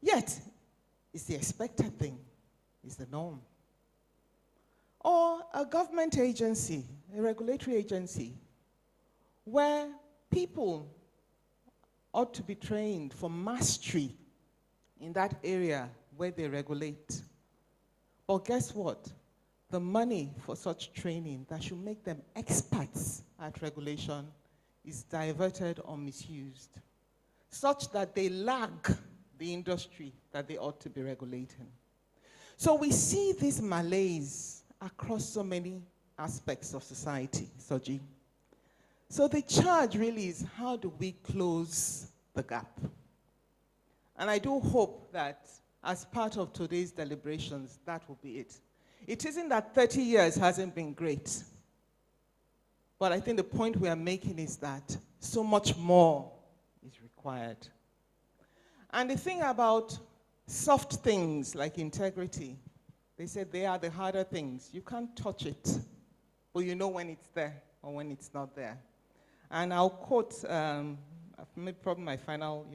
Yet, it's the expected thing, it's the norm. Or a government agency, a regulatory agency, where people ought to be trained for mastery in that area where they regulate. But guess what? The money for such training that should make them experts at regulation is diverted or misused, such that they lag the industry that they ought to be regulating. So we see this malaise across so many aspects of society, Soji. So the charge really is, how do we close the gap? And I do hope that as part of today's deliberations, that will be it. It isn't that 30 years hasn't been great, but I think the point we are making is that so much more is required. And the thing about soft things like integrity, they said they are the harder things. You can't touch it, but you know when it's there or when it's not there. And I'll quote, probably my final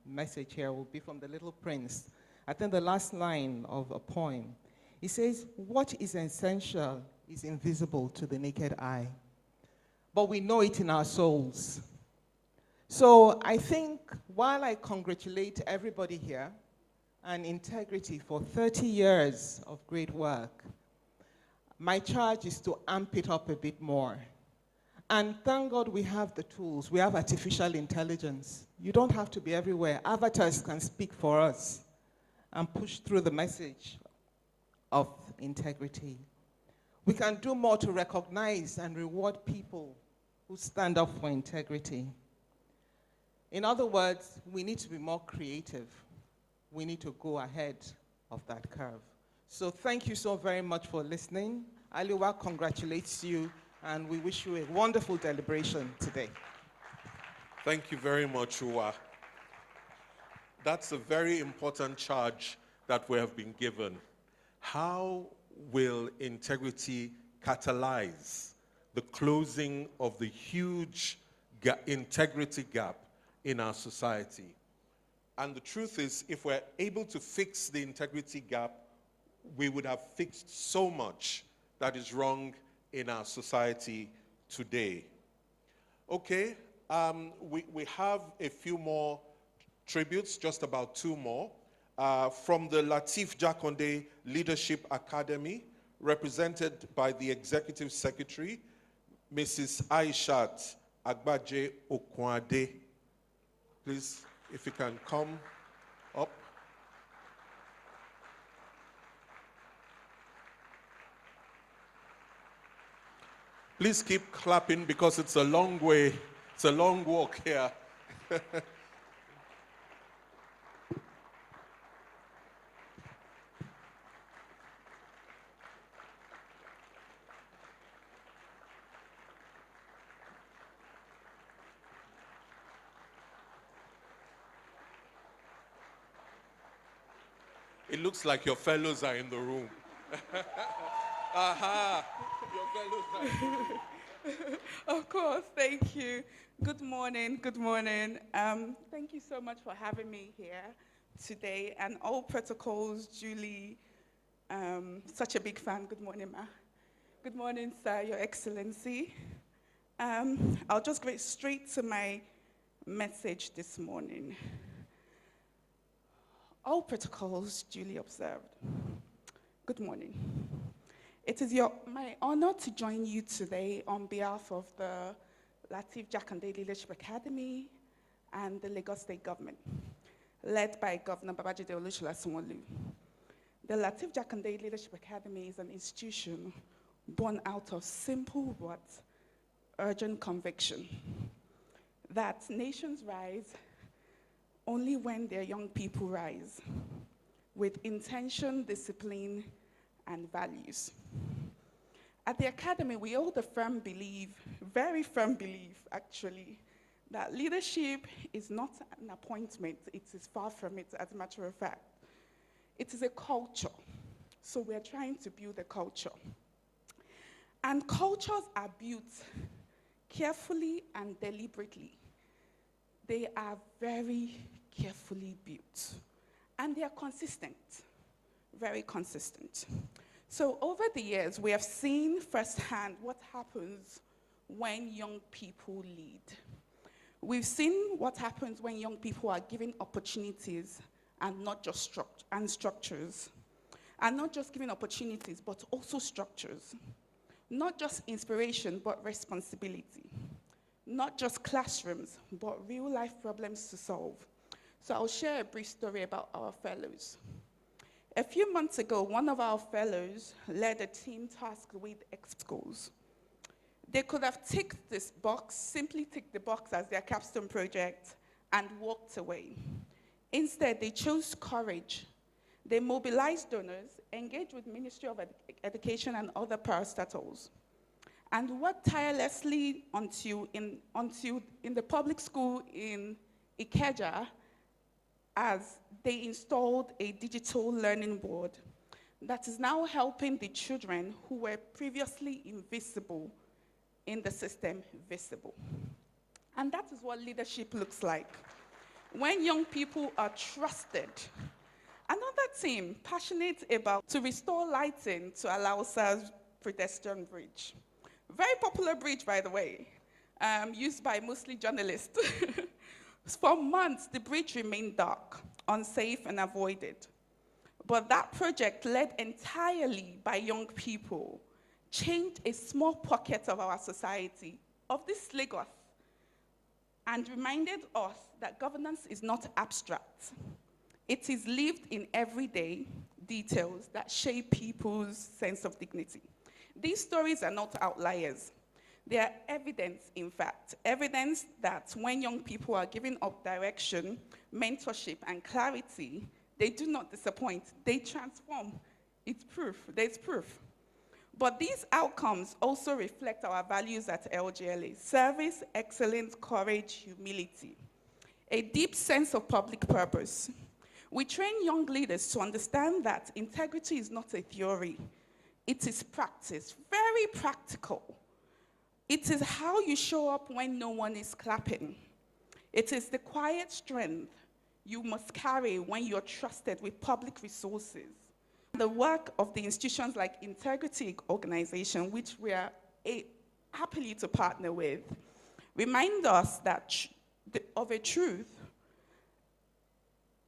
message here will be from The Little Prince. I think the last line of a poem. He says, what is essential is invisible to the naked eye, but we know it in our souls. So I think while I congratulate everybody here and Integrity for 30 years of great work, my charge is to amp it up a bit more. And thank God we have the tools. We have artificial intelligence. You don't have to be everywhere. Avatars can speak for us and push through the message of integrity. We can do more to recognize and reward people who stand up for integrity. In other words, we need to be more creative. We need to go ahead of that curve. So thank you so very much for listening. Aliwa congratulates you, and we wish you a wonderful deliberation today. Thank you very much, Uwa. That's a very important charge that we have been given. How will integrity catalyze the closing of the huge integrity gap in our society? And the truth is, if we're able to fix the integrity gap, we would have fixed so much that is wrong in our society today. Okay, we have a few more tributes, just about 2 more. From the Lateef Jakonde Leadership Academy, represented by the Executive Secretary, Mrs. Aishat Agbaje Okwade. Please, if you can come up. Please keep clapping because it's a long way, it's a long walk here. It looks like your fellows are in the room. Aha! Your fellows are in the room. Of course, thank you. Good morning, good morning. Thank you so much for having me here today, and all protocols duly, such a big fan. Good morning, Ma. Good morning, sir, Your Excellency. I'll just go straight to my message this morning. All protocols duly observed. Good morning. It is my honor to join you today on behalf of the Lateef Jakonde Leadership Academy and the Lagos State Government, led by Governor Babajide Olusola Sanwo-Olu. The Lateef Jakonde Leadership Academy is an institution born out of simple but urgent conviction that nations rise only when their young people rise, with intention, discipline, and values. At the Academy, we hold a firm belief, very firm belief actually, that leadership is not an appointment, it is far from it, as a matter of fact. It is a culture, so we're trying to build a culture. And cultures are built carefully and deliberately. They are very carefully built. And they are consistent, very consistent. So over the years, we have seen firsthand what happens when young people lead. We've seen what happens when young people are given opportunities and not just structures. And not just given opportunities, but also structures. Not just inspiration, but responsibility. Not just classrooms, but real-life problems to solve. So I'll share a brief story about our fellows. A few months ago, one of our fellows led a team task with schools. They could have ticked this box, simply ticked the box as their capstone project, and walked away. Instead, they chose courage. They mobilized donors, engaged with Ministry of Education and other parastatals, and worked tirelessly until in the public school in Ikeja, as they installed a digital learning board that is now helping the children who were previously invisible in the system visible. And that is what leadership looks like. When young people are trusted. Another team passionate about to restore lighting to Alausa's pedestrian bridge. Very popular bridge, by the way, used by mostly journalists. For months, the bridge remained dark, unsafe, and avoided. But that project, led entirely by young people, changed a small pocket of our society, of this Lagos, and reminded us that governance is not abstract. It is lived in everyday details that shape people's sense of dignity. These stories are not outliers. They are evidence, in fact, evidence that when young people are given up direction, mentorship, and clarity, they do not disappoint, they transform. It's proof, there's proof. But these outcomes also reflect our values at LGLA: service, excellence, courage, humility, a deep sense of public purpose. We train young leaders to understand that integrity is not a theory, it is practice, very practical. It is how you show up when no one is clapping. It is the quiet strength you must carry when you're trusted with public resources. The work of the institutions like Integrity Organization, which we are happily to partner with, remind us that of a truth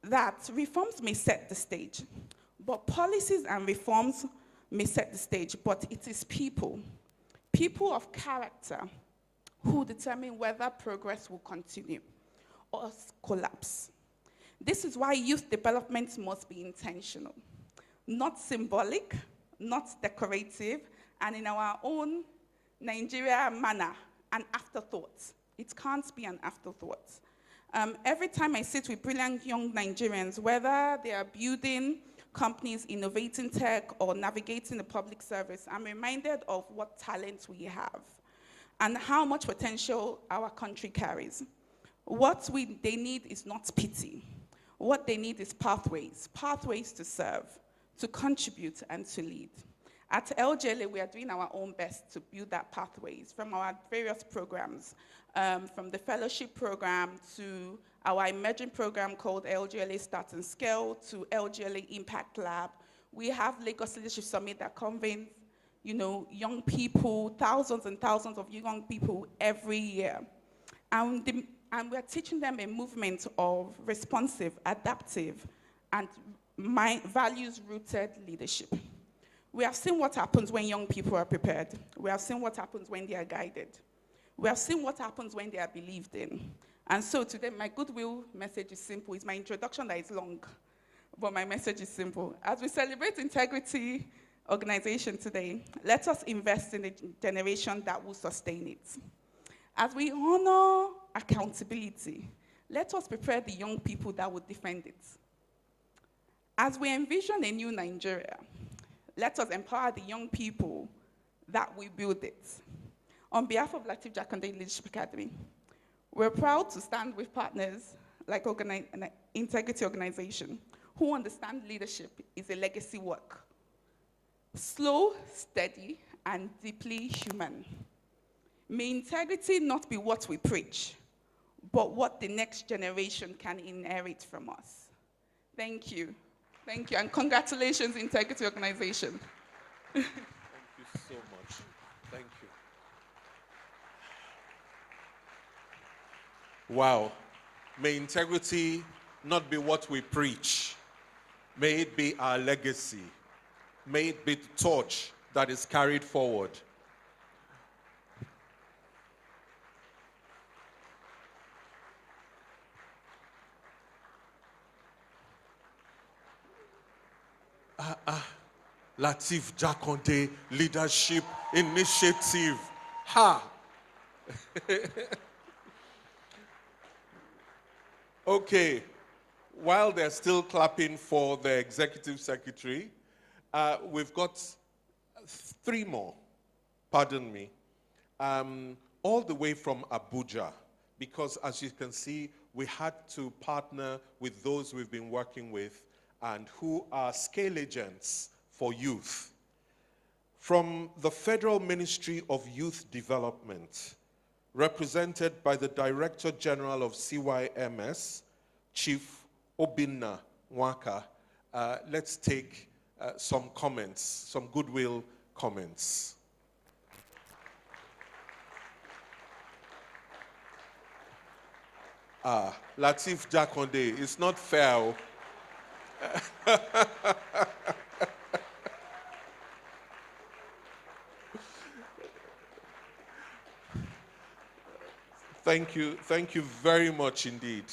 that reforms may set the stage, but policies and reforms may set the stage, but it is people of character who determine whether progress will continue or collapse. This is why youth development must be intentional, not symbolic, not decorative, and in our own Nigeria manner, an afterthought. It can't be an afterthought. Every time I sit with brilliant young Nigerians, whether they are building companies, innovating tech, or navigating the public service, I'm reminded of what talent we have and how much potential our country carries. What they need is not pity. What they need is pathways to serve, to contribute, and to lead. At LGLA, we are doing our own best to build that pathways from our various programs, from the fellowship program to our emerging program called LGLA Start and Scale to LGLA Impact Lab. We have Lagos Leadership Summit that convenes, young people, thousands and thousands of young people every year. And we're teaching them a movement of responsive, adaptive, and values-rooted leadership. We have seen what happens when young people are prepared. We have seen what happens when they are guided. We have seen what happens when they are believed in. And so today, my goodwill message is simple. It's my introduction that is long, but my message is simple. As we celebrate Integrity Organization today, let us invest in a generation that will sustain it. As we honor accountability, let us prepare the young people that will defend it. As we envision a new Nigeria, let us empower the young people that will build it. On behalf of Lateef Jakande Leadership Academy, we're proud to stand with partners like Integrity Organization who understand leadership is a legacy work. Slow, steady, and deeply human. May integrity not be what we preach, but what the next generation can inherit from us. Thank you. Thank you, and congratulations, Integrity Organization. Thank you so much. Thank you. Wow. May integrity not be what we preach. May it be our legacy. May it be the torch that is carried forward. Lateef Jakonde Leadership Initiative. Ha! Okay, while they're still clapping for the executive secretary, we've got 3 more, pardon me, all the way from Abuja, because as you can see, we had to partner with those we've been working with and who are scale agents for youth. From the Federal Ministry of Youth Development, represented by the Director General of CYMS, Chief Obinna Nwaka, let's take some comments, some goodwill comments. Lateef Jakonde, it's not fair. Thank you very much indeed,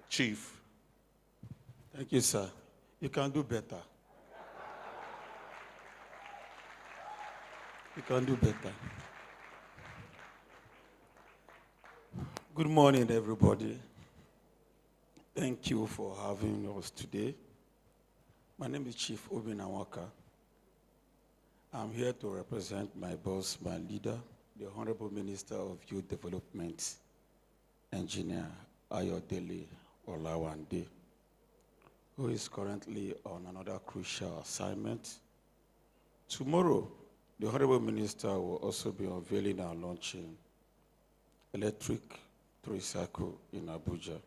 Chief. Thank you, sir. You can do better. You can do better. Good morning, everybody. Thank you for having us today. My name is Chief Obinna Nwaka. I'm here to represent my boss, my leader, the Honorable Minister of Youth Development, Engineer Ayodele Olawande, who is currently on another crucial assignment. Tomorrow, the Honorable Minister will also be unveiling and launching electric tricycle in Abuja.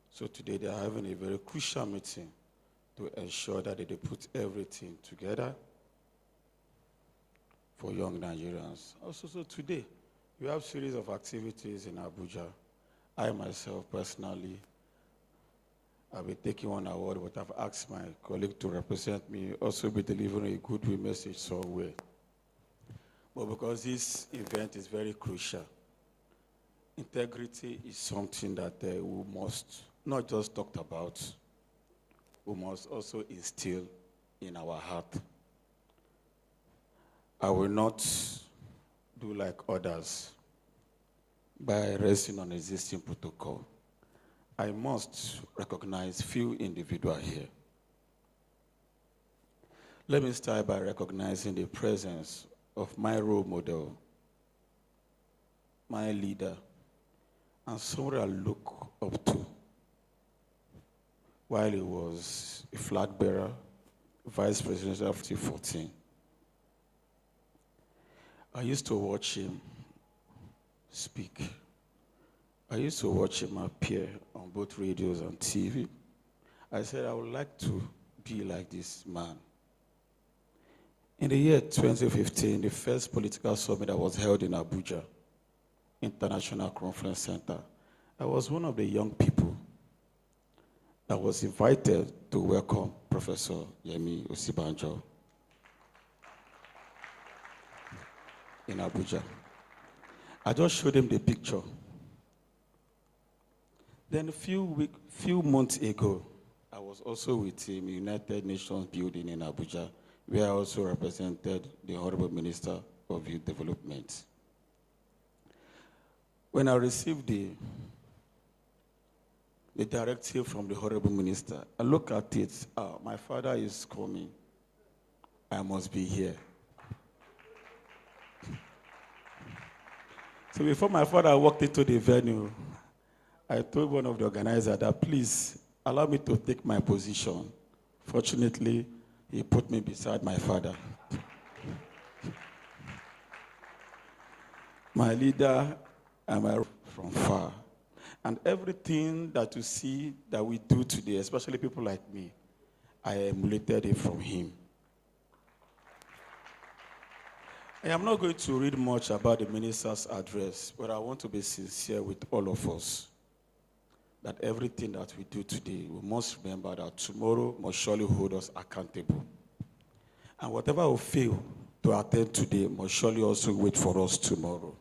So today they are having a very crucial meeting to ensure that they put everything together for young Nigerians. Also, so today, we have a series of activities in Abuja. I myself, personally, I'll be taking one award, but I've asked my colleague to represent me, also be delivering a goodwill message somewhere. But because this event is very crucial, integrity is something that we must not just talk about, we must also instill in our heart. I will not do like others by resting on existing protocol. I must recognize few individuals here. Let me start by recognizing the presence of my role model, my leader, and someone I look up to while he was a flag bearer, vice president of 2014. I used to watch him speak. I used to watch him appear on both radios and TV. I said, I would like to be like this man. In the year 2015, the first political summit that was held in Abuja, International Conference Center, I was one of the young people that was invited to welcome Professor Yemi Osinbajo in Abuja. I just showed him the picture. Then a few months ago, I was also with him in United Nations building in Abuja, where I also represented the Honorable Minister of Youth Development. When I received the directive from the Honorable Minister, I look at it, my father is coming. I must be here. So before my father walked into the venue, I told one of the organizers that please allow me to take my position. Fortunately, he put me beside my father. My leader and my from far, And everything that you see that we do today, especially people like me, I emulated it from him. I am not going to read much about the minister's address, but I want to be sincere with all of us that everything that we do today, we must remember that tomorrow must surely hold us accountable. And whatever we fail to attend today must surely also wait for us tomorrow.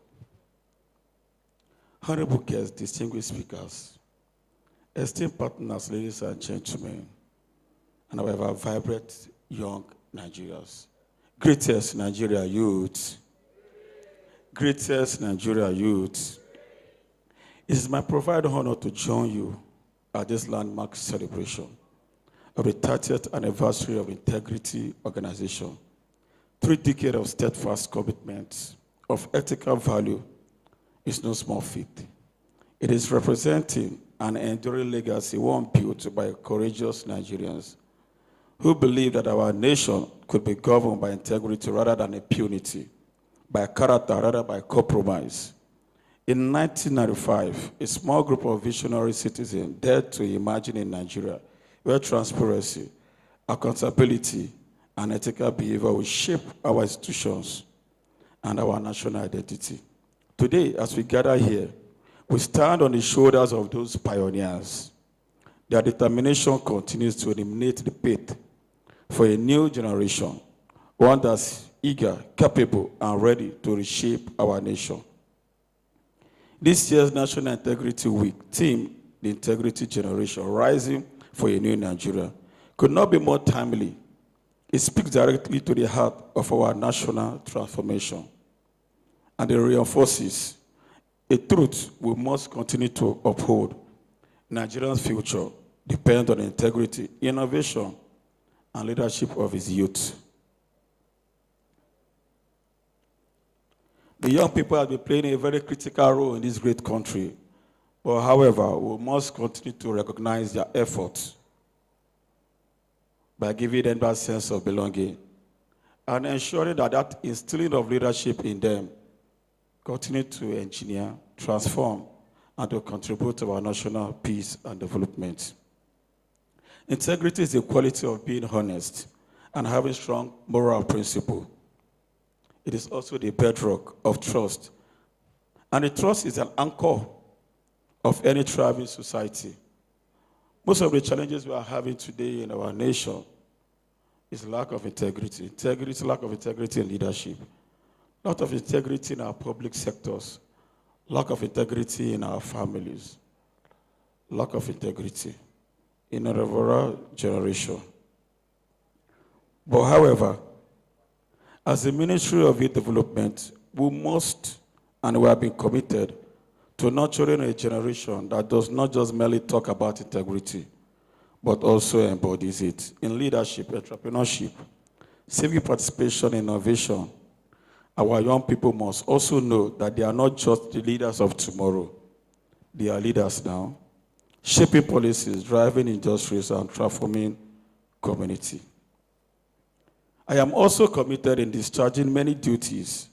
Honorable guests, distinguished speakers, esteemed partners, ladies and gentlemen, and our vibrant young Nigerians. Greatest Nigeria youth. Greatest Nigeria youth. It is my profound honor to join you at this landmark celebration of the 30th anniversary of Integrity Organization. 3 decades of steadfast commitment of ethical value is no small feat. It is representing an enduring legacy, one built by courageous Nigerians who believe that our nation could be governed by integrity rather than impunity, by character rather by compromise. In 1995, a small group of visionary citizens dared to imagine a Nigeria where transparency, accountability, and ethical behavior will shape our institutions and our national identity. Today, as we gather here, we stand on the shoulders of those pioneers. Their determination continues to eliminate the path for a new generation, one that's eager, capable, and ready to reshape our nation. This year's National Integrity Week, theme, the Integrity Generation, Rising for a New Nigeria, could not be more timely. It speaks directly to the heart of our national transformation, and it reinforces a truth we must continue to uphold. Nigeria's future depends on the integrity, innovation, and leadership of its youth. The young people have been playing a very critical role in this great country. But however, we must continue to recognize their efforts by giving them that sense of belonging and ensuring that that instilling of leadership in them continue to engineer, transform, and to contribute to our national peace and development. Integrity is the quality of being honest and having strong moral principle. It is also the bedrock of trust. And the trust is an anchor of any thriving society. Most of the challenges we are having today in our nation is lack of integrity. Lack of integrity in leadership. Lack of integrity in our public sectors. Lack of integrity in our families. Lack of integrity in our overall generation. But however, as the Ministry of Youth Development, we must and we have been committed to nurturing a generation that does not just merely talk about integrity, but also embodies it in leadership, entrepreneurship, civic participation, innovation. Our young people must also know that they are not just the leaders of tomorrow. They are leaders now, shaping policies, driving industries, and transforming community. I am also committed in discharging many duties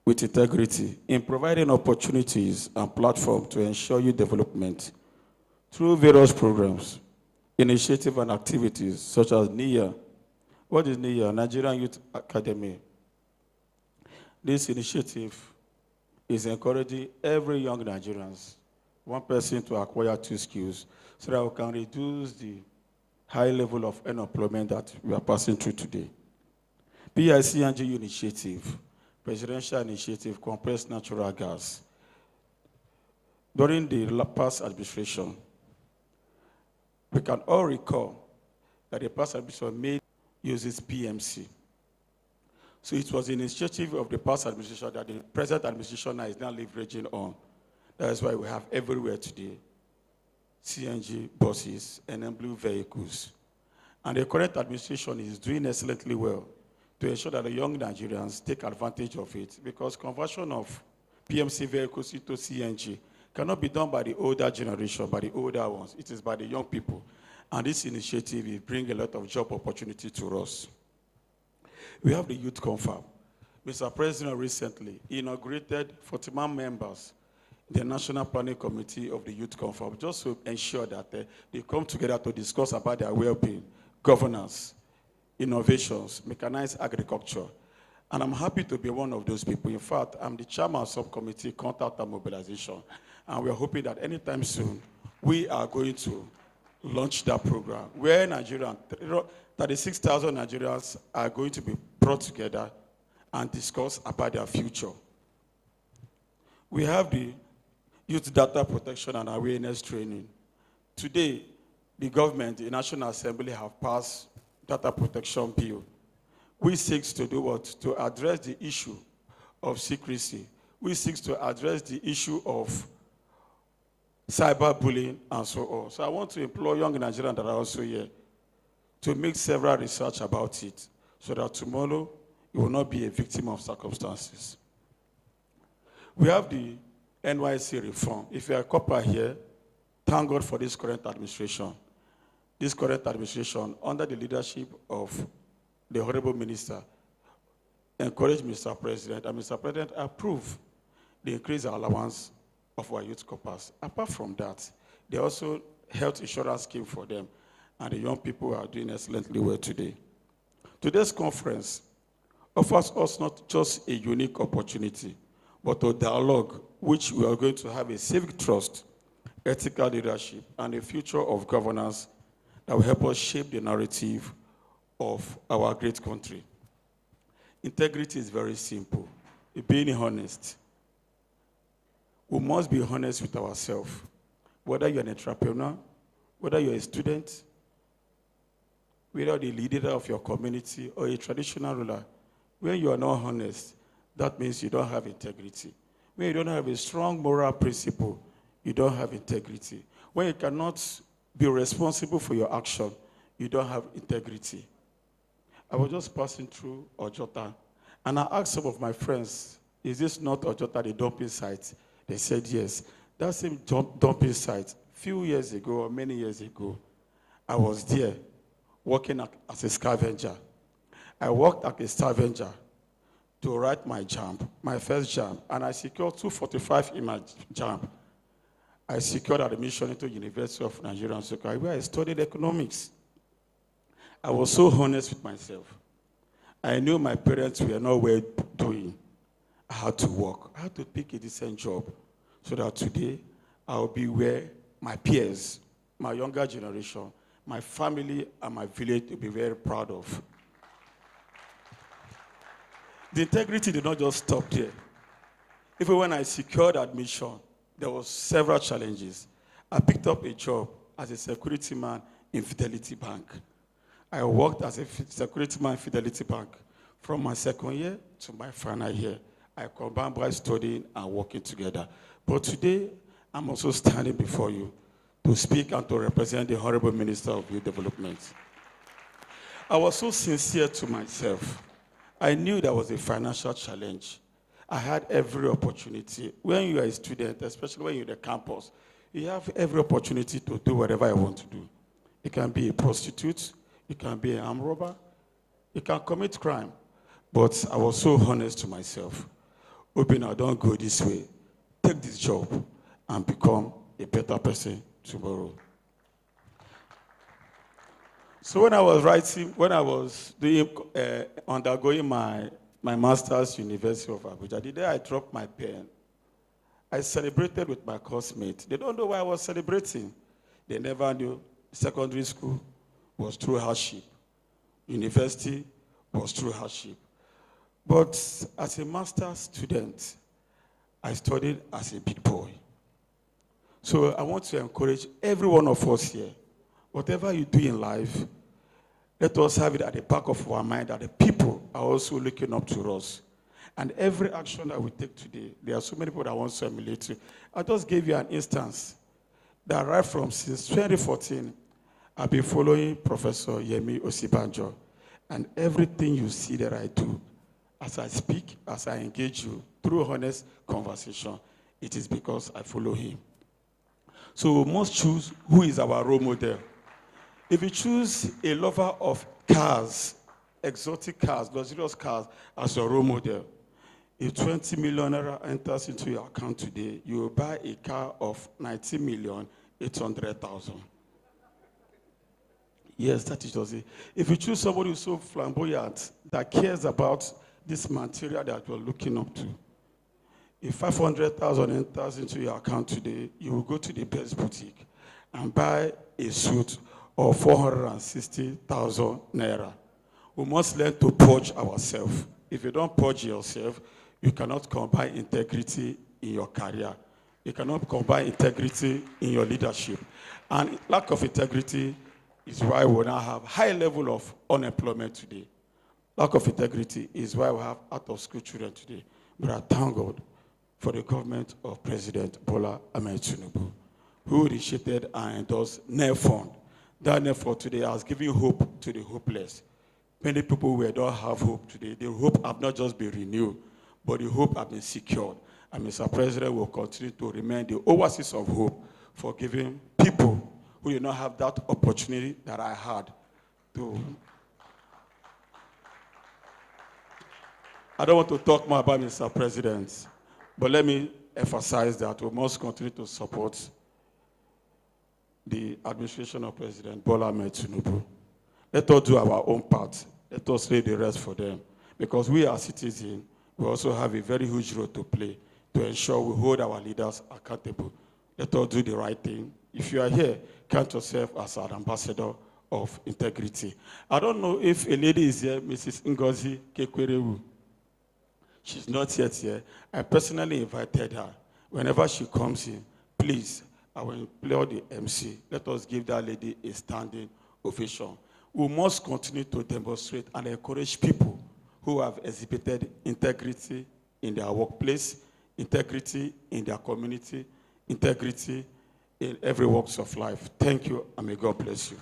with integrity in providing opportunities and platforms to ensure youth development through various programs, initiatives, and activities such as NIA. What is NIA? Nigerian Youth Academy. This initiative is encouraging every young Nigerians, one person to acquire 2 skills so that we can reduce the high level of unemployment that we are passing through today. PICNG initiative, presidential initiative, compressed natural gas. During the past administration, we can all recall that the past administration made uses PMC. So it was an initiative of the past administration that the present administration is now leveraging on. That is why we have everywhere today CNG buses and blue vehicles. And the current administration is doing excellently well to ensure that the young Nigerians take advantage of it, because conversion of PMC vehicles into CNG cannot be done by the older generation, by the older ones. It is by the young people. And this initiative will bring a lot of job opportunity to us. We have the Youth Confab. Mr. President recently inaugurated 41 members the National Planning Committee of the Youth Conference, just to ensure that they come together to discuss about their well-being, governance, innovations, mechanized agriculture. And I'm happy to be one of those people. In fact, I'm the chairman of subcommittee contact and mobilization. And we're hoping that anytime soon, we are going to launch that program where 36,000 Nigerians are going to be brought together and discuss about their future. We have the Youth Data Protection and Awareness Training. Today, the government, the National Assembly have passed data protection bill, which seeks to do what? To address the issue of secrecy, which seeks to address the issue of cyberbullying and so on. So I want to implore young Nigerians that are also here to make several research about it so that tomorrow you will not be a victim of circumstances. We have the NYC reform. If you're a copper here, thank God for this current administration. This current administration, under the leadership of the Honorable Minister, encouraged Mr. President, and Mr. President approved the increased allowance of our youth corpers. Apart from that, they also health insurance scheme for them, and the young people are doing excellently well today. Today's conference offers us not just a unique opportunity, but a dialogue which we are going to have a civic trust, ethical leadership, and a future of governance that will help us shape the narrative of our great country. Integrity is very simple. Being honest. We must be honest with ourselves. Whether you're an entrepreneur, whether you're a student, whether the leader of your community or a traditional ruler, when you are not honest, that means you don't have integrity. When you don't have a strong moral principle, you don't have integrity. When you cannot be responsible for your action, you don't have integrity. I was just passing through Ojota, and I asked some of my friends, is this not Ojota, the dumping site? They said yes. That same dumping site, few years ago or many years ago, I was there working as a scavenger. I worked as a scavenger to write my JAMB, my first JAMB, and I secured 245 in my JAMB. I secured admission into University of Nigeria, where I studied economics. I was so honest with myself. I knew my parents were not well doing. I had to work. I had to pick a decent job so that today I'll be where my peers, my younger generation, my family, and my village will be very proud of. The integrity did not just stop there. Even when I secured admission, there were several challenges. I picked up a job as a security man in Fidelity Bank. I worked as a security man in Fidelity Bank from my second year to my final year. I combined by studying and working together. But today, I'm also standing before you to speak and to represent the Honorable Minister of Youth Development. I was so sincere to myself. I knew there was a financial challenge. I had every opportunity. When you are a student, especially when you're in the campus, you have every opportunity to do whatever I want to do. You can be a prostitute, you can be an armed robber, you can commit crime. But I was so honest to myself. Obina, don't go this way. Take this job and become a better person tomorrow. So when I was undergoing my master's University of Abuja, the day I dropped my pen, I celebrated with my classmates. They don't know why I was celebrating. They never knew secondary school was through hardship. University was through hardship. But as a master's student, I studied as a big boy. So I want to encourage every one of us here, whatever you do in life, let us have it at the back of our mind that the people are also looking up to us. And every action that we take today, there are so many people that want to emulate to. I just gave you an instance that right from since 2014, I've been following Professor Osinbajo. And everything you see that I do, as I speak, as I engage you through honest conversation, it is because I follow him. So we must choose who is our role model. If you choose a lover of cars, exotic cars, luxurious cars as your role model, If 20 million naira enters into your account today, you will buy a car of 19,800,000. Yes, that is just it. If you choose somebody who's so flamboyant, that cares about this material that you're looking up to, if 500,000 enters into your account today, you will go to the best boutique and buy a suit of 460,000 naira. We must learn to purge ourselves. If you don't purge yourself, you cannot combine integrity in your career. You cannot combine integrity in your leadership. And lack of integrity is why we now have high level of unemployment today. Lack of integrity is why we have out-of-school children today. But I thank God for the government of President Bola Ahmed Tinubu, who initiated and endorsed NEF Fund. That NEF Fund today has given hope to the hopeless. Many people who don't have hope today, their hope have not just been renewed, but the hope have been secured. And Mr. President will continue to remain the oasis of hope for giving people who did not have that opportunity that I had to. I don't want to talk more about Mr. President, but let me emphasize that we must continue to support the administration of President Bola Ahmed Tinubu. Let us do our own part. Let us lay the rest for them. Because we as citizens, we also have a very huge role to play to ensure we hold our leaders accountable. Let us do the right thing. If you are here, count yourself as an ambassador of integrity. I don't know if a lady is here, Mrs. Ngozi Kekwerewu. She's not yet here. I personally invited her. Whenever she comes in, please, I will implore the MC, let us give that lady a standing ovation. We must continue to demonstrate and encourage people who have exhibited integrity in their workplace, integrity in their community, integrity in every walks of life. Thank you, and may God bless you.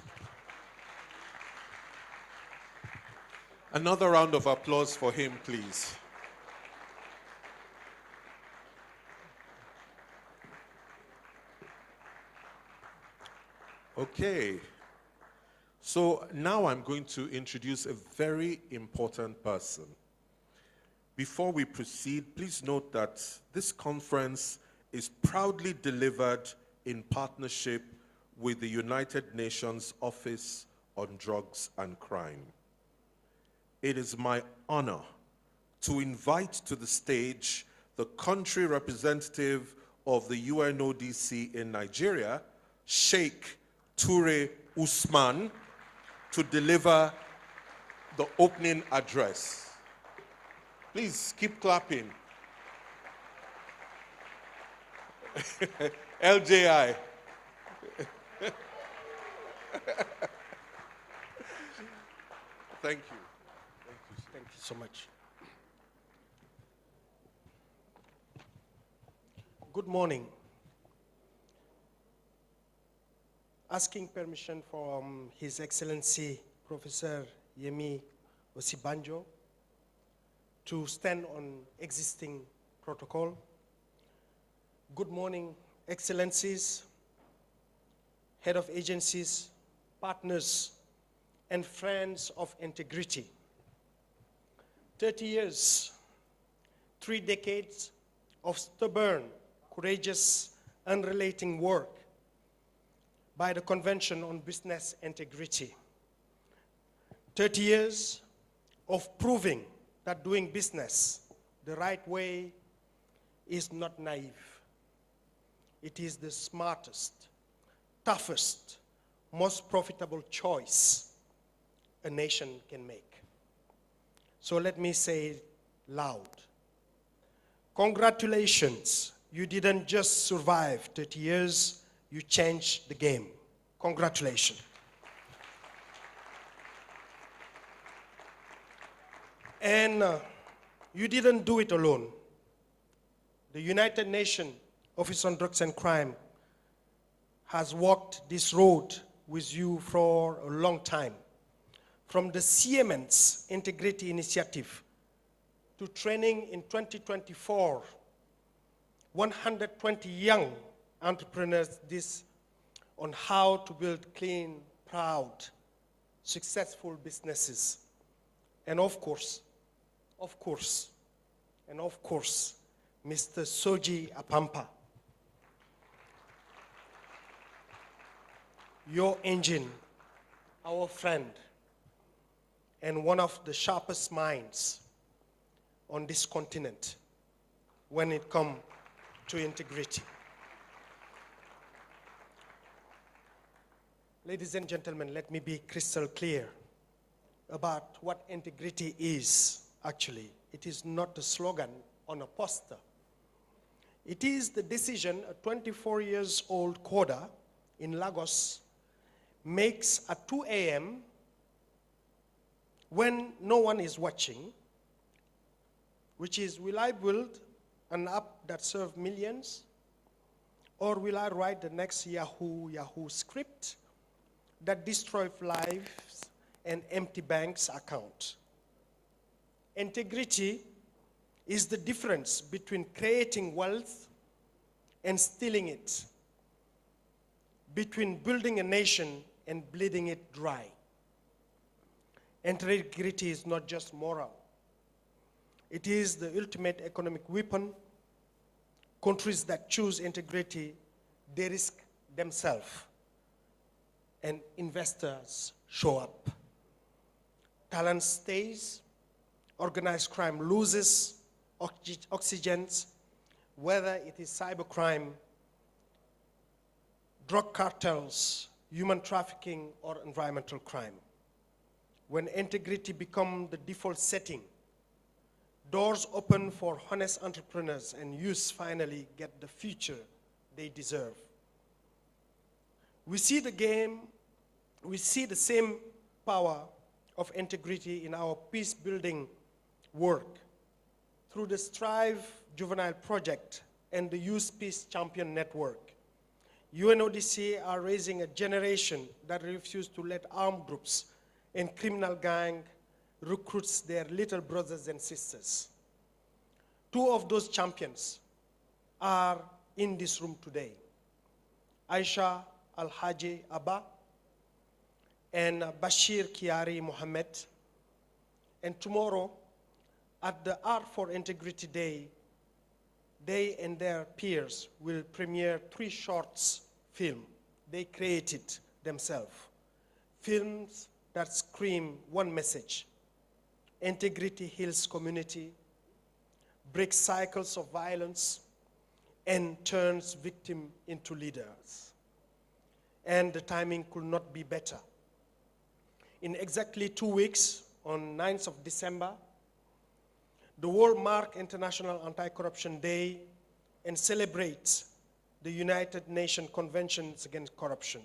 Another round of applause for him, please. Okay. So now I'm going to introduce a very important person. Before we proceed, please note that this conference is proudly delivered in partnership with the United Nations Office on Drugs and Crime. It is my honor to invite to the stage the country representative of the UNODC in Nigeria, Sheikh Toure Usman, to deliver the opening address. Please keep clapping. LJI. Thank you. Thank you so much. Good morning. Asking permission from His Excellency Professor Yemi Osinbajo to stand on existing protocol. Good morning, Excellencies, Head of Agencies, partners, and friends of integrity. 30 years, 3 decades of stubborn, courageous, unrelenting work by the Convention on Business Integrity. 30 years of proving that doing business the right way is not naive. It is the smartest, toughest, most profitable choice a nation can make. So let me say it loud. Congratulations, you didn't just survive 30 years, you changed the game. Congratulations. And you didn't do it alone. The United Nations Office on Drugs and Crime has walked this road with you for a long time. From the Siemens Integrity Initiative to training in 2024, 120 young entrepreneurs on how to build clean, proud, successful businesses. And of course, and of course, Mr. Soji Apampa. Your engine, our friend, and one of the sharpest minds on this continent when it comes to integrity. Ladies and gentlemen, let me be crystal clear about what integrity is, actually. It is not a slogan on a poster. It is the decision a 24-year-old coder in Lagos makes at 2 a.m. when no one is watching, which is, will I build an app that serves millions, or will I write the next Yahoo script that destroys lives and empty banks' account? Integrity is the difference between creating wealth and stealing it, between building a nation and bleeding it dry. Integrity is not just moral. It is the ultimate economic weapon. Countries that choose integrity, they risk themselves, and investors show up. Talent stays, organized crime loses oxygen, whether it is cybercrime, drug cartels, human trafficking, or environmental crime. When integrity becomes the default setting, doors open for honest entrepreneurs, and youth finally get the future they deserve. We see the same power of integrity in our peace-building work through the Strive Juvenile Project and the Youth Peace Champion Network. UNODC are raising a generation that refuses to let armed groups and criminal gangs recruit their little brothers and sisters. Two of those champions are in this room today, Aisha Alhaji Abba and Bashir Kiari Mohammed. And tomorrow, at the Art for Integrity Day, they and their peers will premiere 3 shorts film they created themselves. Films that scream one message: integrity heals community, breaks cycles of violence, and turns victims into leaders. And the timing could not be better. In exactly 2 weeks, on 9th of December, the world marks International Anti-Corruption Day and celebrates the United Nations Conventions Against Corruption,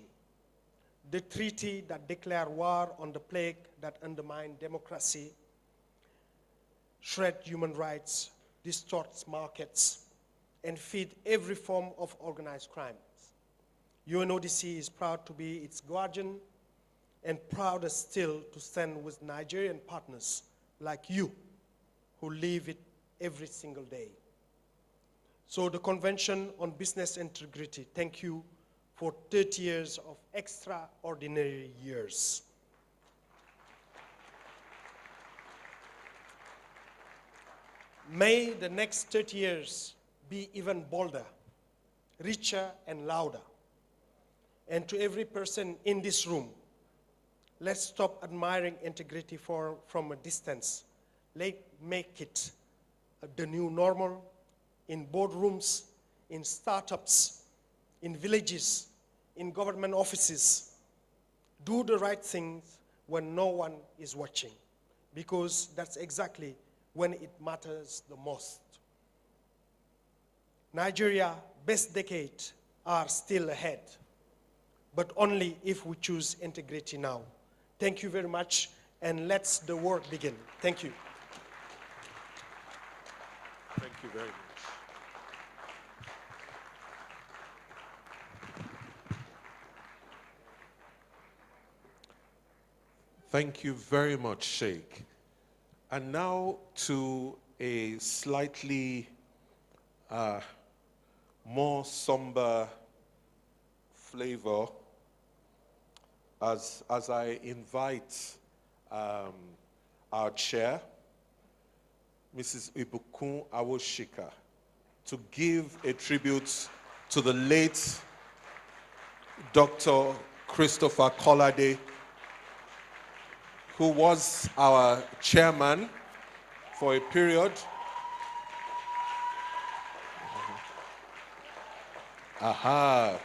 the treaty that declares war on the plague that undermines democracy, shreds human rights, distorts markets, and feeds every form of organized crime. UNODC is proud to be its guardian and prouder still to stand with Nigerian partners like you who live it every single day. So the Convention on Business Integrity, thank you for 30 years of extraordinary years. May the next 30 years be even bolder, richer, and louder. And to every person in this room, let's stop admiring integrity from a distance. Let's make it the new normal in boardrooms, in startups, in villages, in government offices. Do the right things when no one is watching, because that's exactly when it matters the most. Nigeria's best decades are still ahead, but only if we choose integrity now. Thank you very much, and let's the work begin. Thank you. Thank you very much. Thank you very much, Sheikh. And now to a slightly more somber flavor as I invite our chair, Mrs. Ibukun Awoshika, to give a tribute to the late Dr. Christopher Kolade, who was our chairman for a period. Aha.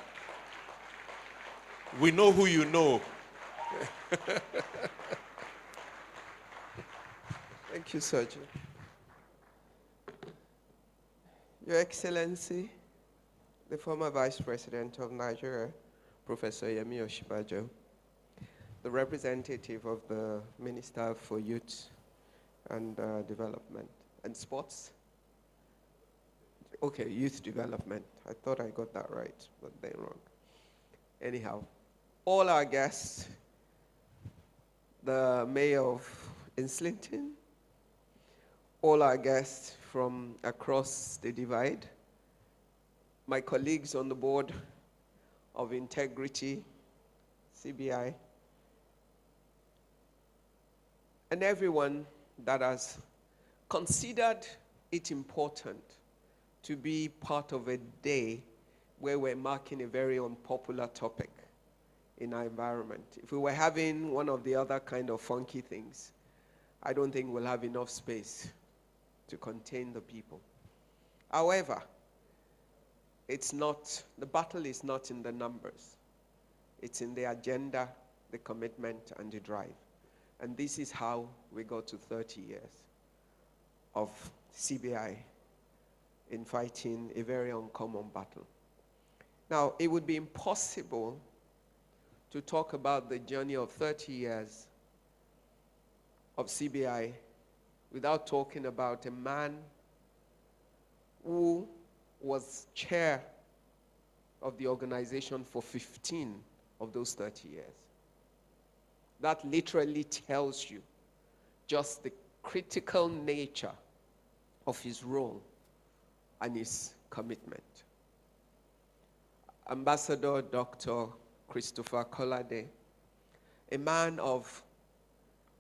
We know who you know. Thank you, Soji. Your Excellency, the former Vice President of Nigeria, Professor Yemi Osinbajo, the representative of the Minister for Youth and Development and Sports. Okay, Youth Development. I thought I got that right, but then wrong. Anyhow, all our guests, the Mayor of Islington, all our guests from across the divide, my colleagues on the board of Integrity, CBI, and everyone that has considered it important to be part of a day where we're marking a very unpopular topic in our environment. If we were having one of the other kind of funky things, I don't think we'll have enough space to contain the people. However, the battle is not in the numbers. It's in the agenda, the commitment, and the drive. And this is how we got to 30 years of CBI in fighting a very uncommon battle. Now, it would be impossible to talk about the journey of 30 years of CBI without talking about a man who was chair of the organization for 15 of those 30 years. That literally tells you just the critical nature of his role and his commitment. Ambassador Dr. Christopher Kolade, a man of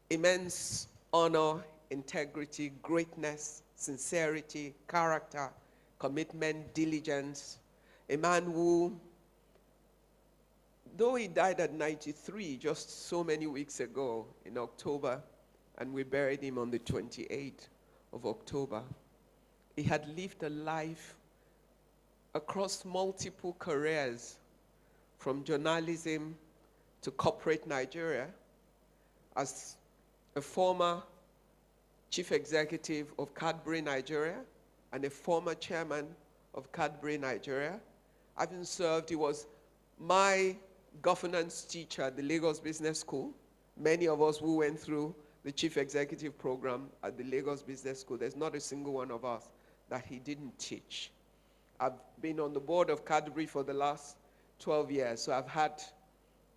immense honor, integrity, greatness, sincerity, character, commitment, diligence, a man who, though he died at 93 just so many weeks ago in October, and we buried him on the 28th of October, he had lived a life across multiple careers, from journalism to corporate Nigeria, as a former chief executive of Cadbury Nigeria and a former chairman of Cadbury Nigeria. Having served, he was my governance teacher at the Lagos Business School. Many of us who went through the chief executive program at the Lagos Business School, there's not a single one of us that he didn't teach. I've been on the board of Cadbury for the last 12 years, so I've had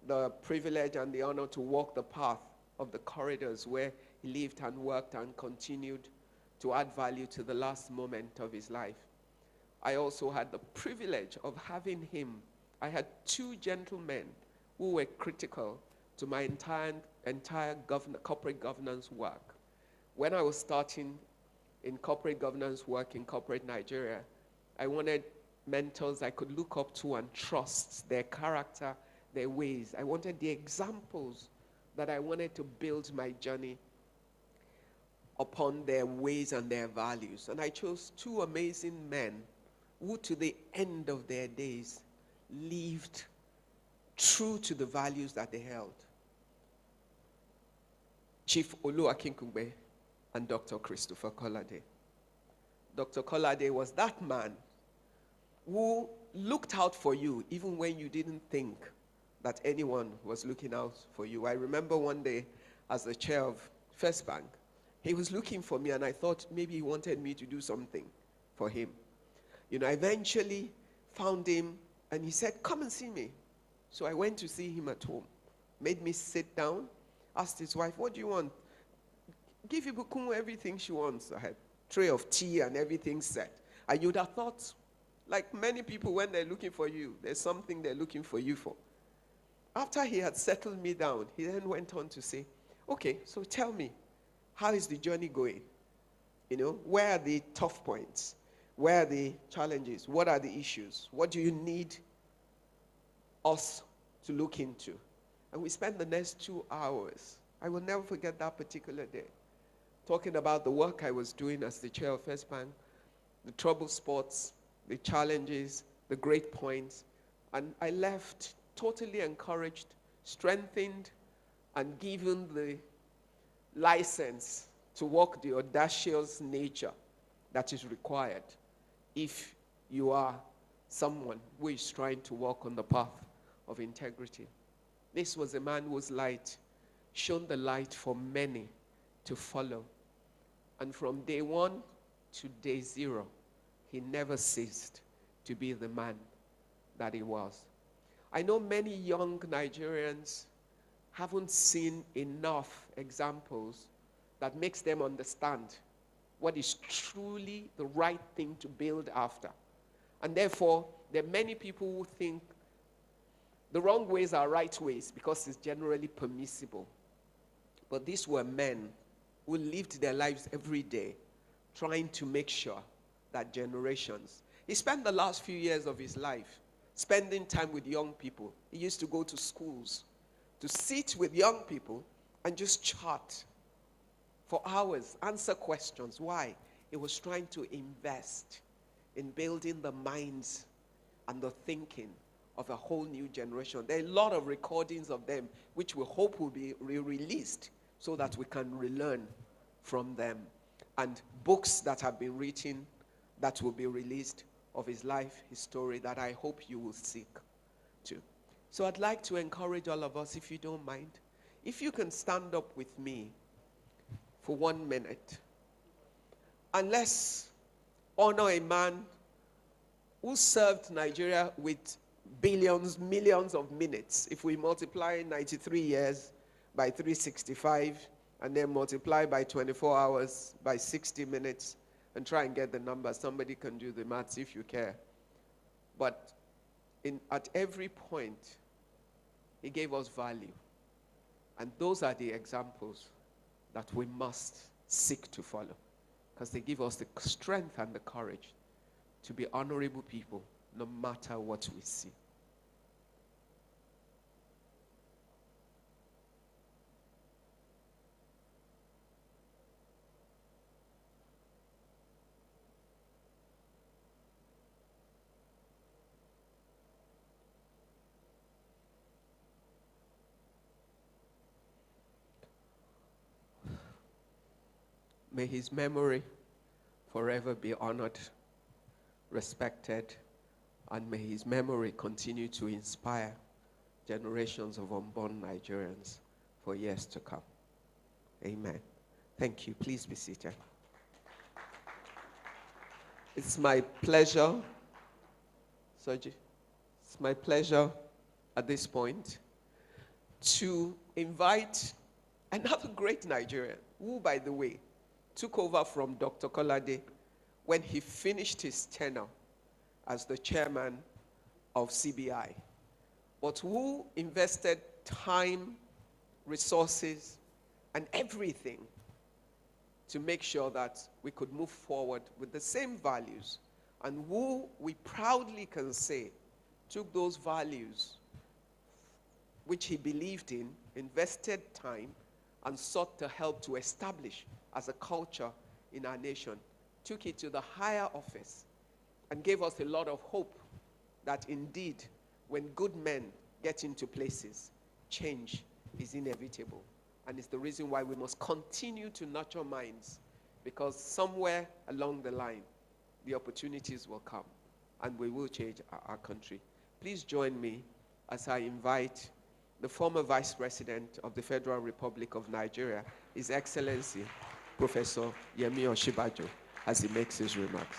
the privilege and the honor to walk the path of the corridors where he lived and worked and continued to add value to the last moment of his life. I also had the privilege of having him. I had two gentlemen who were critical to my entire corporate governance work. When I was starting in corporate governance work in corporate Nigeria, I wanted mentors I could look up to and trust their character, their ways. I wanted the examples that I wanted to build my journey upon their ways and their values. And I chose two amazing men who to the end of their days lived true to the values that they held. Chief Oluwakinkugbe and Dr. Christopher Kolade. Dr. Kolade was that man who looked out for you even when you didn't think that anyone was looking out for you. I remember one day as the chair of First Bank, he was looking for me and I thought maybe he wanted me to do something for him. You know, I eventually found him and he said, come and see me. So I went to see him at home, made me sit down, asked his wife, what do you want? Give Ibukun everything she wants. I had a tray of tea and everything set. And you'd have thought, like many people when they're looking for you, there's something they're looking for you for. After he had settled me down, he then went on to say, okay, so tell me, how is the journey going? where are the tough points? Where are the challenges? What are the issues? What do you need us to look into? And we spent the next 2 hours. I will never forget that particular day, talking about the work I was doing as the chair of First Bank, the trouble spots, the challenges, the great points. And I left totally encouraged, strengthened, and given the license to walk the audacious nature that is required if you are someone who is trying to walk on the path of integrity. This was a man whose light shone the light for many to follow. And from day 1 to day 0, he never ceased to be the man that he was. I know many young Nigerians haven't seen enough examples that makes them understand what is truly the right thing to build after. And therefore, there are many people who think the wrong ways are right ways because it's generally permissible. But these were men who lived their lives every day trying to make sure that generations. He spent the last few years of his life spending time with young people. He used to go to schools to sit with young people and just chat for hours, answer questions. Why? He was trying to invest in building the minds and the thinking of a whole new generation. There are a lot of recordings of them which we hope will be released so that we can relearn from them. And books that have been written that will be released of his life, his story, that I hope you will seek to. So I'd like to encourage all of us, if you don't mind, if you can stand up with me for 1 minute, and let's honor a man who served Nigeria with billions, millions of minutes. If we multiply 93 years by 365, and then multiply by 24 hours by 60 minutes, and try and get the number. Somebody can do the maths if you care. But at every point, he gave us value. And those are the examples that we must seek to follow, because they give us the strength and the courage to be honorable people no matter what we see. May his memory forever be honored, respected, and may his memory continue to inspire generations of unborn Nigerians for years to come. Amen. Thank you. Please be seated. It's my pleasure, Soji, it's my pleasure at this point to invite another great Nigerian who, by the way, took over from Dr. Kolade when he finished his tenure as the chairman of CBI, but who invested time, resources, and everything to make sure that we could move forward with the same values, and who we proudly can say took those values which he believed in, invested time, and sought to help to establish as a culture in our nation, took it to the higher office and gave us a lot of hope that indeed, when good men get into places, change is inevitable. And it's the reason why we must continue to nurture minds, because somewhere along the line, the opportunities will come and we will change our country. Please join me as I invite the former Vice President of the Federal Republic of Nigeria, His Excellency, Professor Yemi Osinbajo, as he makes his remarks.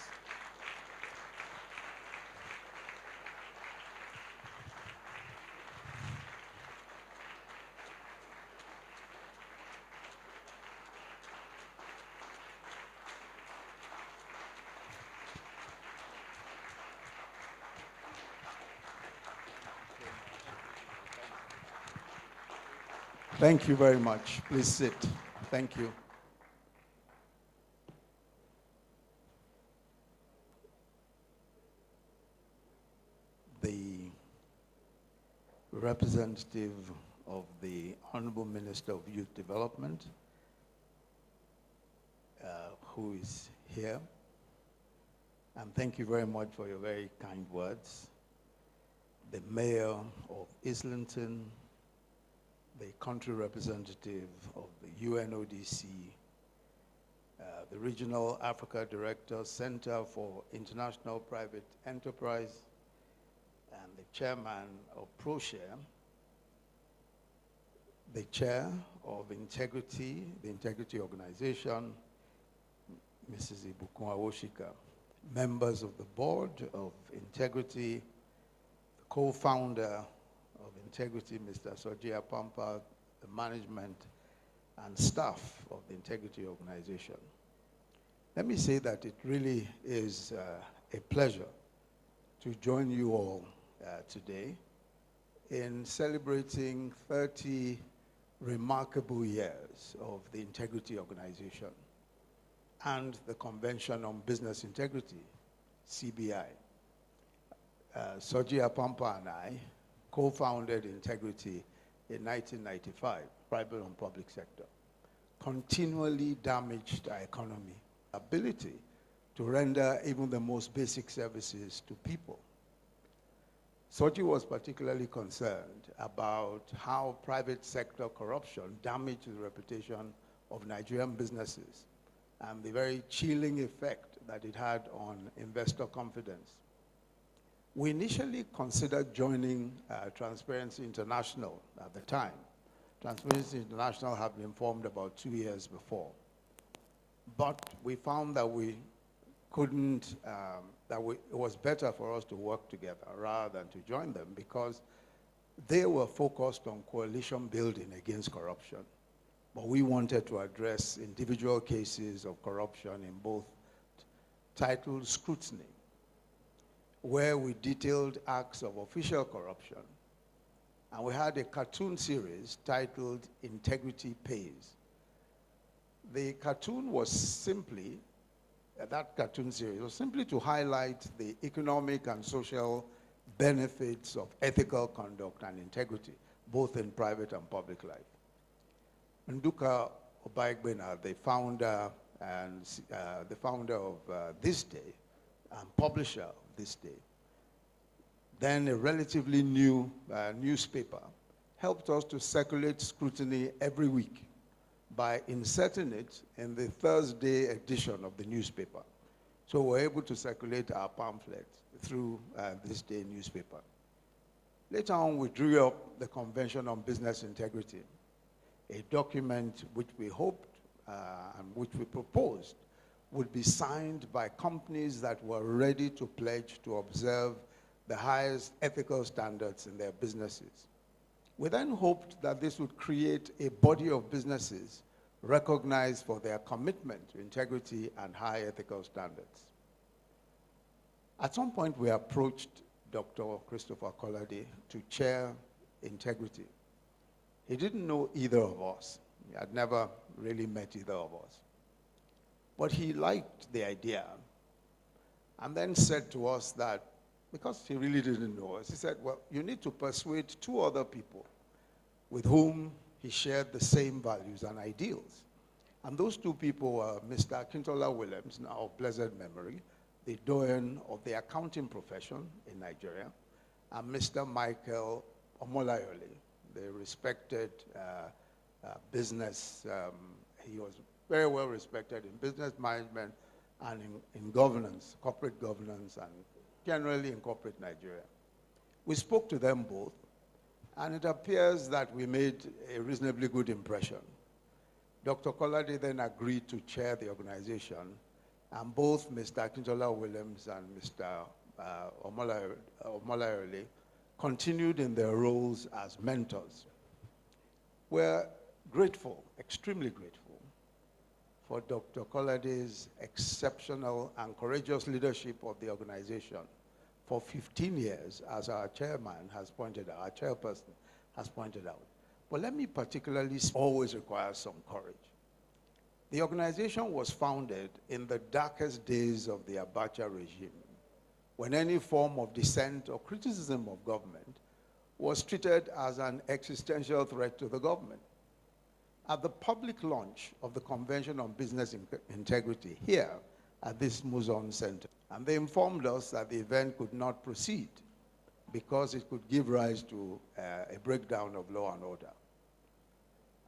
Thank you very much. Please sit. Thank you. representative of the Honorable Minister of Youth Development, who is here. And thank you very much for your very kind words. The Mayor of Islington, the country representative of the UNODC, the Regional Africa Director, Center for International Private Enterprise, and the Chairman of ProShare, the Chair of Integrity, the Integrity Organization, Mrs. Ibukun Awoshika, members of the Board of Integrity, the co-founder of Integrity, Mr. Soji Apampa, the management and staff of the Integrity Organization. Let me say that it really is a pleasure to join you all today in celebrating 30 remarkable years of the Integrity Organization and the Convention on Business Integrity, CBI. Soji Apampa and I co-founded Integrity in 1995, private and public sector. Continually damaged our economy, ability to render even the most basic services to people. Soji was particularly concerned about how private sector corruption damaged the reputation of Nigerian businesses and the very chilling effect that it had on investor confidence. We initially considered joining Transparency International at the time. Transparency International had been formed about 2 years before. But we found that we couldn't, it was better for us to work together rather than to join them, because they were focused on coalition building against corruption. But we wanted to address individual cases of corruption in both titled scrutiny, where we detailed acts of official corruption. And we had a cartoon series titled Integrity Pays. The cartoon was simply, that cartoon series was simply to highlight the economic and social benefits of ethical conduct and integrity, both in private and public life. Nduka Obaigbena, the founder of This Day and publisher of This Day, then a relatively new newspaper, helped us to circulate scrutiny every week by inserting it in the Thursday edition of the newspaper. So we're able to circulate our pamphlets through This Day newspaper. Later on, we drew up the Convention on Business Integrity, a document which we hoped and which we proposed would be signed by companies that were ready to pledge to observe the highest ethical standards in their businesses. We then hoped that this would create a body of businesses recognized for their commitment to integrity and high ethical standards. At some point, we approached Dr. Christopher Collady to chair Integrity. He didn't know either of us. He had never really met either of us. But he liked the idea and then said to us that, because he really didn't know us, he said, well, you need to persuade 2 other people with whom he shared the same values and ideals. And those 2 people were Mr. Akintola Williams, now of blessed memory, the doyen of the accounting profession in Nigeria, and Mr. Michael Omolayole, the respected business, he was very well respected in business management and in governance, corporate governance, and generally in corporate Nigeria. We spoke to them both, and it appears that we made a reasonably good impression. Dr. Collady then agreed to chair the organization, and both Mr. Akintola Williams and Mr. Omolayole continued in their roles as mentors. We're grateful, extremely grateful, for Dr. Collady's exceptional and courageous leadership of the organization for 15 years, as our chairman has pointed out, our chairperson has pointed out. But let me particularly always require some courage. The organization was founded in the darkest days of the Abacha regime, when any form of dissent or criticism of government was treated as an existential threat to the government. At the public launch of the Convention on Business Integrity here at this Muson Center, and they informed us that the event could not proceed because it could give rise to a breakdown of law and order.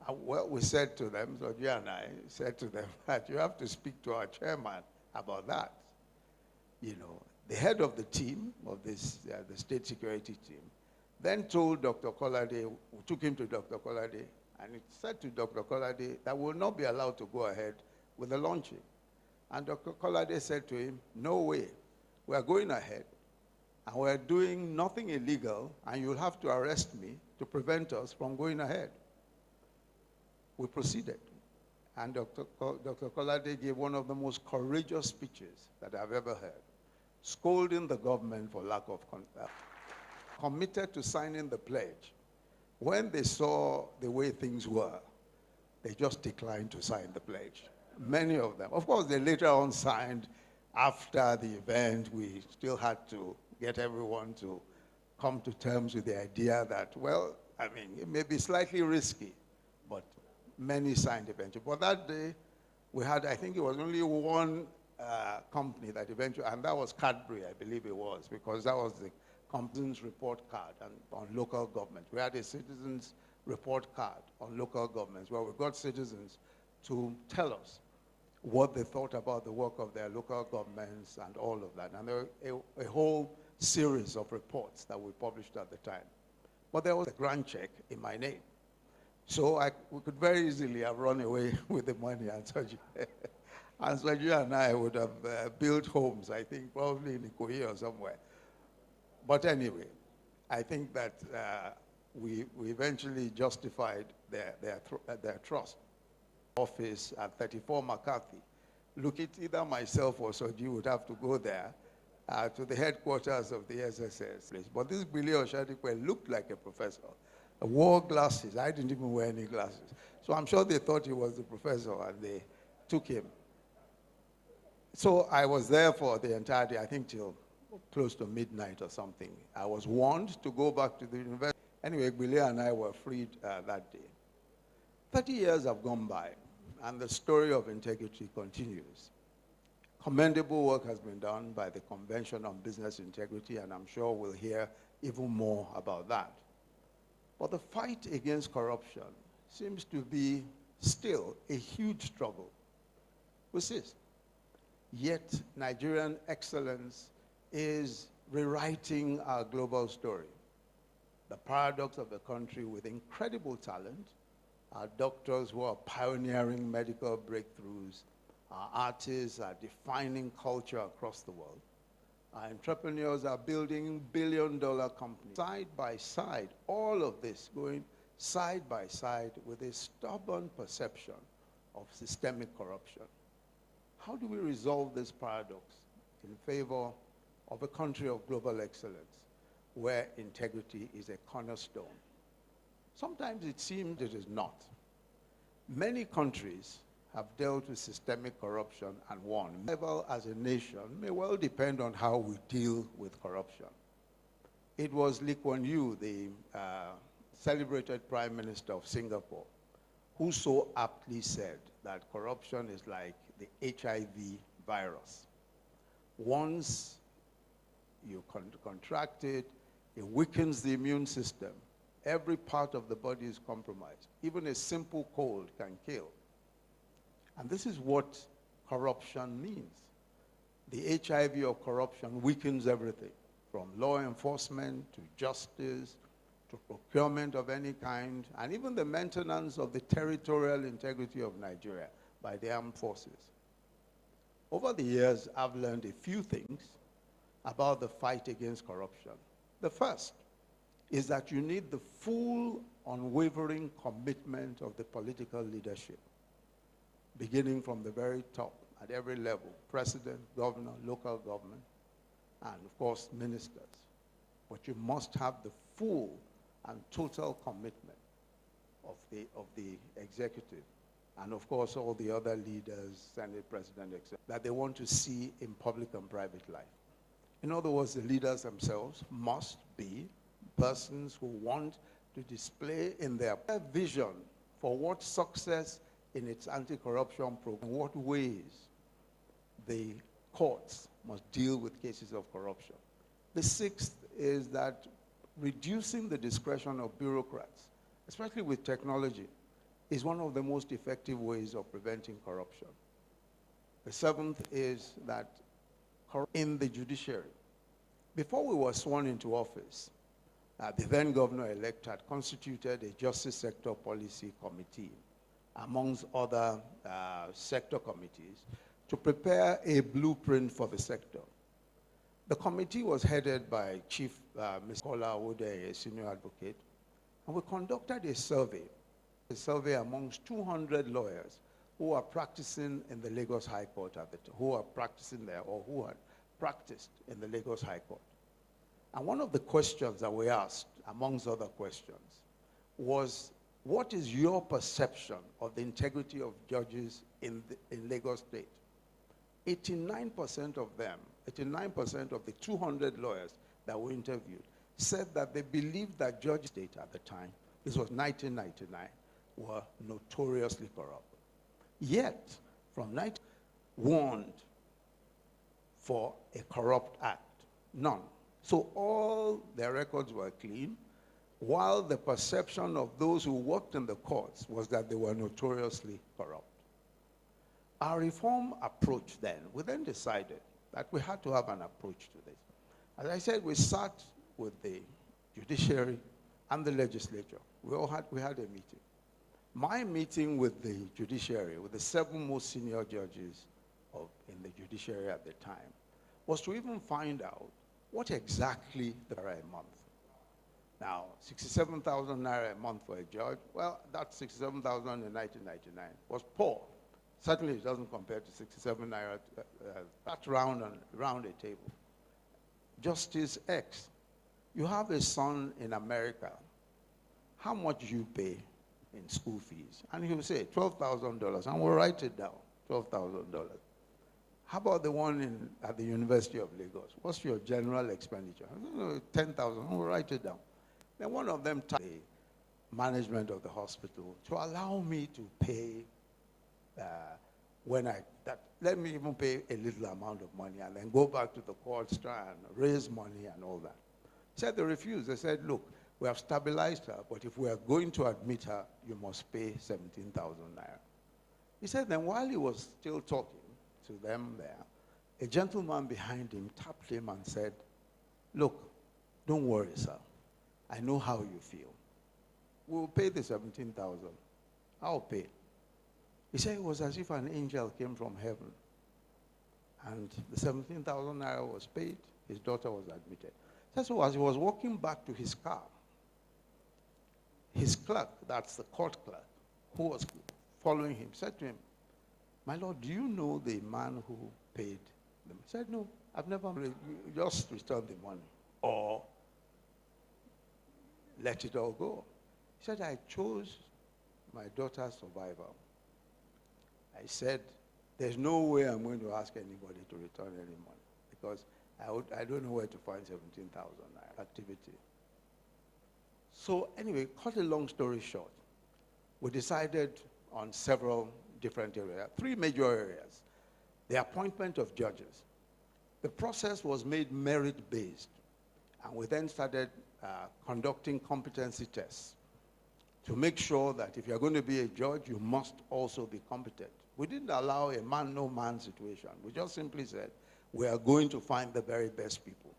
Well, we said to them, Soji and I said to them that you have to speak to our chairman about that. You know, the head of the team, of this, the state security team, then told Dr. Kolade, we took him to Dr. Kolade, and it said to Dr. Kolade that we will not be allowed to go ahead with the launching. And Dr. Kolade said to him, no way, we are going ahead, and we are doing nothing illegal, and you'll have to arrest me to prevent us from going ahead. We proceeded, and Dr. Kolade gave one of the most courageous speeches that I've ever heard, scolding the government for lack of conduct. Committed to signing the pledge. When they saw the way things were, they just declined to sign the pledge. Many of them. Of course, they later on signed after the event. We still had to get everyone to come to terms with the idea that, well, I mean, it may be slightly risky, but many signed eventually. But that day, we had, I think it was only one company that eventually, and that was Cadbury, I believe it was, because that was the Citizens Report Card on local government. We had a Citizens Report Card on local governments where we got citizens to tell us what they thought about the work of their local governments and all of that. And there were a whole series of reports that we published at the time. But there was a grant check in my name. So we could very easily have run away with the money, and Soji and I would have built homes, I think, probably in Ikoyi or somewhere. But anyway, I think that we eventually justified their trust. Office at 34 McCarthy. Look at either myself or Soji would have to go there to the headquarters of the SSS. But this Billy Oshadikwe looked like a professor. Wore glasses. I didn't even wear any glasses. So I'm sure they thought he was the professor and they took him. So I was there for the entire day, I think till close to midnight or something. I was warned to go back to the university. Anyway, Billy and I were freed that day. 30 years have gone by, and the story of integrity continues. Commendable work has been done by the Convention on Business Integrity, and I'm sure we'll hear even more about that. But the fight against corruption seems to be still a huge struggle. Persist. Yet Nigerian excellence is rewriting our global story. The paradox of the country with incredible talent, our doctors who are pioneering medical breakthroughs, our artists are defining culture across the world, our entrepreneurs are building billion-dollar companies. Side by side, all of this going side by side with a stubborn perception of systemic corruption. How do we resolve this paradox in favor of a country of global excellence where integrity is a cornerstone? Sometimes it seems it is not. Many countries have dealt with systemic corruption and won. Level as a nation may well depend on how we deal with corruption. It was Lee Kuan Yew, the celebrated Prime Minister of Singapore, who so aptly said that corruption is like the HIV virus. Once you contract it, it weakens the immune system. Every part of the body is compromised. Even a simple cold can kill. And this is what corruption means. The HIV of corruption weakens everything, from law enforcement to justice to procurement of any kind, and even the maintenance of the territorial integrity of Nigeria by the armed forces. Over the years, I've learned a few things about the fight against corruption. The first is that you need the full, unwavering commitment of the political leadership, beginning from the very top, at every level, president, governor, local government, and of course, ministers. But you must have the full and total commitment of the executive, and of course, all the other leaders, Senate President, etc., that they want to see in public and private life. In other words, the leaders themselves must be persons who want to display in their vision for what success in its anti-corruption program, in what ways the courts must deal with cases of corruption. The sixth is that reducing the discretion of bureaucrats, especially with technology, is one of the most effective ways of preventing corruption. The seventh is that in the judiciary, before we were sworn into office, the then governor-elect had constituted a justice sector policy committee, amongst other sector committees, to prepare a blueprint for the sector. The committee was headed by Chief Ms. Kola Ode, a senior advocate, and we conducted a survey amongst 200 lawyers who are practicing in the Lagos High Court at the time, who are practicing there or who had practiced in the Lagos High Court. And one of the questions that we asked, amongst other questions, was, what is your perception of the integrity of judges in Lagos State? 89% of them, 89% of the 200 lawyers that we interviewed said that they believed that judges state at the time, this was 1999, were notoriously corrupt. Yet, from 19 warned for a corrupt act, none. So all their records were clean, while the perception of those who worked in the courts was that they were notoriously corrupt. Our reform approach then, we then decided that we had to have an approach to this. As I said, we sat with the judiciary and the legislature. We had a meeting. My meeting with the judiciary, with the 7 most senior judges in the judiciary at the time, was to even find out what exactly the naira a month. Now, 67,000 naira a month for a judge, well, that 67,000 in 1999 was poor. Certainly it doesn't compare to 67 naira, that's round a table. Justice X, you have a son in America, how much do you pay in school fees? And he will say $12,000, and we'll write it down, $12,000. How about the one at the University of Lagos? What's your general expenditure? 10,000, we'll write it down. Then one of them told the management of the hospital to allow me to pay let me even pay a little amount of money and then go back to the courts, try and raise money and all that. He said they refused. They said, look, we have stabilized her, but if we are going to admit her, you must pay 17,000 naira. He said then while he was still talking to them there, a gentleman behind him tapped him and said, look, don't worry, sir. I know how you feel. We'll pay the 17,000. I'll pay. He said it was as if an angel came from heaven. And the 17,000 naira was paid. His daughter was admitted. So as he was walking back to his car, his clerk, that's the court clerk, who was following him, said to him, my lord, do you know the man who paid them? He said, no, I've never, just return the money or let it all go. He said, I chose my daughter's survival. I said, there's no way I'm going to ask anybody to return any money because I don't know where to find 17,000 activity. So anyway, cut a long story short, we decided on several different areas, 3 major areas. The appointment of judges. The process was made merit-based, and we then started conducting competency tests to make sure that if you're going to be a judge, you must also be competent. We didn't allow a man, no man situation. We just simply said, we are going to find the very best people.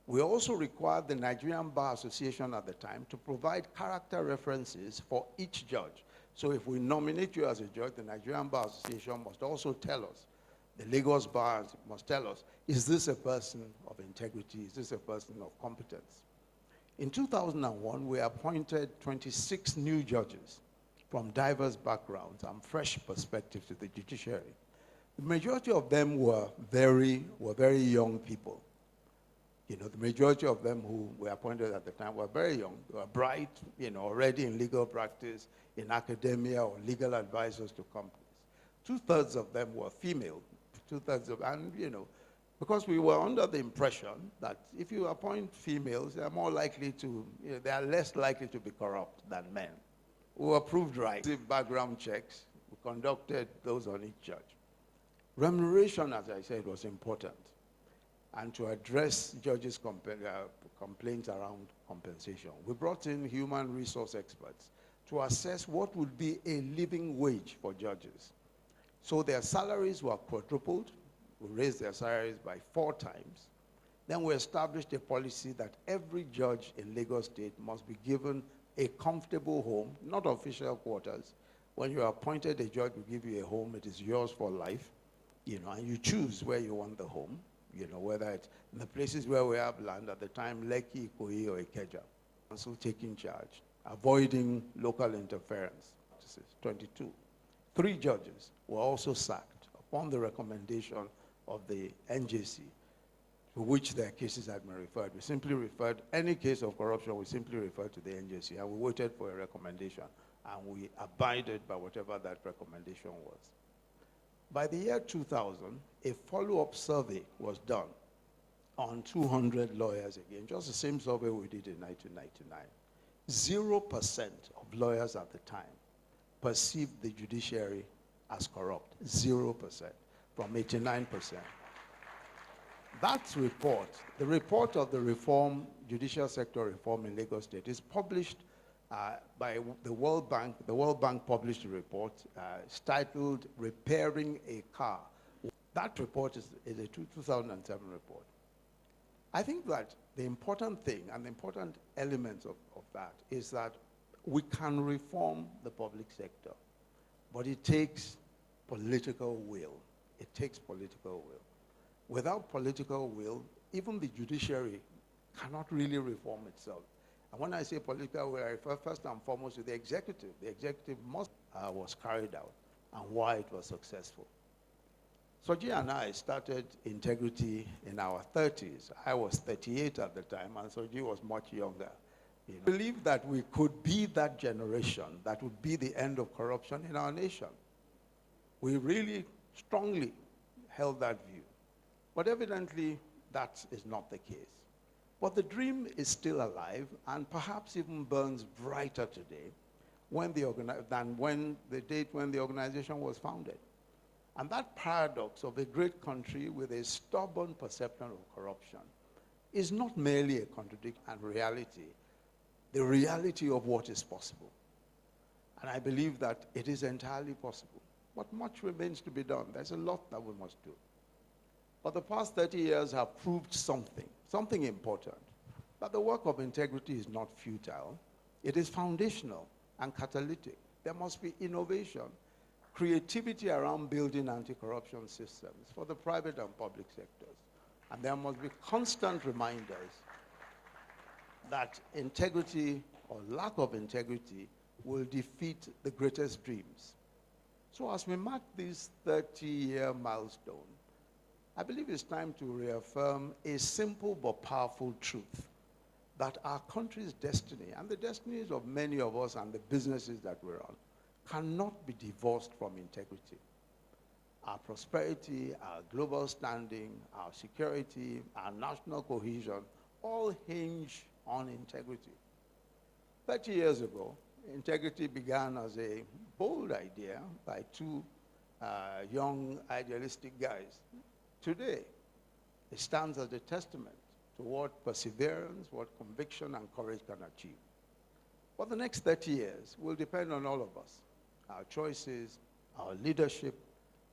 We also required the Nigerian Bar Association at the time to provide character references for each judge. So if we nominate you as a judge, the Nigerian Bar Association must also tell us, the Lagos Bar must tell us, is this a person of integrity? Is this a person of competence? In 2001, we appointed 26 new judges from diverse backgrounds and fresh perspectives to the judiciary. The majority of them were very young people. You know, the majority of them who were appointed at the time were very young. They were bright, you know, already in legal practice, in academia, or legal advisors to companies. 2/3 of them were female. 2/3 of, and you know, Because we were under the impression that if you appoint females, they are more likely to, they are less likely to be corrupt than men. We were proved right. Background checks, we conducted those on each judge. Remuneration, as I said, was important. And to address judges' complaints around compensation, we brought in human resource experts to assess what would be a living wage for judges. So their salaries were quadrupled. We raised their salaries by 4 times. Then we established a policy that every judge in Lagos State must be given a comfortable home, not official quarters. When you are appointed a judge, we give you a home. It is yours for life, and you choose where you want the home, whether it's in the places where we have land at the time, Lekki, Ikoyi, or Ikeja. Council taking charge, avoiding local interference. 22. 3 judges were also sacked upon the recommendation of the NJC, to which their cases had been referred. We simply referred, any case of corruption, we simply referred to the NJC, and we waited for a recommendation, and we abided by whatever that recommendation was. By the year 2000, a follow-up survey was done on 200 lawyers again, just the same survey we did in 1999. 0% of lawyers at the time perceived the judiciary as corrupt. 0%, from 89%. That report, the report of the reform, judicial sector reform in Lagos State, is published by the World Bank. The World Bank published a report titled Repairing a Car. That report is a 2007 report. I think that the important thing and the important element of that is that we can reform the public sector, but it takes political will. It takes political will. Without political will, even the judiciary cannot really reform itself. And when I say political will, I refer first and foremost to the executive. The executive was carried out and why it was successful. Soji and I started integrity in our 30s. I was 38 at the time, and Soji was much younger. I believe that we could be that generation that would be the end of corruption in our nation. We really strongly held that view. But evidently, that is not the case. But the dream is still alive and perhaps even burns brighter today than when the date when the organization was founded. And that paradox of a great country with a stubborn perception of corruption is not merely a contradiction and reality, the reality of what is possible. And I believe that it is entirely possible. But much remains to be done. There's a lot that we must do. But the past 30 years have proved something important, that the work of integrity is not futile. It is foundational and catalytic. There must be innovation, creativity around building anti-corruption systems for the private and public sectors. And there must be constant reminders that integrity or lack of integrity will defeat the greatest dreams. So as we mark this 30-year milestone, I believe it's time to reaffirm a simple but powerful truth, that our country's destiny and the destinies of many of us and the businesses that we're on cannot be divorced from integrity. Our prosperity, our global standing, our security, our national cohesion all hinge on integrity. 30 years ago, integrity began as a bold idea by 2 young idealistic guys. Today, it stands as a testament to what perseverance, what conviction and courage can achieve. For the next 30 years will depend on all of us, our choices, our leadership,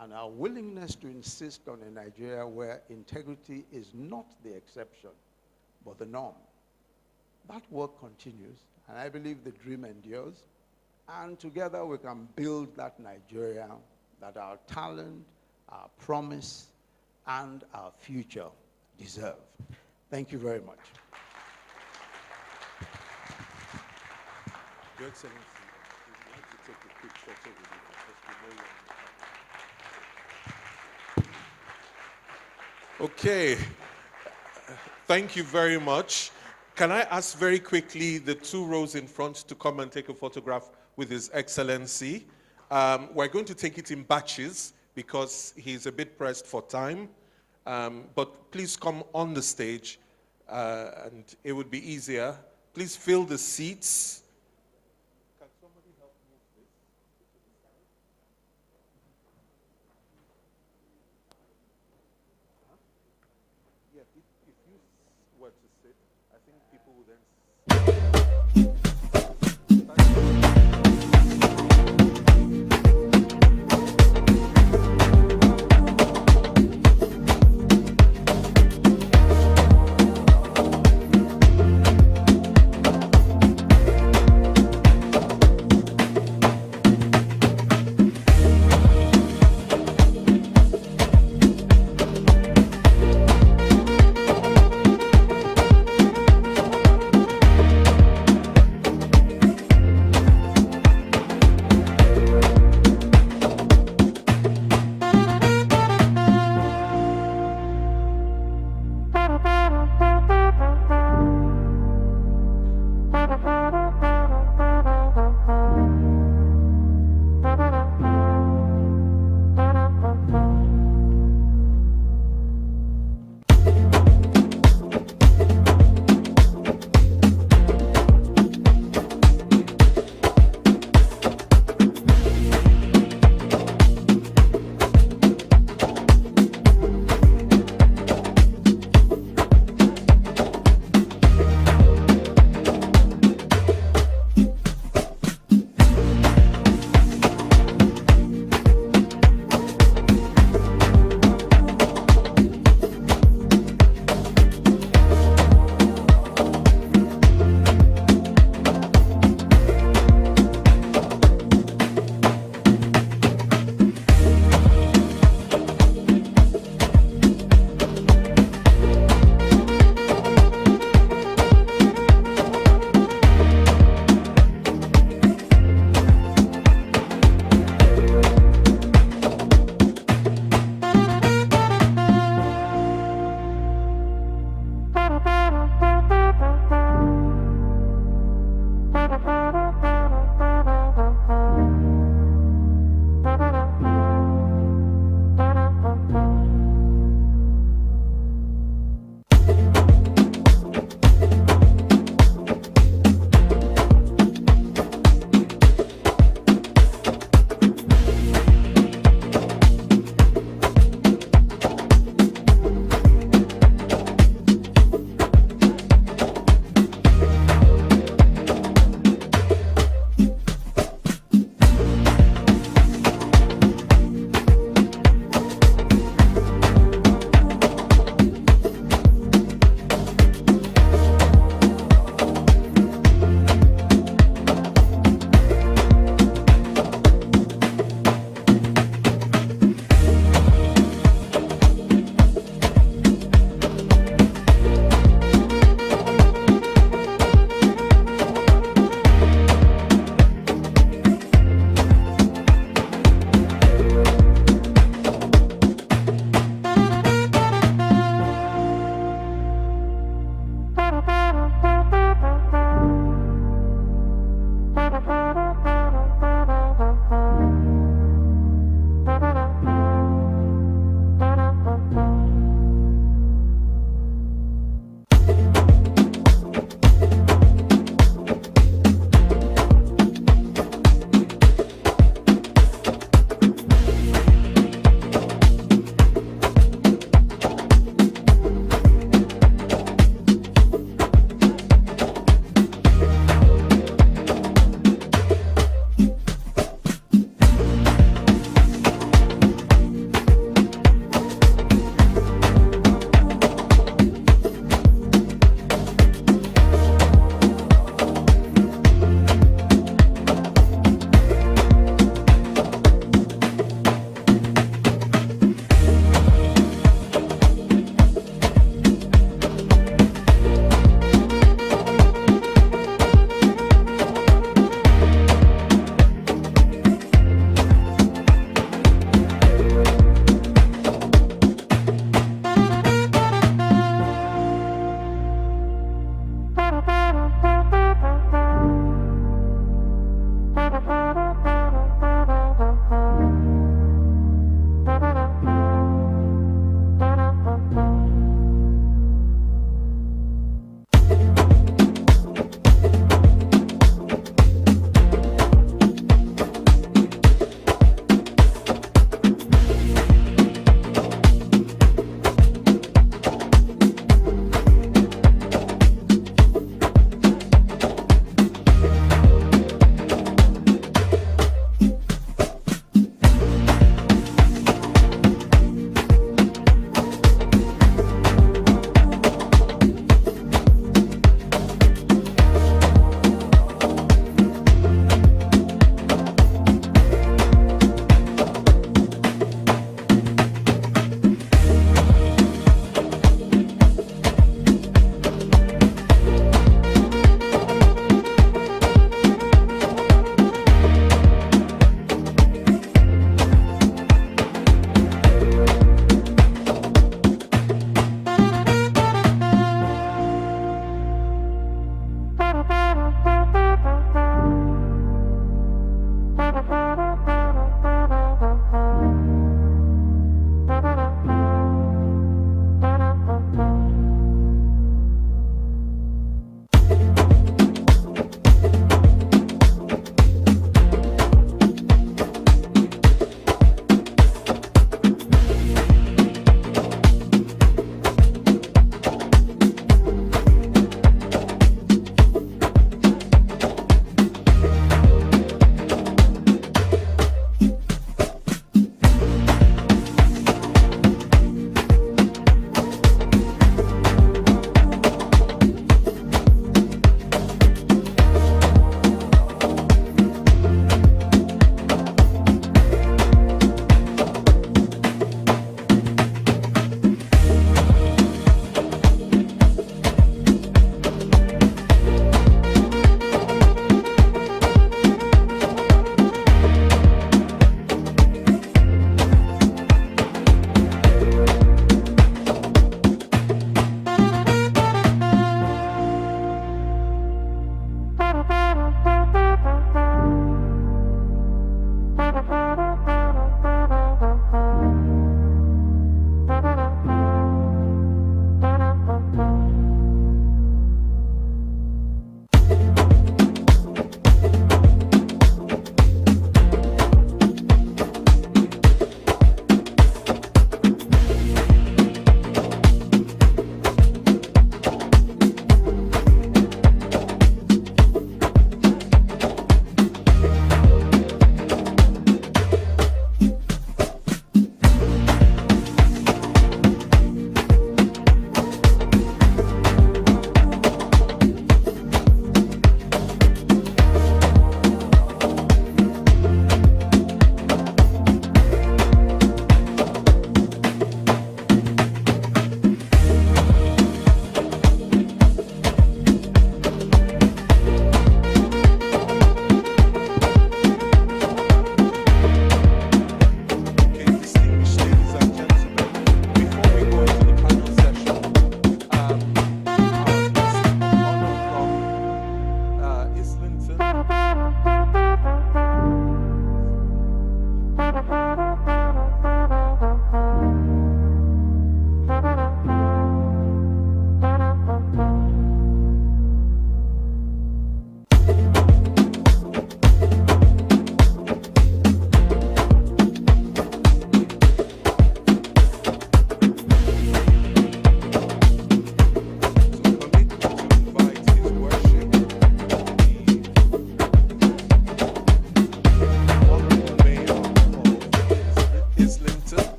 and our willingness to insist on a Nigeria where integrity is not the exception, but the norm. That work continues, and I believe the dream endures, and together we can build that Nigeria that our talent, our promise, and our future deserve. Thank you very much. Your Excellency, we'd like to take a quick photo with you. Okay. Thank you very much. Can I ask very quickly the 2 rows in front to come and take a photograph with His Excellency? We're going to take it in batches because he's a bit pressed for time. But please come on the stage, and it would be easier. Please fill the seats. Can somebody help move this? Yeah, if you were to sit, I think people would then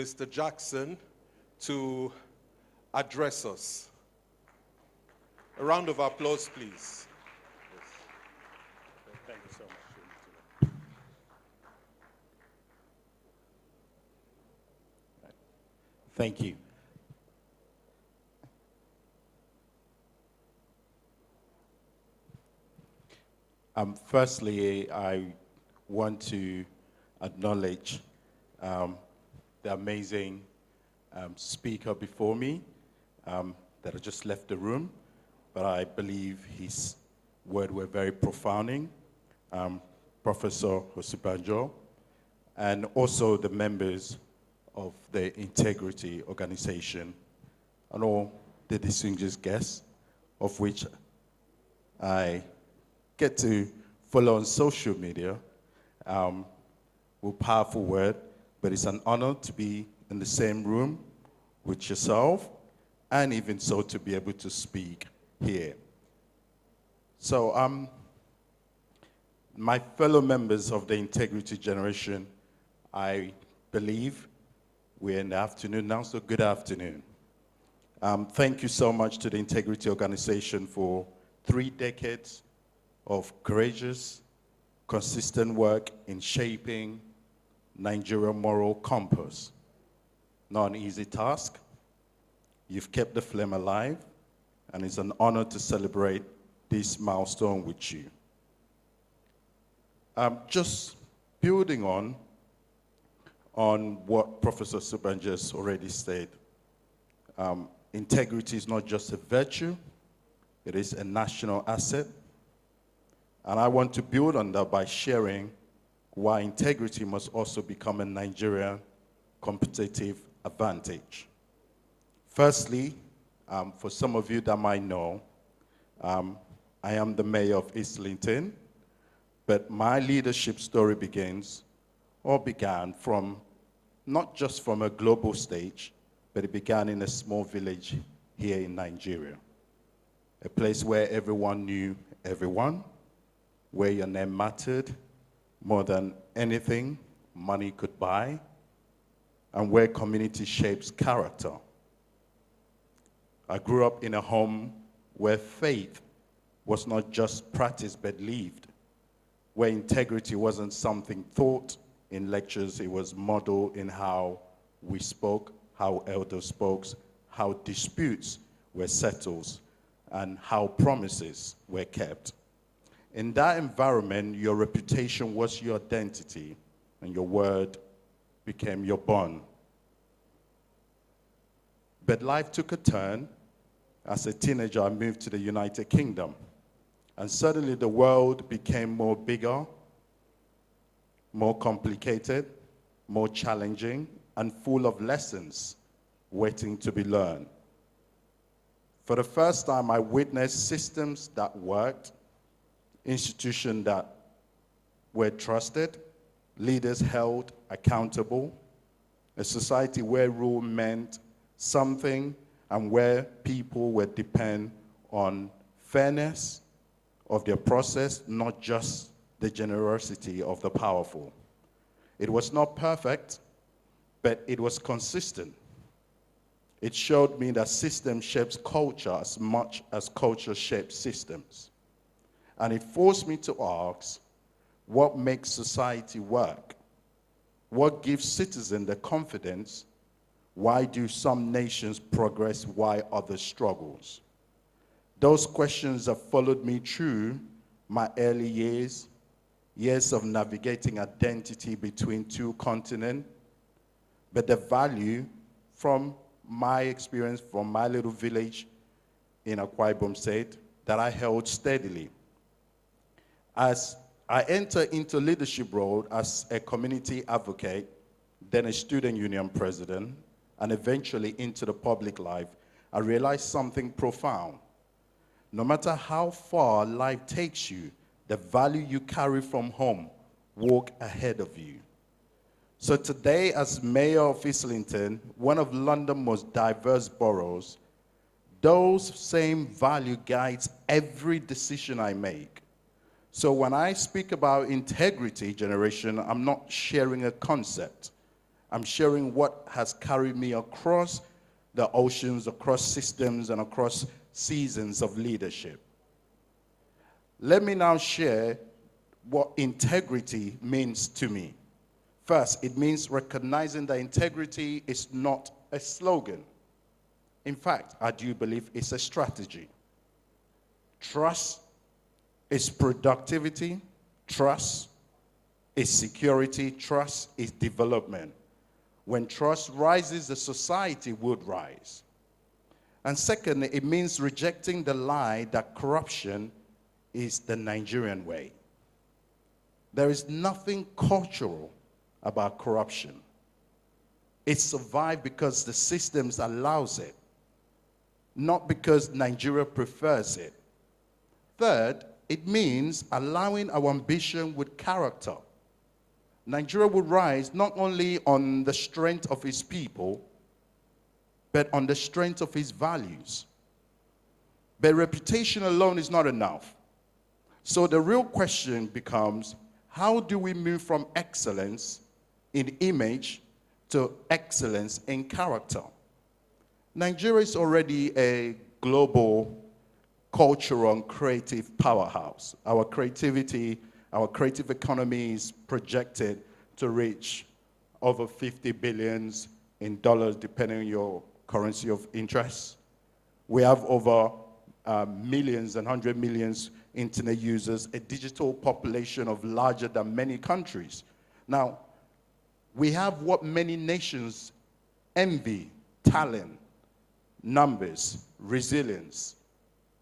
Mr. Jackson to address us. A round of applause, please. Thank you so much. Thank you. Firstly, I want to acknowledge the amazing speaker before me that just left the room, but I believe his words were very profounding. Professor Osinbajo, and also the members of the Integrity Organization, and all the distinguished guests, of which I get to follow on social media with powerful word, but it's an honor to be in the same room with yourself, and even so to be able to speak here. So my fellow members of the Integrity Generation, I believe we're in the afternoon now, so good afternoon. Thank you so much to the Integrity Organization for 3 decades of courageous, consistent work in shaping Nigerian moral compass. Not an easy task. You've kept the flame alive, and it's an honor to celebrate this milestone with you. Just building on what Professor Osinbajo has already said, integrity is not just a virtue, it is a national asset. And I want to build on that by sharing why integrity must also become a Nigerian competitive advantage. Firstly, for some of you that might know, I am the mayor of Islington, but my leadership story began from, not just from a global stage, but it began in a small village here in Nigeria. A place where everyone knew everyone, where your name mattered more than anything money could buy, and where community shapes character. I grew up in a home where faith was not just practiced but lived, where integrity wasn't something taught in lectures, it was modeled in how we spoke, how elders spoke, how disputes were settled, and how promises were kept. In that environment, your reputation was your identity, and your word became your bond. But life took a turn. As a teenager, I moved to the United Kingdom. And suddenly the world became more bigger, more complicated, more challenging, and full of lessons waiting to be learned. For the first time, I witnessed systems that worked, institutions that were trusted, leaders held accountable, a society where rule meant something and where people would depend on fairness of their process, not just the generosity of the powerful. It was not perfect, but it was consistent. It showed me that system shapes culture as much as culture shapes systems. And it forced me to ask, what makes society work? What gives citizens the confidence? Why do some nations progress while others struggle? Those questions have followed me through my early years of navigating identity between two continents. But the value from my experience, from my little village in Akwa Ibom State, that I held steadily. As I entered into leadership role as a community advocate, then a student union president, and eventually into the public life, I realized something profound. No matter how far life takes you, the value you carry from home walk ahead of you. So today, as mayor of Islington, one of London's most diverse boroughs, those same value guides every decision I make. So when I speak about integrity generation, I'm not sharing a concept. I'm sharing what has carried me across the oceans, across systems, and across seasons of leadership. Let me now share what integrity means to me. First, it means recognizing that integrity is not a slogan. In fact, I do believe it's a strategy. Trust is productivity. Trust is security. Trust is development. When trust rises, the society would rise. And second, it means rejecting the lie that corruption is the Nigerian way. There is nothing cultural about corruption. It survived because the systems allows it, not because Nigeria prefers it. Third, it means allowing our ambition with character. Nigeria will rise not only on the strength of its people, but on the strength of its values. But reputation alone is not enough. So the real question becomes, how do we move from excellence in image to excellence in character? Nigeria is already a global cultural and creative powerhouse. Our creative economy is projected to reach over $50 billion in dollars, depending on your currency of interest. We have over millions and 100 millions internet users, a digital population of larger than many countries. Now, we have what many nations envy: talent, numbers, resilience,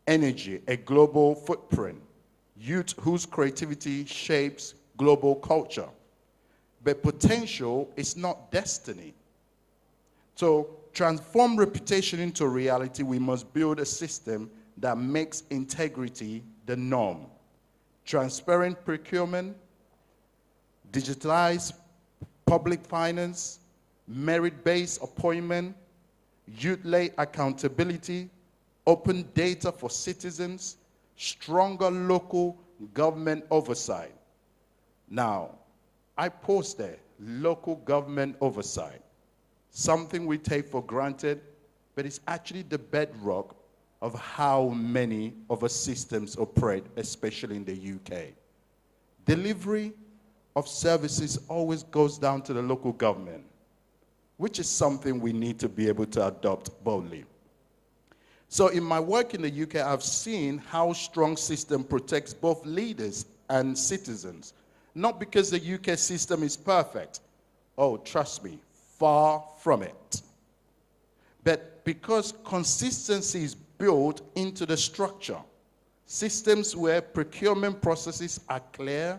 energy, a global footprint. youth whose creativity shapes global culture. But potential is not destiny. To transform reputation into reality, we must build a system that makes integrity the norm. Transparent procurement, digitalized public finance, merit-based appointment, youth-led accountability, open data for citizens, stronger local government oversight. Now, I pause there, local government oversight. Something we take for granted, but it's actually the bedrock of how many of our systems operate, especially in the UK. Delivery of services always goes down to the local government, which is something we need to be able to adopt boldly. So in my work in the UK, I've seen how strong system protects both leaders and citizens. Not because the UK system is perfect. Oh, trust me, far from it. But because consistency is built into the structure. Systems where procurement processes are clear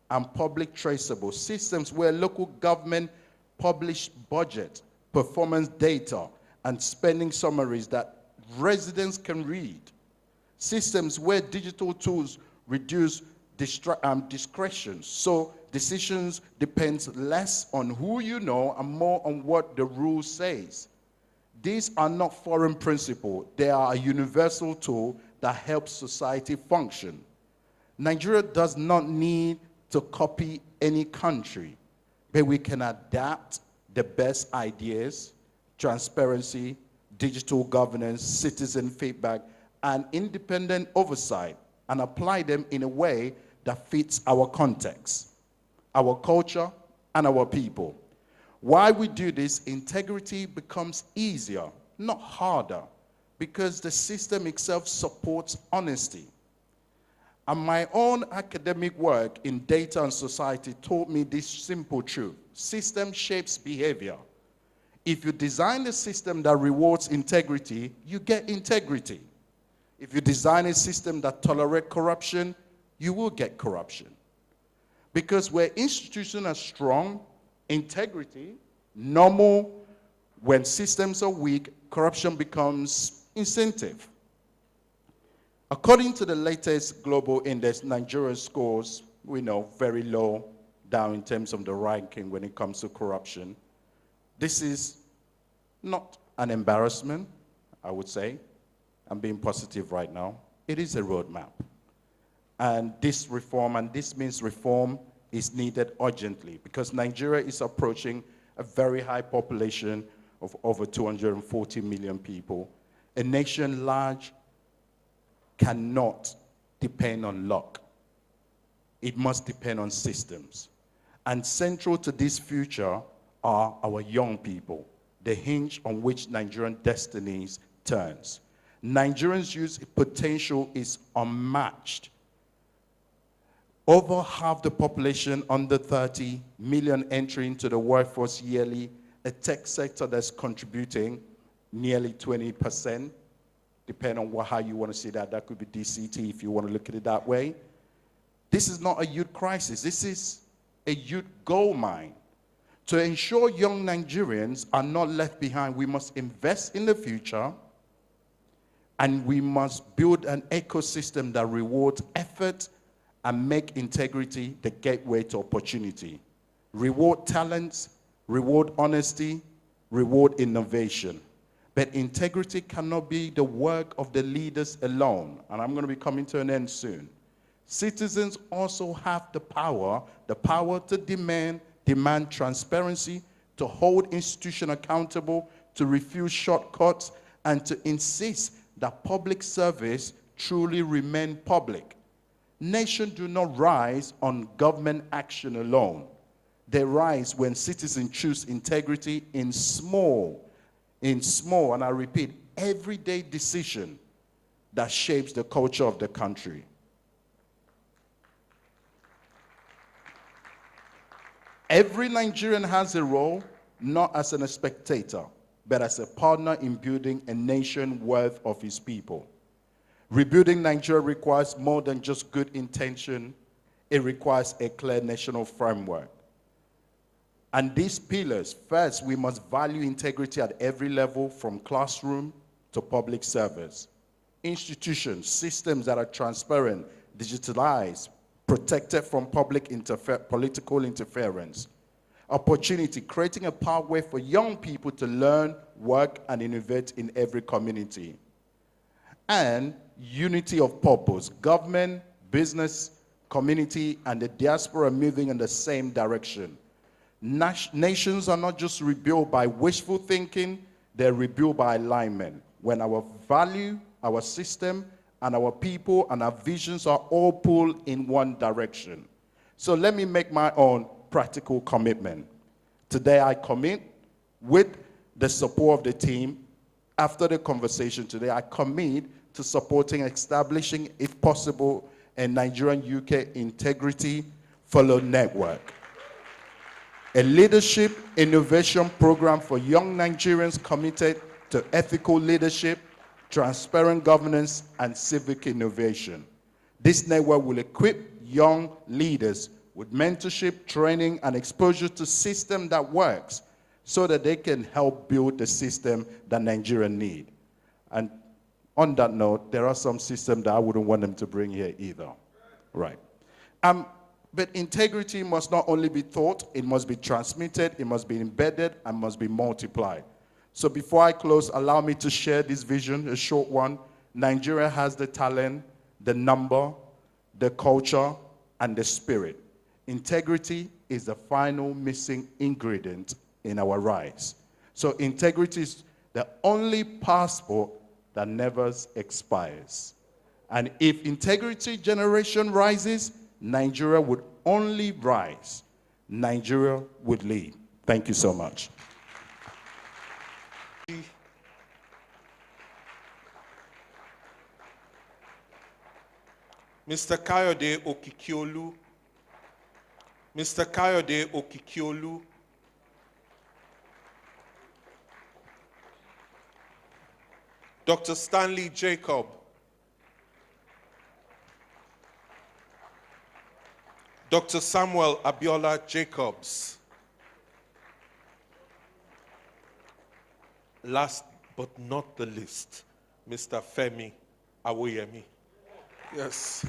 and public traceable. Systems where local government publish budget, performance data, and spending summaries that residents can read. Systems where digital tools reduce discretion, so decisions depend less on who you know and more on what the rule says. These are not foreign principles. They are a universal tool that helps society function. Nigeria does not need to copy any country, but we can adapt the best ideas, transparency, digital governance, citizen feedback, and independent oversight, and apply them in a way that fits our context, our culture, and our people. While we do this, integrity becomes easier, not harder, because the system itself supports honesty. And my own academic work in data and society taught me this simple truth. System shapes behavior. If you design a system that rewards integrity, you get integrity. If you design a system that tolerates corruption, you will get corruption. Because where institutions are strong, integrity, normal. When systems are weak, corruption becomes incentive. According to the latest global index, Nigerian scores, we know, very low down in terms of the ranking when it comes to corruption. This is not an embarrassment, I would say. I'm being positive right now. It is a roadmap. And this reform, and this means reform, is needed urgently because Nigeria is approaching a very high population of over 240 million people. A nation large cannot depend on luck. It must depend on systems. And central to this future are our young people, the hinge on which Nigerian destinies turns. Nigerians' youth potential is unmatched. Over half the population under 30 million entry into the workforce yearly, a tech sector that's contributing nearly 20%, depending on how you want to see that. That could be DCT if you want to look at it that way. This is not a youth crisis. This is a youth gold mine. To ensure young Nigerians are not left behind, we must invest in the future, and we must build an ecosystem that rewards effort and make integrity the gateway to opportunity. Reward talents, reward honesty, reward innovation. But integrity cannot be the work of the leaders alone. And I'm going to be coming to an end soon. Citizens also have the power to demand transparency, to hold institutions accountable, to refuse shortcuts, and to insist that public service truly remain public. Nations do not rise on government action alone. They rise when citizens choose integrity in small, and I repeat, everyday decision that shapes the culture of the country. Every Nigerian has a role, not as a spectator, but as a partner in building a nation worth of his people. Rebuilding Nigeria requires more than just good intention. It requires a clear national framework. And these pillars, first, we must value integrity at every level, from classroom to public service. Institutions, systems that are transparent, digitalized, protected from political interference. Opportunity, creating a pathway for young people to learn, work, and innovate in every community. And unity of purpose, government, business, community, and the diaspora moving in the same direction. Nations are not just rebuilt by wishful thinking, they're rebuilt by alignment. When our value, our system, and our people and our visions are all pulled in one direction. So let me make my own practical commitment. Today I commit, with the support of the team, after the conversation today, I commit to supporting establishing, if possible, a Nigerian-UK integrity fellow network. A leadership innovation program for young Nigerians committed to ethical leadership, transparent governance, and civic innovation. This network will equip young leaders with mentorship, training, and exposure to system that works so that they can help build the system that Nigerians need. And on that note, there are some systems that I wouldn't want them to bring here either. Right. But integrity must not only be taught, it must be transmitted, it must be embedded, and must be multiplied. So before I close, allow me to share this vision, a short one. Nigeria has the talent, the number, the culture, and the spirit. Integrity is the final missing ingredient in our rise. So integrity is the only passport that never expires. And if integrity generation rises, Nigeria would only rise. Nigeria would lead. Thank you so much. Mr. Kayode Okikiolu. Mr. Kayode Okikiolu. Dr. Stanley Jacob. Dr. Samuel Abiola Jacobs. Last but not the least, Mr. Femi Awoyemi. Yes.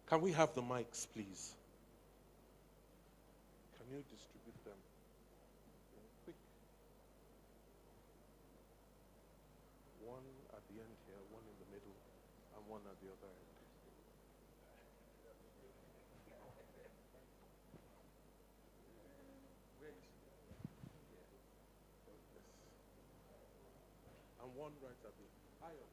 Can we have the mics, please? Can you distribute them? Quick. One at the end here, one in the middle, and one at the other end. And one right at the higher.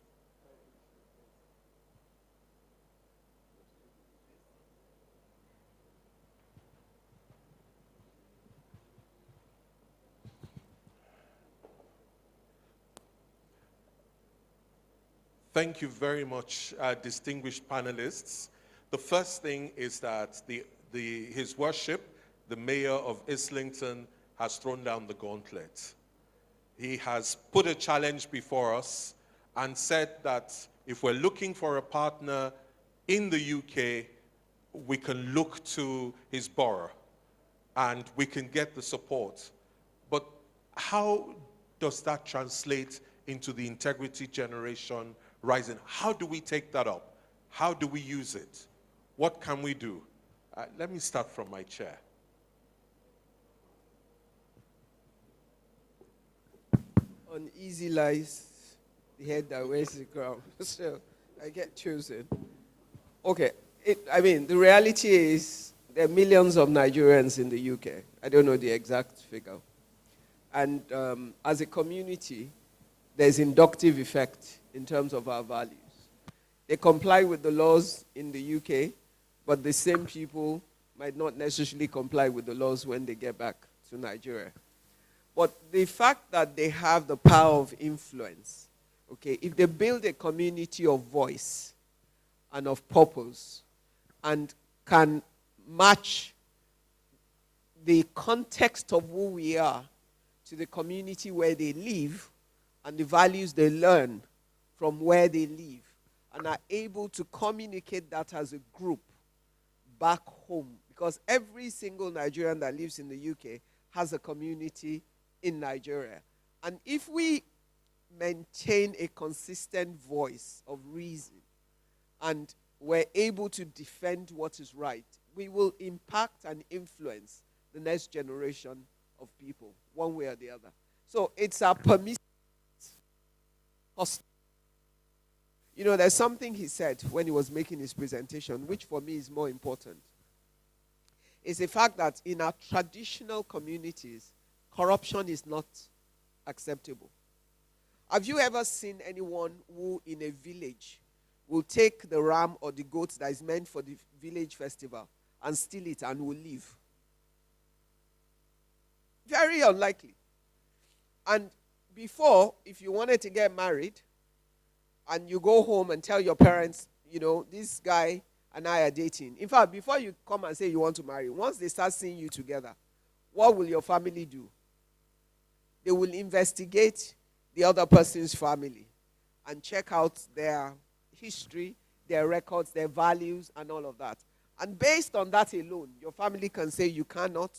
Thank you very much, distinguished panelists. The first thing is that His Worship, the Mayor of Islington, has thrown down the gauntlet. He has put a challenge before us and said that if we're looking for a partner in the UK, we can look to his borough and we can get the support. But how does that translate into the integrity generation rising? How do we take that up? How do we use it? What can we do? Let me start from my chair. On easy lies, the head that wears the crown. So I get chosen. Okay, the reality is there are millions of Nigerians in the UK. I don't know the exact figure. And as a community, there's inductive effect in terms of our values. They comply with the laws in the UK, but the same people might not necessarily comply with the laws when they get back to Nigeria. But the fact that they have the power of influence, okay, if they build a community of voice and of purpose, and can match the context of who we are to the community where they live and the values they learn from where they live, and are able to communicate that as a group back home. Because every single Nigerian that lives in the UK has a community in Nigeria. And if we maintain a consistent voice of reason and we're able to defend what is right, we will impact and influence the next generation of people, one way or the other. So it's a permissive. You know, there's something he said when he was making his presentation, which for me is more important. It's the fact that in our traditional communities, corruption is not acceptable. Have you ever seen anyone who in a village will take the ram or the goat that is meant for the village festival and steal it and will leave? Very unlikely. And before, if you wanted to get married and you go home and tell your parents, you know, this guy and I are dating. In fact, before you come and say you want to marry, once they start seeing you together, what will your family do? They will investigate the other person's family and check out their history, their records, their values, and all of that. And based on that alone, your family can say you cannot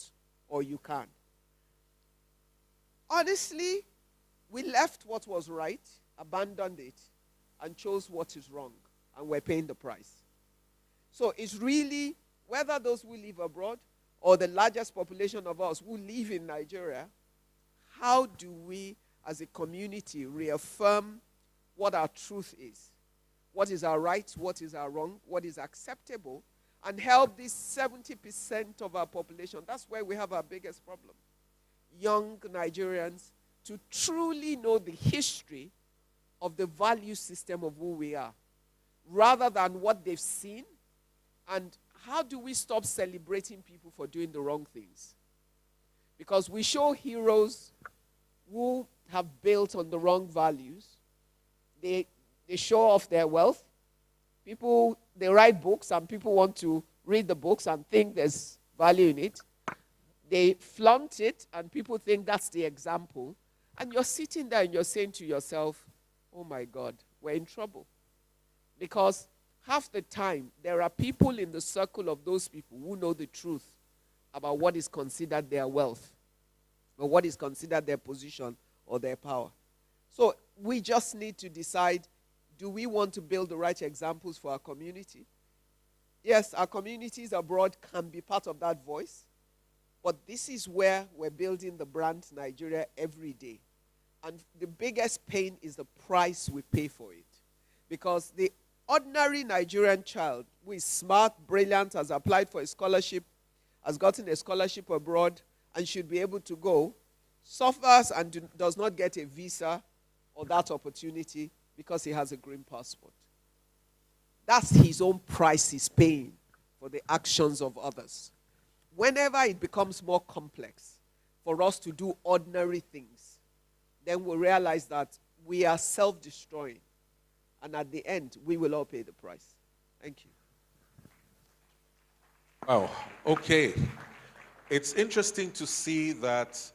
or you can. Honestly, we left what was right, abandoned it, and chose what is wrong, and we're paying the price. So it's really, whether those who live abroad or the largest population of us who live in Nigeria, how do we as a community reaffirm what our truth is? What is our right? What is our wrong? What is acceptable? And help this 70% of our population. That's where we have our biggest problem. Young Nigerians to truly know the history of the value system of who we are, rather than what they've seen. And how do we stop celebrating people for doing the wrong things? Because we show heroes who have built on the wrong values. They show off their wealth. People, they write books and people want to read the books and think there's value in it. They flaunt it and people think that's the example. And you're sitting there and you're saying to yourself, oh my God, we're in trouble. Because half the time, there are people in the circle of those people who know the truth about what is considered their wealth or what is considered their position or their power. So we just need to decide, do we want to build the right examples for our community? Yes, our communities abroad can be part of that voice, but this is where we're building the brand Nigeria every day. And the biggest pain is the price we pay for it. Because the ordinary Nigerian child who is smart, brilliant, has applied for a scholarship, has gotten a scholarship abroad, and should be able to go, suffers and does not get a visa or that opportunity because he has a green passport. That's his own price he's paying for the actions of others. Whenever it becomes more complex for us to do ordinary things, then we'll realize that we are self-destroying. And at the end, we will all pay the price. Thank you. Wow. Okay. It's interesting to see that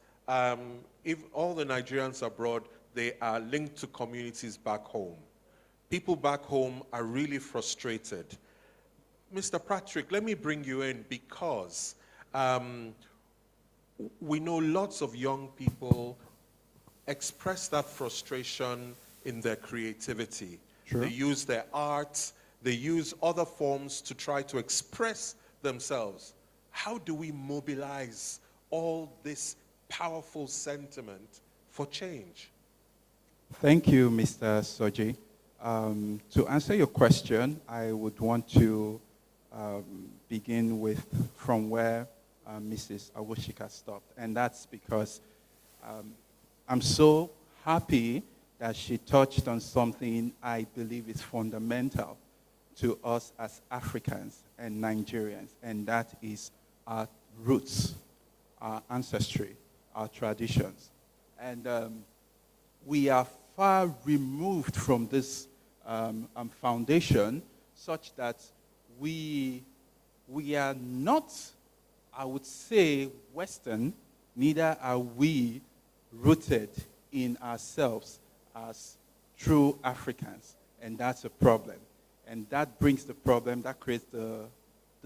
if all the Nigerians abroad, they are linked to communities back home. People back home are really frustrated. Mr. Patrick, let me bring you in because we know lots of young people express that frustration in their creativity. Sure. They use their art, they use other forms to try to express themselves. How do we mobilize all this powerful sentiment for change? Thank you, Mr. Soji. To answer your question, I would want to begin with from where Mrs. Awoshika stopped, and that's because I'm so happy that she touched on something I believe is fundamental to us as Africans and Nigerians, and that is our roots, our ancestry, our traditions. And we are far removed from this foundation such that we we are not, I would say, Western, neither are we rooted in ourselves as true Africans. And that's a problem. And that brings the problem, that creates the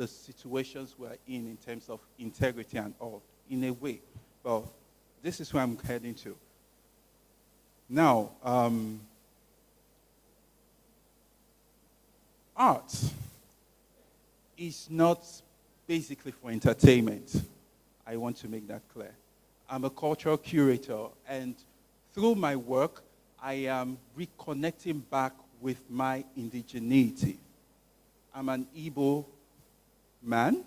situations we're in terms of integrity and all, in a way. Well, this is where I'm heading to. Now, art is not basically for entertainment. I want to make that clear. I'm a cultural curator, and through my work, I am reconnecting back with my indigeneity. I'm an Igbo man.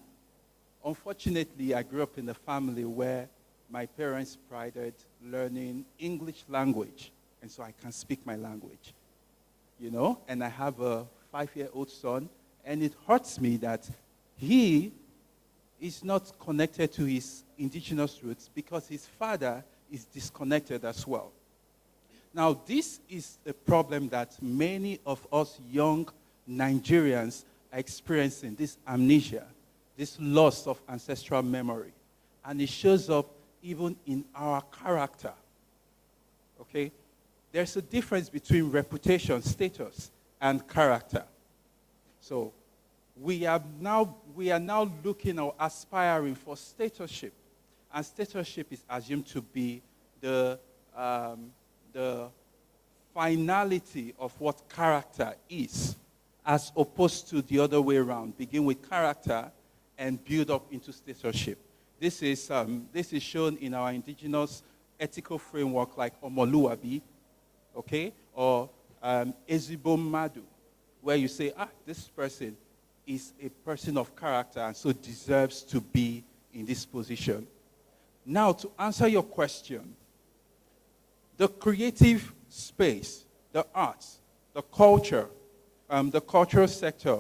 Unfortunately, I grew up in a family where my parents prided learning English language, and so I can speak my language, you know? And I have a 5-year-old son, and it hurts me that he is not connected to his indigenous roots because his father is disconnected as well. Now, this is a problem that many of us young Nigerians are experiencing, this amnesia, this loss of ancestral memory. And it shows up even in our character, okay? There's a difference between reputation, status, and character. So we are now looking or aspiring for statusship. And statusship is assumed to be the finality of what character is, as opposed to the other way around. Begin with character and build up into statusship. This is shown in our indigenous ethical framework like Omoluabi, okay, or Ezigbo Madu, where you say, this person is a person of character and so deserves to be in this position. Now, to answer your question, the creative space, the arts, the culture, the cultural sector,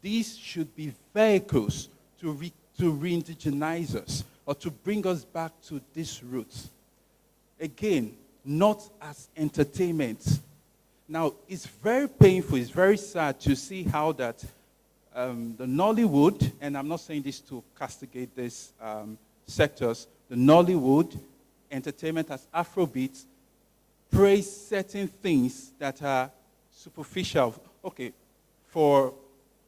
these should be vehicles to re-indigenize us or to bring us back to these roots. Again, not as entertainment. Now, it's very painful, it's very sad to see how that the Nollywood, and I'm not saying this to castigate these sectors, the Nollywood, entertainment as Afrobeats, praise certain things that are superficial. Okay, for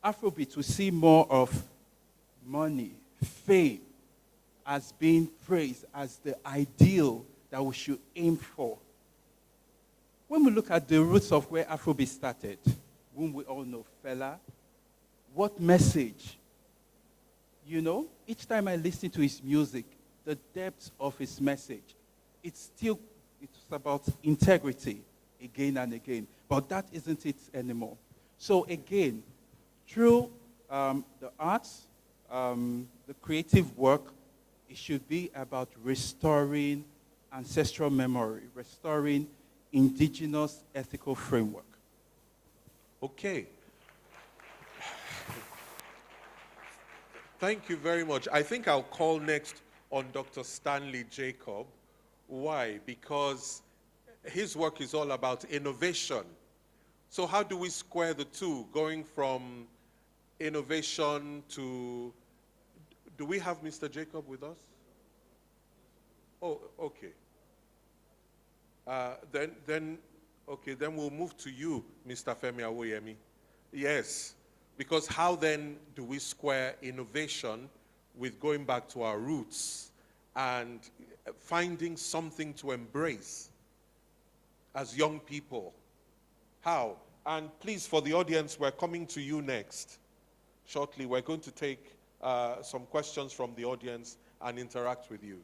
Afrobeats, we see more of money, fame, as being praised as the ideal that we should aim for. When we look at the roots of where Afrobeat started, whom we all know, Fela, what message? You know, each time I listen to his music, the depth of his message, it's about integrity again and again. But that isn't it anymore. So again, through the arts, the creative work, it should be about restoring ancestral memory, restoring indigenous ethical framework. Okay. Thank you very much. I think I'll call next on Dr. Stanley Jacob. Why? Because his work is all about innovation. So how do we square the two, going from innovation to... Do we have Mr. Jacob with us? Oh, okay. Then we'll move to you, Mr. Femi Awoyemi. Yes, because how then do we square innovation with going back to our roots and finding something to embrace as young people? How? And please, for the audience, we're coming to you next. Shortly, we're going to take some questions from the audience and interact with you.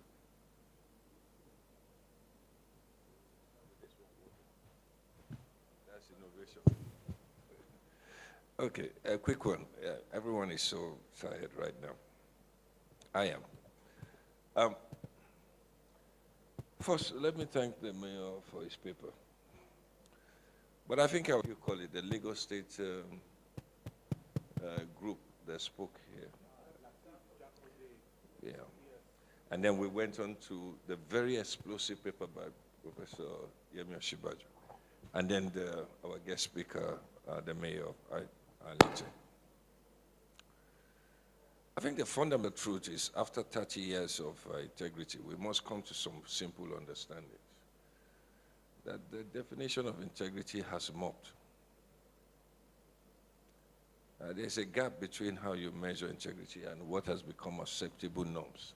Okay, a quick one. Everyone is so tired right now. I am. First, let me thank the mayor for his paper. But I think you call it the Lagos State group that spoke here. Yeah. And then we went on to the very explosive paper by Professor Yemi Osinbajo. And then our guest speaker, the mayor of Arlington. I think the fundamental truth is after 30 years of integrity, we must come to some simple understandings. That the definition of integrity has morphed. There's a gap between how you measure integrity and what has become acceptable norms,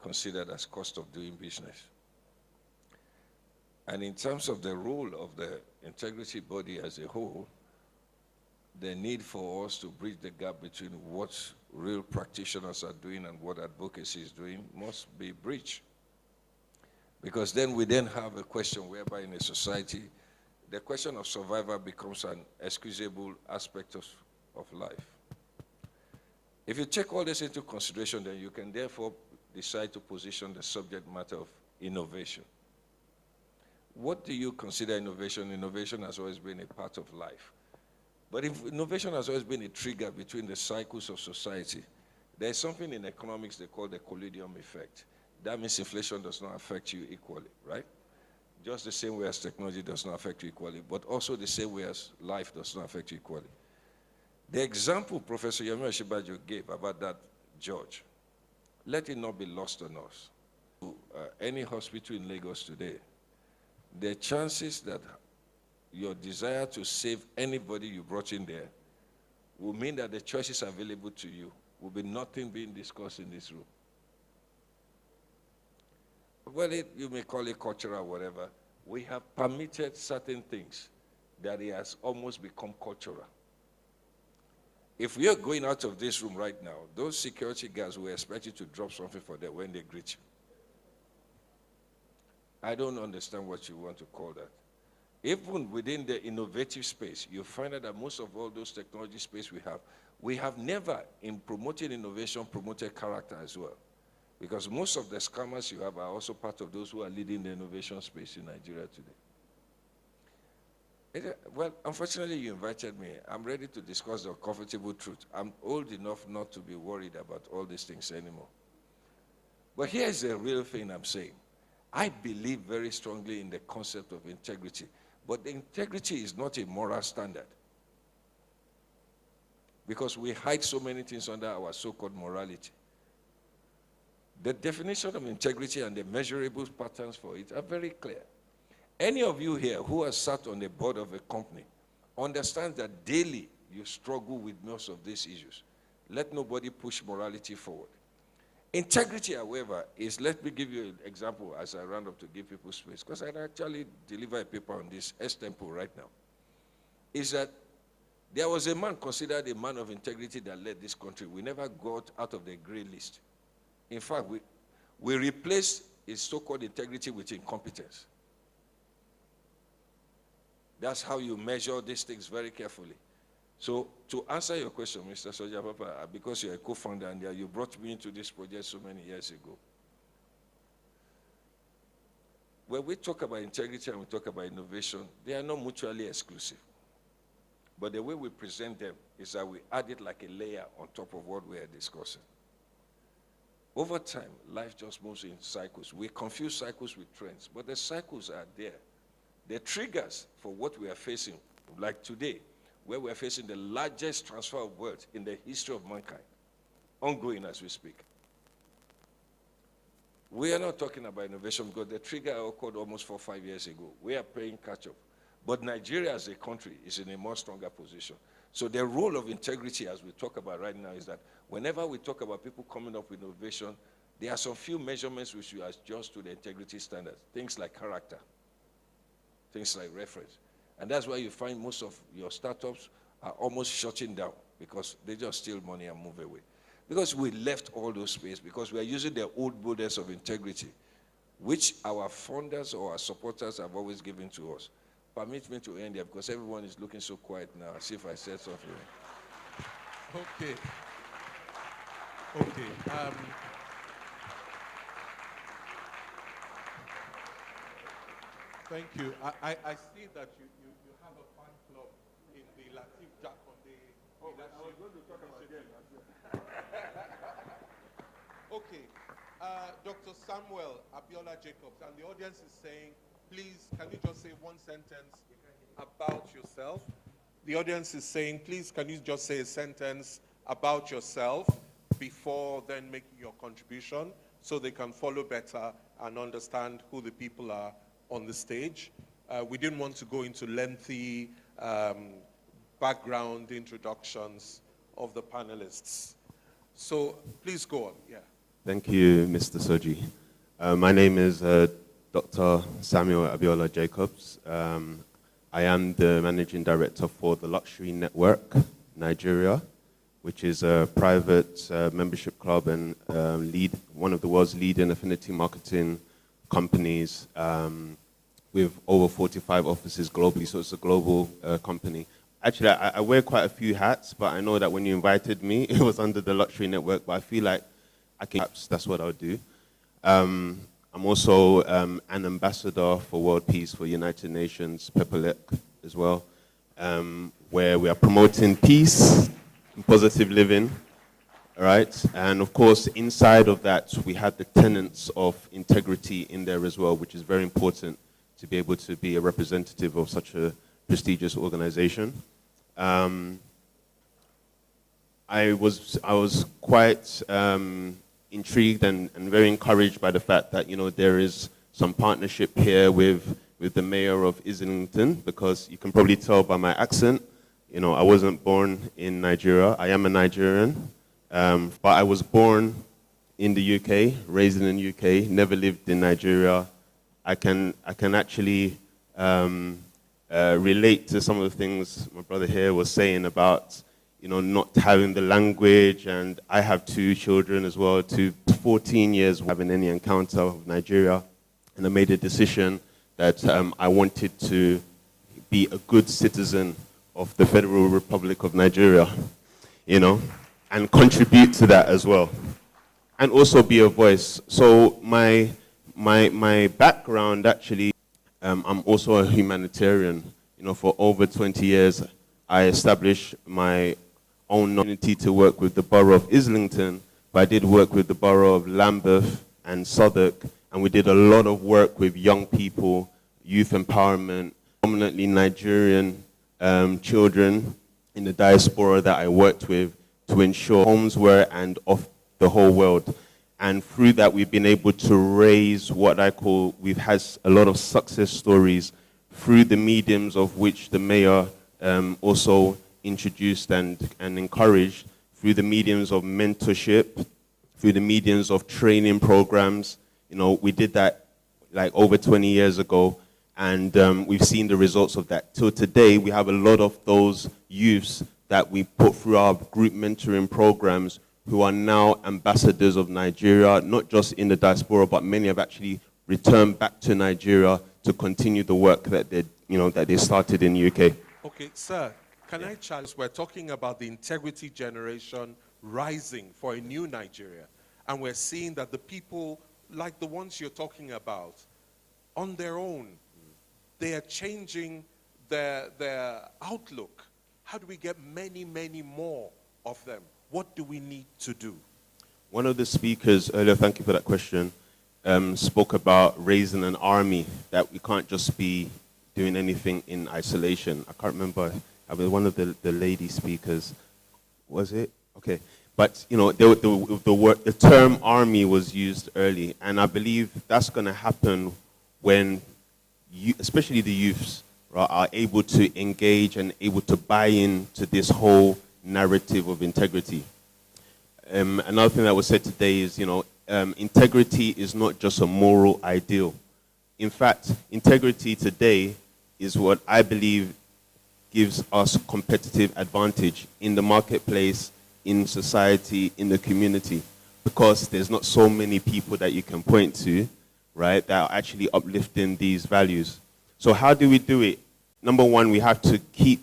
considered as cost of doing business. And in terms of the role of the integrity body as a whole, the need for us to bridge the gap between what real practitioners are doing and what advocacy is doing must be bridged. Because then we then have a question whereby in a society, the question of survival becomes an excusable aspect of life. If you take all this into consideration, then you can therefore decide to position the subject matter of innovation. What do you consider innovation? Innovation has always been a part of life. But if innovation has always been a trigger between the cycles of society, there's something in economics they call the collidium effect. That means inflation does not affect you equally, right? Just the same way as technology does not affect you equally, but also the same way as life does not affect you equally. The example Professor Yemi Osinbajo gave about that judge, let it not be lost on us. Any hospital in Lagos today, the chances that your desire to save anybody you brought in there will mean that the choices available to you will be nothing being discussed in this room. Well, you may call it cultural or whatever. We have permitted certain things that it has almost become cultural. If we are going out of this room right now, those security guards will expect you to drop something for them when they greet you. I don't understand what you want to call that. Even within the innovative space, you find out that most of all those technology space we have never, in promoting innovation, promoted character as well. Because most of the scammers you have are also part of those who are leading the innovation space in Nigeria today. Well, unfortunately, you invited me. I'm ready to discuss the comfortable truth. I'm old enough not to be worried about all these things anymore. But here's the real thing I'm saying. I believe very strongly in the concept of integrity. But the integrity is not a moral standard. Because we hide so many things under our so-called morality. The definition of integrity and the measurable patterns for it are very clear. Any of you here who has sat on the board of a company understands that daily you struggle with most of these issues. Let nobody push morality forward. Integrity, however, is, let me give you an example as I round up to give people space, because I actually deliver a paper on this extempo right now, is that there was a man considered a man of integrity that led this country. We never got out of the gray list. In fact, we replaced his so-called integrity with incompetence. That's how you measure these things very carefully. So to answer your question, Mr. Soji Apampa, because you're a co-founder and you brought me into this project so many years ago. When we talk about integrity and we talk about innovation, they are not mutually exclusive. But the way we present them is that we add it like a layer on top of what we are discussing. Over time, life just moves in cycles. We confuse cycles with trends, but the cycles are there. The triggers for what we are facing, like today, where we are facing the largest transfer of wealth in the history of mankind, ongoing as we speak. We are not talking about innovation because the trigger occurred almost 4 or 5 years ago. We are playing catch-up. But Nigeria as a country is in a much stronger position. So the role of integrity, as we talk about right now, is that whenever we talk about people coming up with innovation, there are some few measurements which you adjust to the integrity standards. Things like character, things like reference. And that's why you find most of your startups are almost shutting down because they just steal money and move away. Because we left all those space, because we are using the old models of integrity, which our funders or our supporters have always given to us. Permit me to end there because everyone is looking so quiet now, as if I said something. Okay. Okay. Thank you. I see that you have a fan club in the Latif Jakonde. Oh, I was going to talk about them. Okay. Dr. Samuel Abiola Jacobs, and the audience is saying, please, can you just say one sentence about yourself? The audience is saying, please, can you just say a sentence about yourself before then making your contribution so they can follow better and understand who the people are on the stage. We didn't want to go into lengthy background introductions of the panelists. So please go on, yeah. Thank you, Mr. Soji. My name is Dr. Samuel Abiola Jacobs. I am the Managing Director for the Luxury Network, Nigeria, which is a private membership club and one of the world's leading affinity marketing companies with over 45 offices globally, so it's a global company. Actually, I wear quite a few hats, but I know that when you invited me, it was under the Luxury Network, but I feel like perhaps that's what I'll do. I'm also an ambassador for world peace for United Nations, PEPALEC as well, where we are promoting peace and positive living, all right? And of course, inside of that, we have the tenets of integrity in there as well, which is very important to be able to be a representative of such a prestigious organization. I was quite intrigued and very encouraged by the fact that, you know, there is some partnership here with the mayor of Islington, because you can probably tell by my accent, you know, I wasn't born in Nigeria. I am a Nigerian, but I was born in the UK, raised in the UK, never lived in Nigeria. I can actually relate to some of the things my brother here was saying about, you know, not having the language, and I have 2 children as well, 14 years having any encounter with Nigeria, and I made a decision that I wanted to be a good citizen of the Federal Republic of Nigeria, you know, and contribute to that as well, and also be a voice. So my background actually, I'm also a humanitarian. You know, for over 20 years, I established my own opportunity to work with the borough of Islington, but I did work with the borough of Lambeth and Southwark, and we did a lot of work with young people, youth empowerment, prominently Nigerian children in the diaspora that I worked with, to ensure homes were and of the whole world. And through that, we've been able to raise what I call, we've had a lot of success stories through the mediums of which the mayor also introduced and encouraged, through the mediums of mentorship, through the mediums of training programs. You know, we did that like over 20 years ago, and we've seen the results of that. Till today, we have a lot of those youths that we put through our group mentoring programs who are now ambassadors of Nigeria, not just in the diaspora, but many have actually returned back to Nigeria to continue the work that they started in the UK. Okay, sir, can I challenge? We're talking about the integrity generation rising for a new Nigeria, and we're seeing that the people, like the ones you're talking about, on their own, they are changing their outlook. How do we get many, many more of them? What do we need to do? One of the speakers earlier, thank you for that question, spoke about raising an army, that we can't just be doing anything in isolation. I can't remember, one of the lady speakers, was it? Okay. But, you know, the term army was used early, and I believe that's going to happen when, especially the youths, right, are able to engage and able to buy into this whole narrative of integrity. Another thing that was said today is, you know, integrity is not just a moral ideal. In fact, integrity today is what I believe gives us competitive advantage in the marketplace, in society, in the community, because there's not so many people that you can point to, right, that are actually uplifting these values. So how do we do it? Number one, we have to keep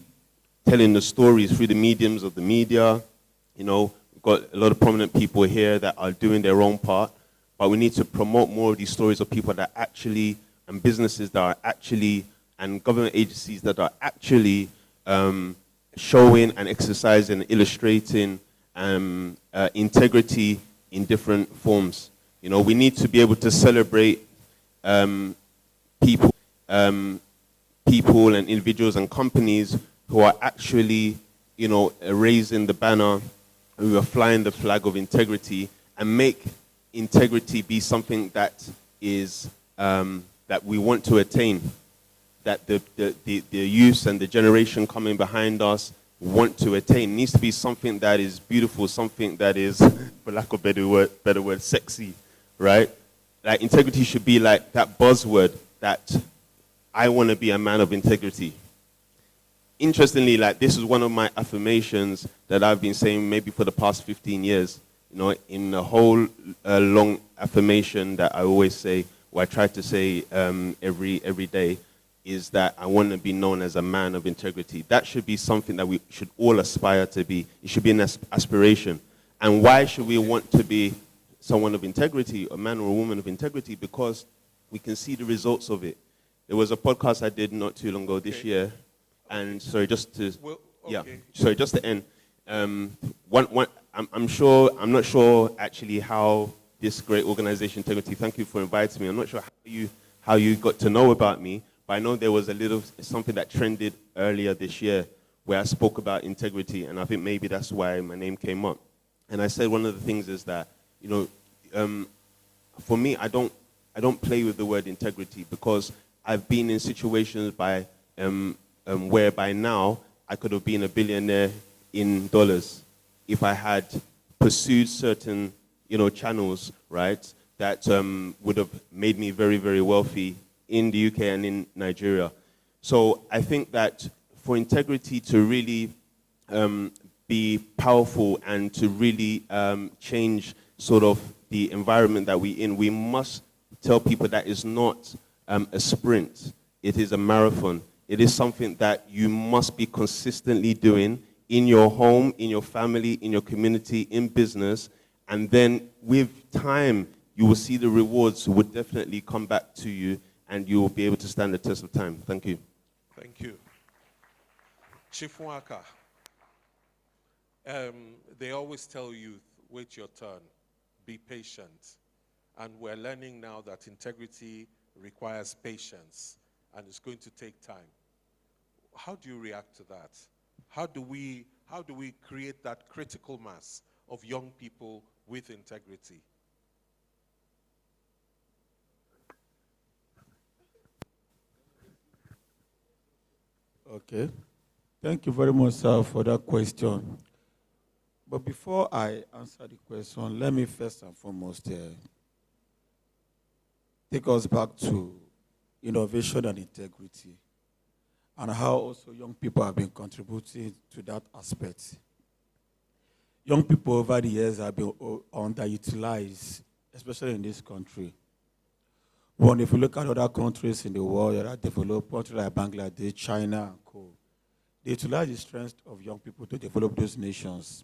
telling the stories through the mediums of the media. You know, we've got a lot of prominent people here that are doing their own part, but we need to promote more of these stories of people that actually, and businesses that are actually, and government agencies that are actually showing and exercising, illustrating integrity in different forms. You know, we need to be able to celebrate people and individuals and companies who are actually, you know, raising the banner we were flying the flag of integrity and make integrity be something that is that we want to attain, that the youth and the generation coming behind us want to attain. It needs to be something that is beautiful, something that is, for lack of a better word, sexy, right? Like integrity should be like that buzzword that I want to be a man of integrity. Interestingly, like this is one of my affirmations that I've been saying maybe for the past 15 years. You know, in a whole long affirmation that I always say, or I try to say every day, is that I want to be known as a man of integrity. That should be something that we should all aspire to be. It should be an aspiration. And why should we want to be someone of integrity, a man or a woman of integrity? Because we can see the results of it. There was a podcast I did not too long ago this year, and sorry, just to just to end. I'm not sure actually how this great organization, Integrity, thank you for inviting me. I'm not sure how you got to know about me, but I know there was something that trended earlier this year where I spoke about integrity, and I think maybe that's why my name came up. And I said one of the things is that, you know, for me, I don't play with the word integrity, because I've been in situations where by now I could have been a billionaire in dollars if I had pursued certain, channels, right, that would have made me very, very wealthy in the UK and in Nigeria. So I think that for integrity to really be powerful and to really change sort of the environment that we're in, we must tell people that it's not a sprint, it is a marathon. It is something that you must be consistently doing in your home, in your family, in your community, in business, and then with time, you will see the rewards would definitely come back to you, and you will be able to stand the test of time. Thank you. Thank you. Chief Waka, they always tell youth, wait your turn, be patient. And we're learning now that integrity requires patience, and it's going to take time. How do you react to that? How do we create that critical mass of young people with integrity? Okay. Thank you very much, sir, for that question. But before I answer the question, let me first and foremost take us back to innovation and integrity, and how also young people have been contributing to that aspect. Young people over the years have been underutilized, especially in this country. One, if you look at other countries in the world that are developed, countries like Bangladesh, China, and co, they utilize the strength of young people to develop those nations.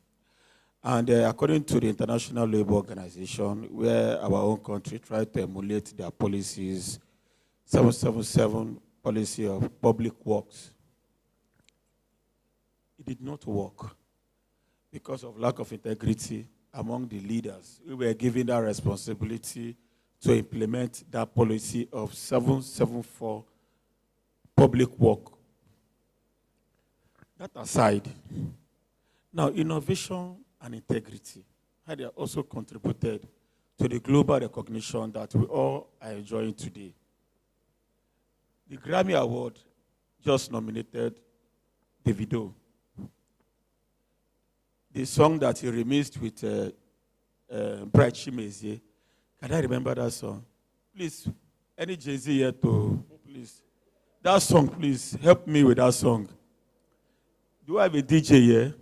And according to the International Labour Organization, where our own country tried to emulate their policies, 777 policy of public works, it did not work because of lack of integrity among the leaders. We were given that responsibility to implement that policy of 774 public work. That aside, now innovation and integrity had also contributed to the global recognition that we all are enjoying today. The Grammy Award just nominated Davido. The song that he remixed with Bright Chimezie. Can I remember that song? Please, any Jay-Z here to, please. That song, please, help me with that song. Do I have a DJ here?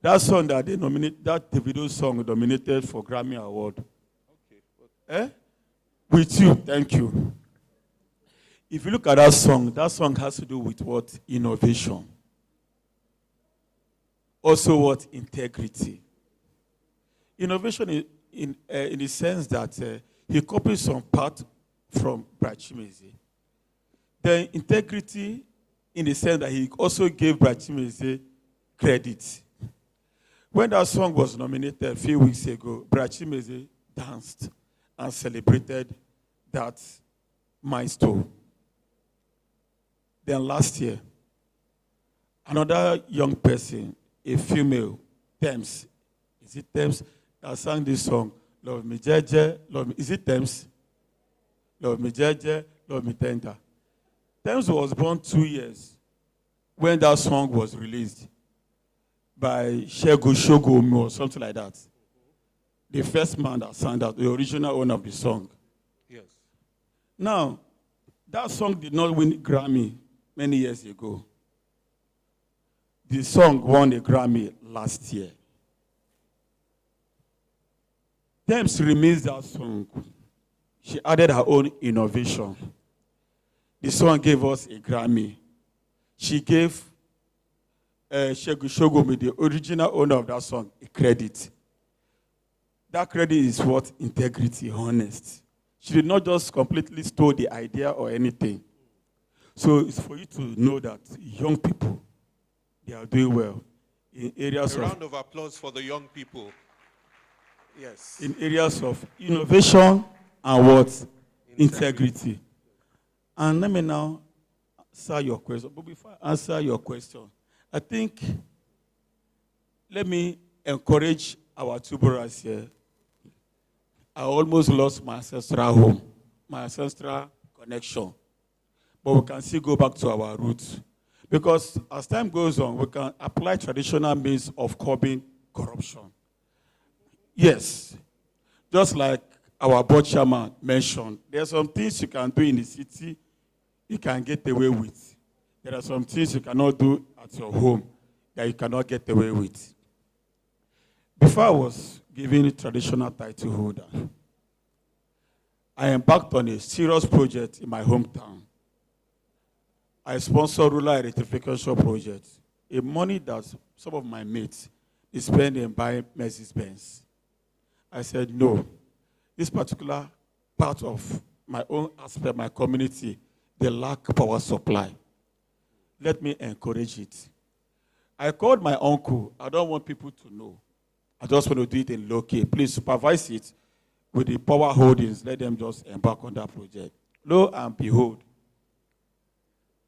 That song that they nominate, that Davido song nominated for Grammy Award. Okay. With you, thank you. If you look at that song has to do with what? Innovation. Also what? Integrity. Innovation in the sense that he copied some part from Bright Chimezie. Then integrity in the sense that he also gave Bright Chimezie credit. When that song was nominated a few weeks ago, Bright Chimezie danced and celebrated that milestone. Then last year, another young person, a female, Thames. Is it Thames that sang this song? Love me, Jeje, love me. Is it Thames? Love me, Jeje, love me, tender. Thames was born 2 years when that song was released by Shego Shogomi or something like that. The first man that sang that, the original owner of the song. Yes. Now, that song did not win Grammy many years ago. The song won a Grammy last year. Thames remixed that song. She added her own innovation. The song gave us a Grammy. She gave Shegu Shogomi, the original owner of that song, a credit. That credit is what? Integrity, honest. She did not just completely steal the idea or anything. So it's for you to know that young people, they are doing well in areas A round of applause for the young people. Yes. in areas of innovation and what? Integrity. And let me now answer your question. But before I answer your question, I think let me encourage our two brothers here. I almost lost my ancestral home, my ancestral connection. But we can still go back to our roots. Because as time goes on, we can apply traditional means of curbing corruption. Yes, just like our board chairman mentioned, there are some things you can do in the city you can get away with. There are some things you cannot do at your home that you cannot get away with. Before I was given a traditional title holder, I embarked on a serious project in my hometown. I sponsored rural electrification project, a money that some of my mates is spending buying Mercedes-Benz. I said, no, this particular part of my own aspect, my community, they lack power supply. Let me encourage it. I called my uncle. I don't want people to know. I just want to do it in low key. Please supervise it with the power holdings. Let them just embark on that project. Lo and behold,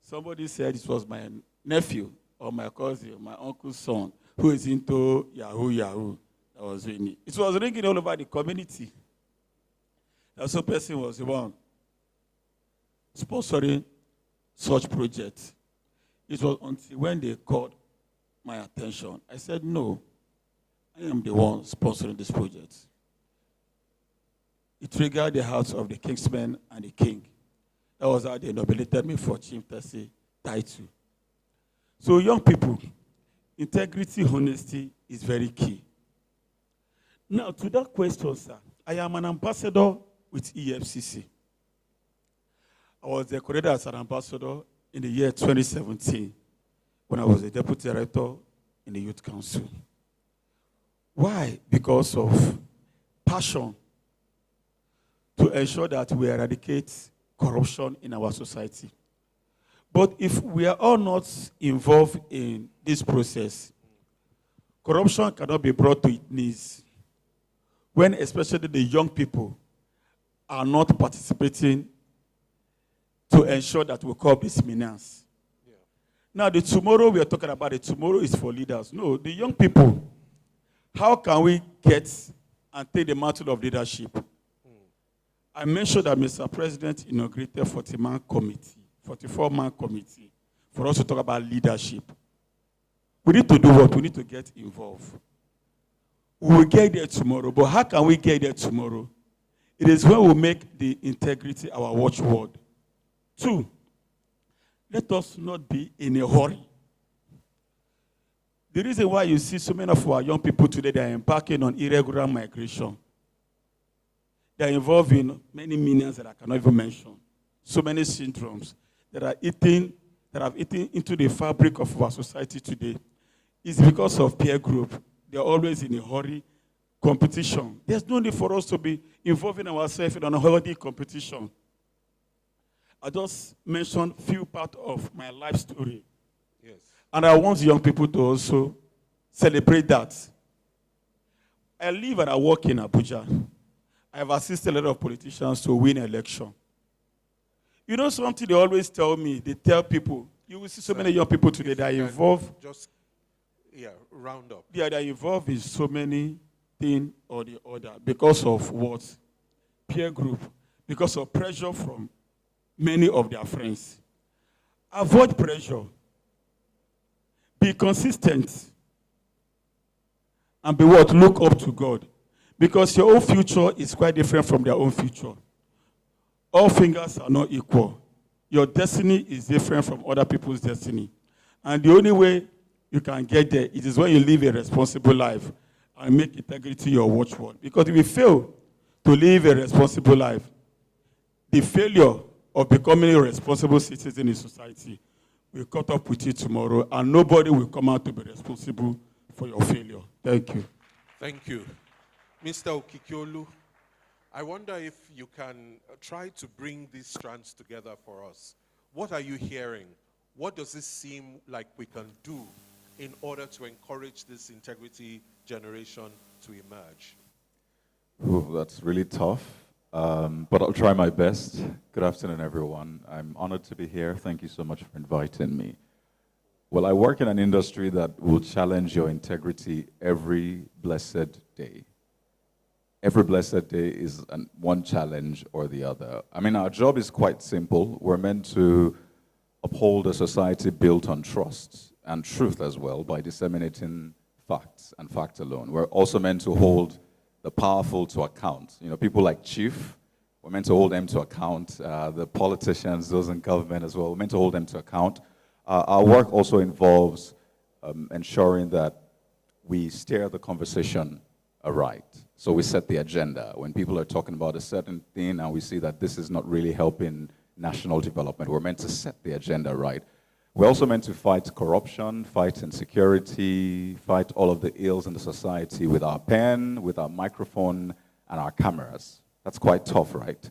somebody said it was my nephew or my cousin, my uncle's son, who is into Yahoo. That was ringing. It was ringing all over the community. That some person was the one sponsoring such projects. It was until when they called my attention, I said, no, I am the one sponsoring this project. It triggered the hearts of the kingsmen and the king. That was how they nominated me for chieftaincy title. So young people, integrity, honesty is very key. Now, to that question, sir, I am an ambassador with EFCC. I was decorated as an ambassador in the year 2017 when I was the deputy director in the Youth Council. Why? Because of passion to ensure that we eradicate corruption in our society. But if we are all not involved in this process, corruption cannot be brought to its knees when especially the young people are not participating to ensure that we curb this menace. Yeah. Now, the tomorrow we are talking about, the tomorrow is for leaders. No, the young people, how can we get and take the mantle of leadership? I mentioned that Mr. President inaugurated 40-man committee, 44-man committee for us to talk about leadership. We need to do what? We need to get involved. We will get there tomorrow, but how can we get there tomorrow? It is when we make the integrity our watchword. 2, let us not be in a hurry. The reason why you see so many of our young people today, they are embarking on irregular migration. They are involved in many meanings that I cannot even mention. So many syndromes that have eaten into the fabric of our society today. It's because of peer group. They are always in a hurry. Competition. There's no need for us to be involving ourselves in an unhealthy competition. I just mentioned a few parts of my life story. Yes. And I want young people to also celebrate that. I live and I work in Abuja. I have assisted a lot of politicians to win election. You know something they always tell me? They tell people, you will see so many young people today that are involved. Just Yeah, round up. They are involved in so many things or the other because of what? Peer group, because of pressure from many of their friends. Avoid pressure. Be consistent. And be what? Look up to God. Because your own future is quite different from their own future. All fingers are not equal. Your destiny is different from other people's destiny. And the only way you can get there, it is when you live a responsible life and make integrity your watchword. Because if you fail to live a responsible life, the failure of becoming a responsible citizen in society will cut up with you tomorrow, and nobody will come out to be responsible for your failure. Thank you. Thank you. Mr. Okikiolu, I wonder if you can try to bring these strands together for us. What are you hearing? What does it seem like we can do in order to encourage this integrity generation to emerge? Ooh, that's really tough, but I'll try my best. Good afternoon, everyone. I'm honored to be here. Thank you so much for inviting me. Well, I work in an industry that will challenge your integrity every blessed day. Every blessed day is one challenge or the other. I mean, our job is quite simple. We're meant to uphold a society built on trust and truth as well by disseminating facts and fact alone. We're also meant to hold the powerful to account. You know, people like Chief, we're meant to hold them to account. The politicians, those in government as well, we're meant to hold them to account. Our work also involves ensuring that we steer the conversation aright. So we set the agenda. When people are talking about a certain thing and we see that this is not really helping national development, we're meant to set the agenda right. We're also meant to fight corruption, fight insecurity, fight all of the ills in the society with our pen, with our microphone, and our cameras. That's quite tough, right?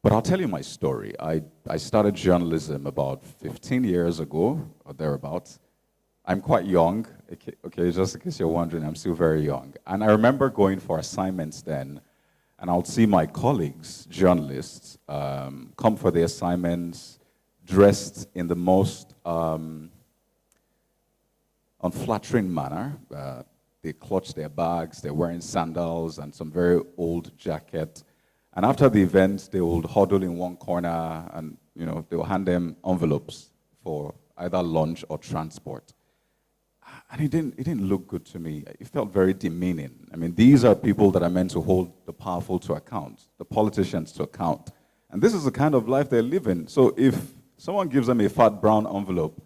But I'll tell you my story. I started journalism about 15 years ago, or thereabouts. I'm quite young, okay, just in case you're wondering, I'm still very young. And I remember going for assignments then, and I would see my colleagues, journalists, come for the assignments dressed in the most unflattering manner. They clutch their bags, they're wearing sandals and some very old jacket. And after the event, they would huddle in one corner and, you know, they will hand them envelopes for either lunch or transport. And it didn't look good to me. It felt very demeaning. I mean, these are people that are meant to hold the powerful to account, the politicians to account. And this is the kind of life they're living. So if someone gives them a fat brown envelope,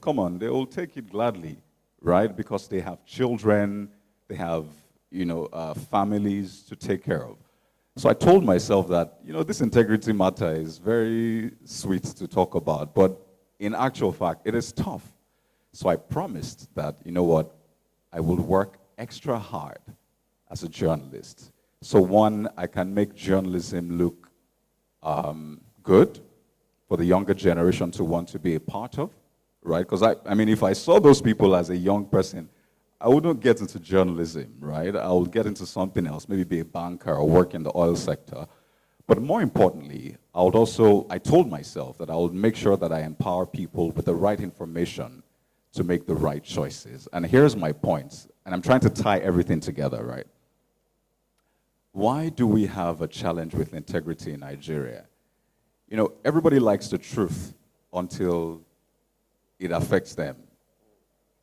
come on, they will take it gladly, right? Because they have children, they have, you know, families to take care of. So I told myself that, you know, this integrity matter is very sweet to talk about, but in actual fact, it is tough. So I promised that, you know what, I will work extra hard as a journalist. So one, I can make journalism look good for the younger generation to want to be a part of, right? Because I mean, if I saw those people as a young person, I wouldn't get into journalism, right? I would get into something else, maybe be a banker or work in the oil sector. But more importantly, I told myself that I would make sure that I empower people with the right information to make the right choices. And here's my point, and I'm trying to tie everything together, right? Why do we have a challenge with integrity in Nigeria? You know, everybody likes the truth until it affects them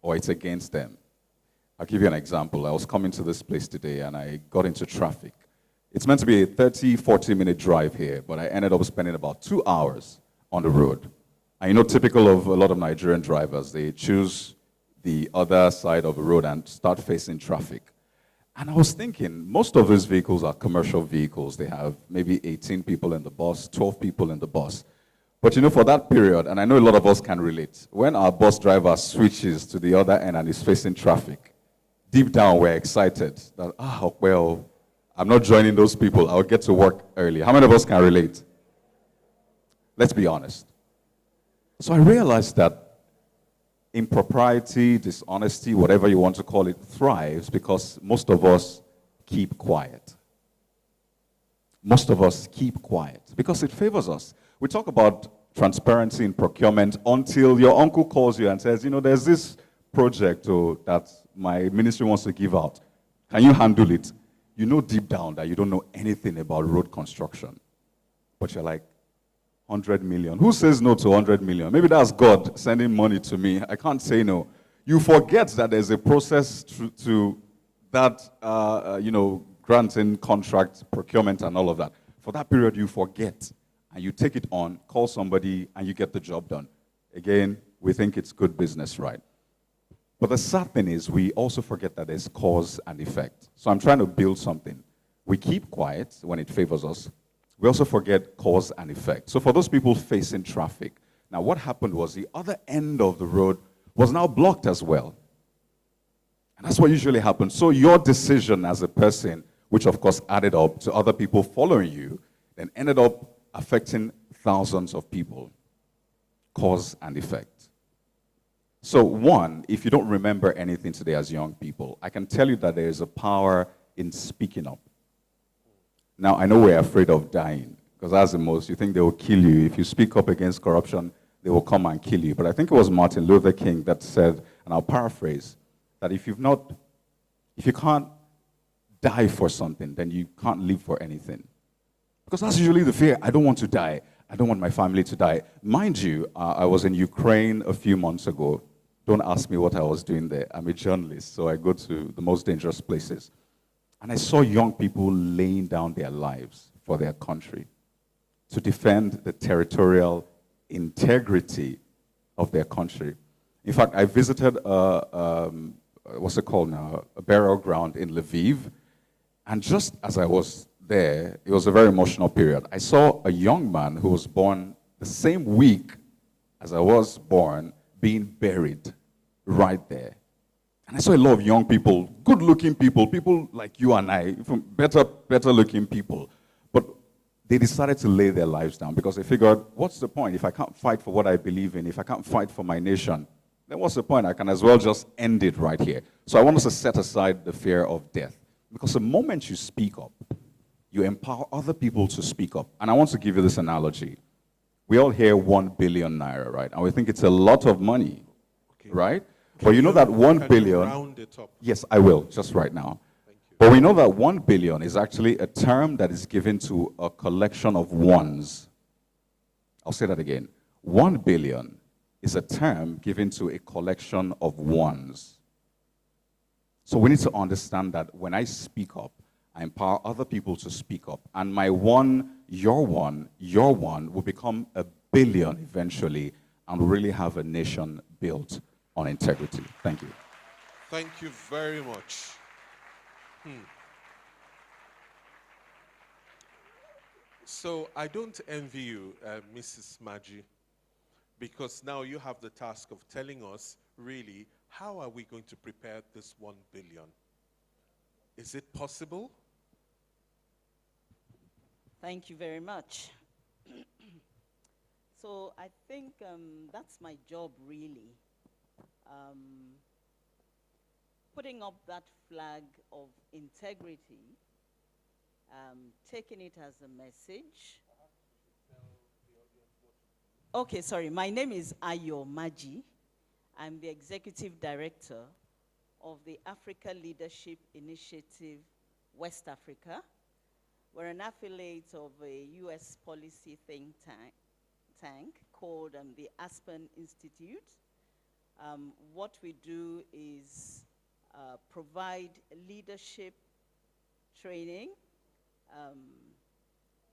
or it's against them. I'll give you an example. I was coming to this place today and I got into traffic. It's meant to be a 30, 40-minute drive here, but I ended up spending about 2 hours on the road. And you know, typical of a lot of Nigerian drivers, they choose the other side of the road and start facing traffic. And I was thinking, most of these vehicles are commercial vehicles. They have maybe 18 people in the bus, 12 people in the bus. But you know, for that period, and I know a lot of us can relate, when our bus driver switches to the other end and is facing traffic, deep down we're excited that, well, I'm not joining those people. I'll get to work early. How many of us can relate? Let's be honest. So I realized that impropriety, dishonesty, whatever you want to call it, thrives because most of us keep quiet. Most of us keep quiet because it favors us. We talk about transparency in procurement until your uncle calls you and says, you know, there's this project that my ministry wants to give out. Can you handle it? You know deep down that you don't know anything about road construction. But you're like, 100 million. Who says no to 100 million? Maybe that's God sending money to me. I can't say no. You forget that there's a process to that, granting contract, procurement, and all of that. For that period, you forget, and you take it on, call somebody, and you get the job done. Again, we think it's good business, right? But the sad thing is, we also forget that there's cause and effect. So I'm trying to build something. We keep quiet when it favors us. We also forget cause and effect. So for those people facing traffic, now what happened was the other end of the road was now blocked as well. And that's what usually happens. So your decision as a person, which of course added up to other people following you, then ended up affecting thousands of people. Cause and effect. So one, if you don't remember anything today as young people, I can tell you that there is a power in speaking up. Now, I know we're afraid of dying, because as the most, you think they will kill you. If you speak up against corruption, they will come and kill you. But I think it was Martin Luther King that said, and I'll paraphrase, that if you can't die for something, then you can't live for anything. Because that's usually the fear. I don't want to die. I don't want my family to die. Mind you, I was in Ukraine a few months ago. Don't ask me what I was doing there. I'm a journalist, so I go to the most dangerous places. And I saw young people laying down their lives for their country to defend the territorial integrity of their country. In fact, I visited what's it called now? A burial ground in Lviv. And just as I was there, it was a very emotional period. I saw a young man who was born the same week as I was born being buried right there. And I saw a lot of young people, good-looking people, people like you and I, better-looking people. But they decided to lay their lives down because they figured, what's the point? If I can't fight for what I believe in, if I can't fight for my nation, then what's the point? I can as well just end it right here. So I want us to set aside the fear of death. Because the moment you speak up, you empower other people to speak up. And I want to give you this analogy. We all hear 1 billion naira, right? And we think it's a lot of money, right? But you know that 1 billion... round it up? Yes, I will, just right now. But we know that 1 billion is actually a term that is given to a collection of ones. I'll say that again. 1 billion is a term given to a collection of ones. So we need to understand that when I speak up, I empower other people to speak up. And my one will become a billion eventually, and we'll really have a nation built on integrity. Thank you. Thank you very much. So I don't envy you, Mrs. Maji, because now you have the task of telling us, really, how are we going to prepare this 1 billion? Is it possible? Thank you very much. So I think that's my job, really. Putting up that flag of integrity, taking it as a message. Okay, sorry. My name is Ayo Maji. I'm the Executive Director of the Africa Leadership Initiative West Africa. We're an affiliate of a U.S. policy think tank called the Aspen Institute. What we do is provide leadership training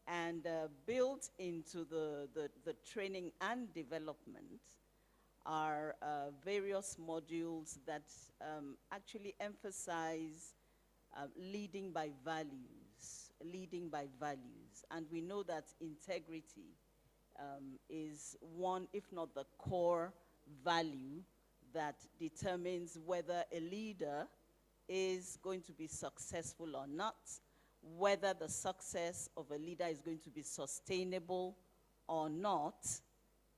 and built into the training and development are various modules that actually emphasize leading by values. And we know that integrity is one, if not the core value that determines whether a leader is going to be successful or not, whether the success of a leader is going to be sustainable or not,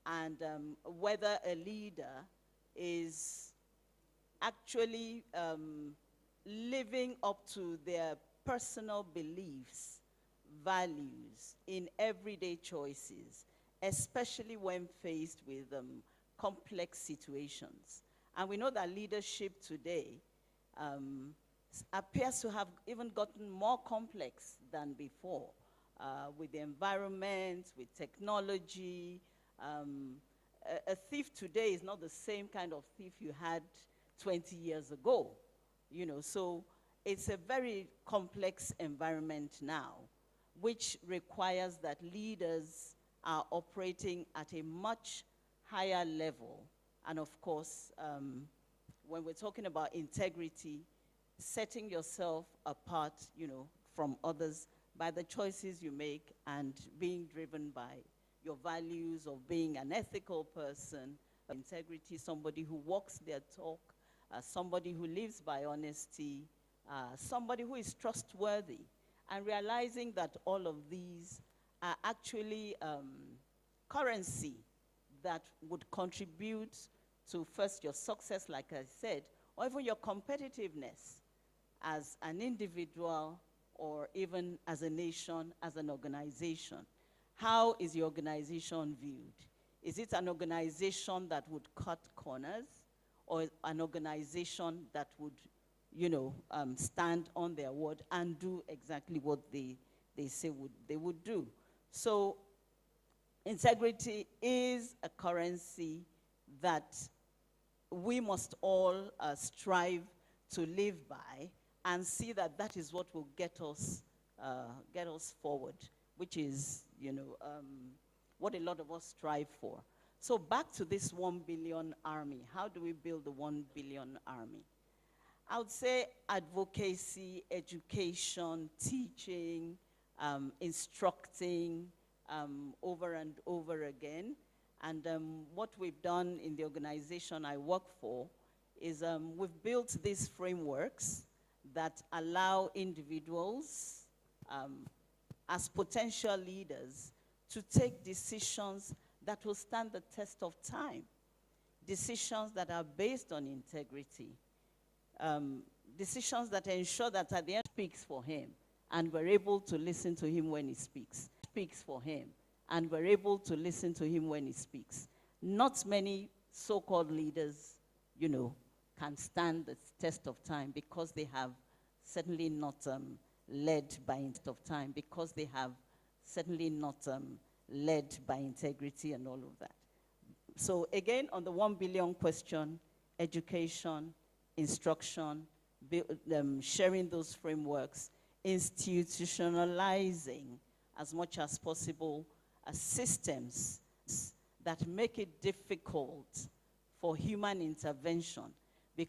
and whether a leader is actually living up to their personal beliefs, values in everyday choices, especially when faced with complex situations. And we know that leadership today appears to have even gotten more complex than before, with the environment, with technology. A thief today is not the same kind of thief you had 20 years ago, you know. So it's a very complex environment now, which requires that leaders are operating at a much higher level. And of course, when we're talking about integrity, setting yourself apart, you know, from others by the choices you make and being driven by your values of being an ethical person, integrity, somebody who walks their talk, somebody who lives by honesty, somebody who is trustworthy, and realizing that all of these are actually currency that would contribute to first your success, like I said, or even your competitiveness as an individual or even as a nation, as an organization. How is the organization viewed? Is it an organization that would cut corners, or an organization that would, you know, stand on their word and do exactly what they say they would do? So integrity is a currency that we must all strive to live by, and see that that is what will get us forward, which is, you know, what a lot of us strive for. So back to this 1 billion army. How do we build the 1 billion army? I would say advocacy, education, teaching, instructing over and over again. And what we've done in the organization I work for is we've built these frameworks that allow individuals as potential leaders to take decisions that will stand the test of time, decisions that are based on integrity, decisions that ensure that at the end speaks for him, and we're able to listen to him when he speaks for him, and we're able to listen to him when he speaks. Not many so-called leaders, you know, can stand the test of time, because they have certainly not led by test of time, because they have certainly not led by integrity and all of that. So again, on the 1 billion question, education, instruction, sharing those frameworks, institutionalizing as much as possible systems that make it difficult for human intervention,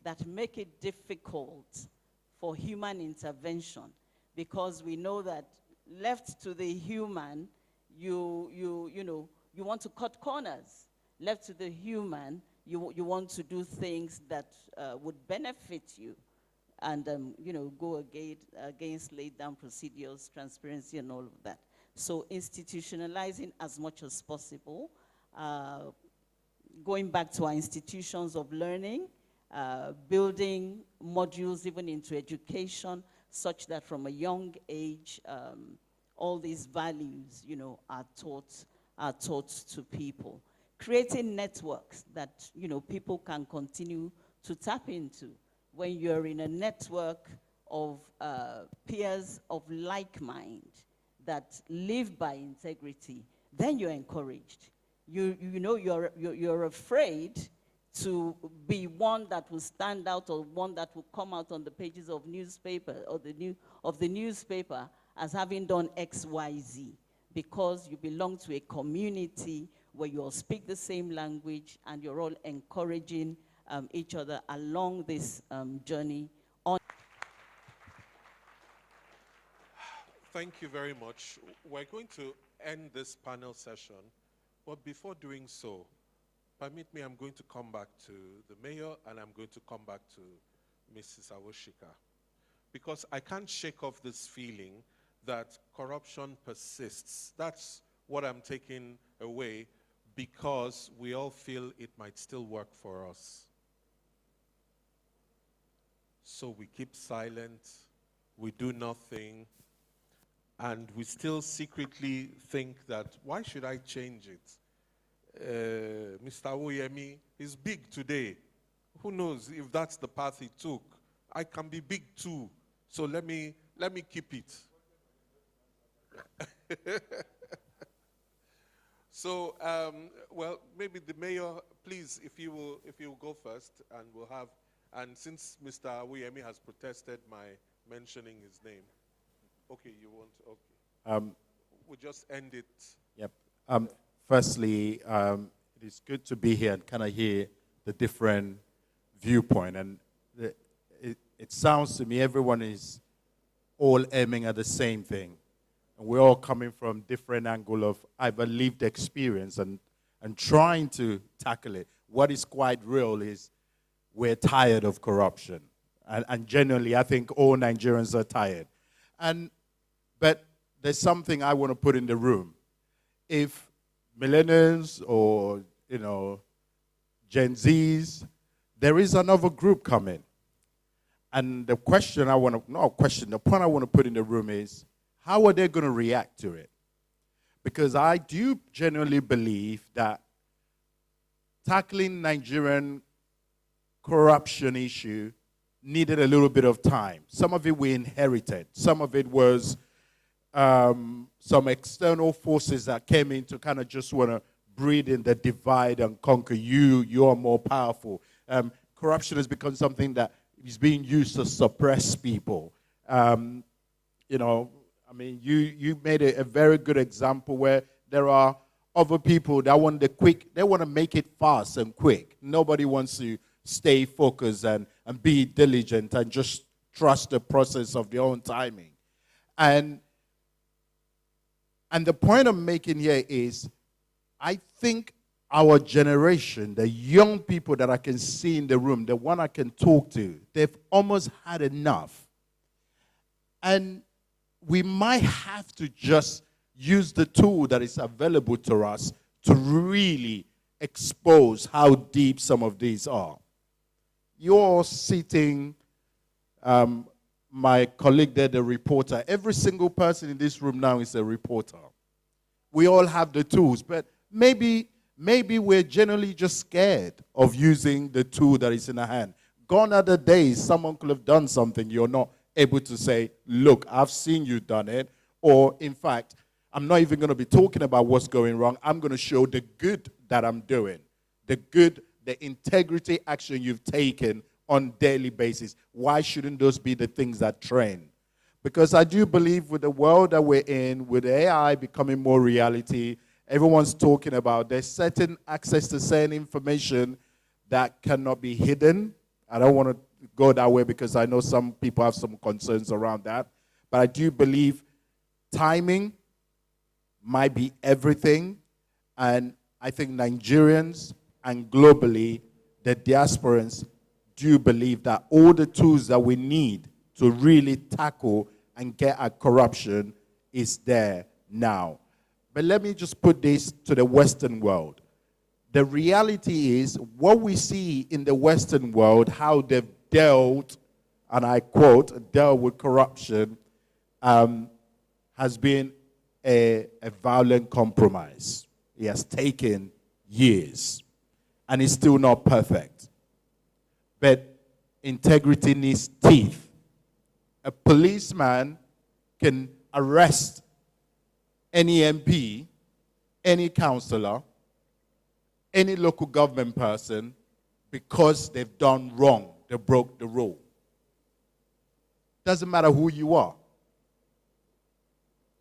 that make it difficult for human intervention, because we know that left to the human, you want to cut corners. Left to the human, you want to do things that would benefit you, and go against laid down procedures, transparency, and all of that. So institutionalizing as much as possible, going back to our institutions of learning, building modules even into education, such that from a young age, all these values, are taught to people. Creating networks that, people can continue to tap into. When you're in a network of peers of like mind that live by integrity, then you're encouraged. You're afraid to be one that will stand out, or one that will come out on the pages of newspaper or the newspaper as having done X, Y, Z, because you belong to a community where you all speak the same language and you're all encouraging each other along this journey. Thank you very much. We're going to end this panel session, but before doing so, permit me, I'm going to come back to the mayor, and I'm going to come back to Mrs. Awoshika, because I can't shake off this feeling that corruption persists. That's what I'm taking away, because we all feel it might still work for us. So we keep silent, we do nothing, and we still secretly think that, why should I change it? Mr. Oyemi is big today. who knows if that's the path he took? I can be big too, so let me keep it. So, well, maybe the mayor, please, if you will go first, and we'll have. And since Mr. Awuyemi has protested my mentioning his name, okay, you want, okay. We'll just end it. Yep. Firstly, it is good to be here and kind of hear the different viewpoint. And it sounds to me everyone is all aiming at the same thing. And we're all coming from different angle of either lived experience and trying to tackle it. What is quite real is we're tired of corruption. And genuinely, I think all Nigerians are tired. But there's something I want to put in the room. If millennials or, Gen Zs, there is another group coming. And the question the point I want to put in the room is, how are they going to react to it? Because I do genuinely believe that tackling Nigerian corruption issue needed a little bit of time. Some of it we inherited. Some of it was some external forces that came in to kind of just want to breed in the divide and conquer. You are more powerful. Corruption has become something that is being used to suppress people. You made a very good example where there are other people that want they want to make it fast and quick. Nobody wants to stay focused and be diligent and just trust the process of their own timing. And the point I'm making here is, I think our generation, the young people that I can see in the room, the one I can talk to, they've almost had enough. And we might have to just use the tool that is available to us to really expose how deep some of these are. You're sitting, my colleague there, the reporter. Every single person in this room now is a reporter. We all have the tools, but maybe we're generally just scared of using the tool that is in our hand. Gone are the days someone could have done something you're not able to say, look, I've seen you done it. Or, in fact, I'm not even going to be talking about what's going wrong. I'm going to show the good that I'm doing. The good, the integrity action you've taken on a daily basis. Why shouldn't those be the things that trend? Because I do believe with the world that we're in, with AI becoming more reality, everyone's talking about there's certain access to certain information that cannot be hidden. I don't want to go that way because I know some people have some concerns around that. But I do believe timing might be everything. And I think Nigerians and globally, the diasporans do believe that all the tools that we need to really tackle and get at corruption is there now. But let me just put this to the Western world. The reality is what we see in the Western world, how they've dealt, and I quote, dealt with corruption, has been a violent compromise. It has taken years, and it's still not perfect. But integrity needs teeth. A policeman can arrest any MP, any councillor, any local government person because they've done wrong. They broke the rule. Doesn't matter who you are.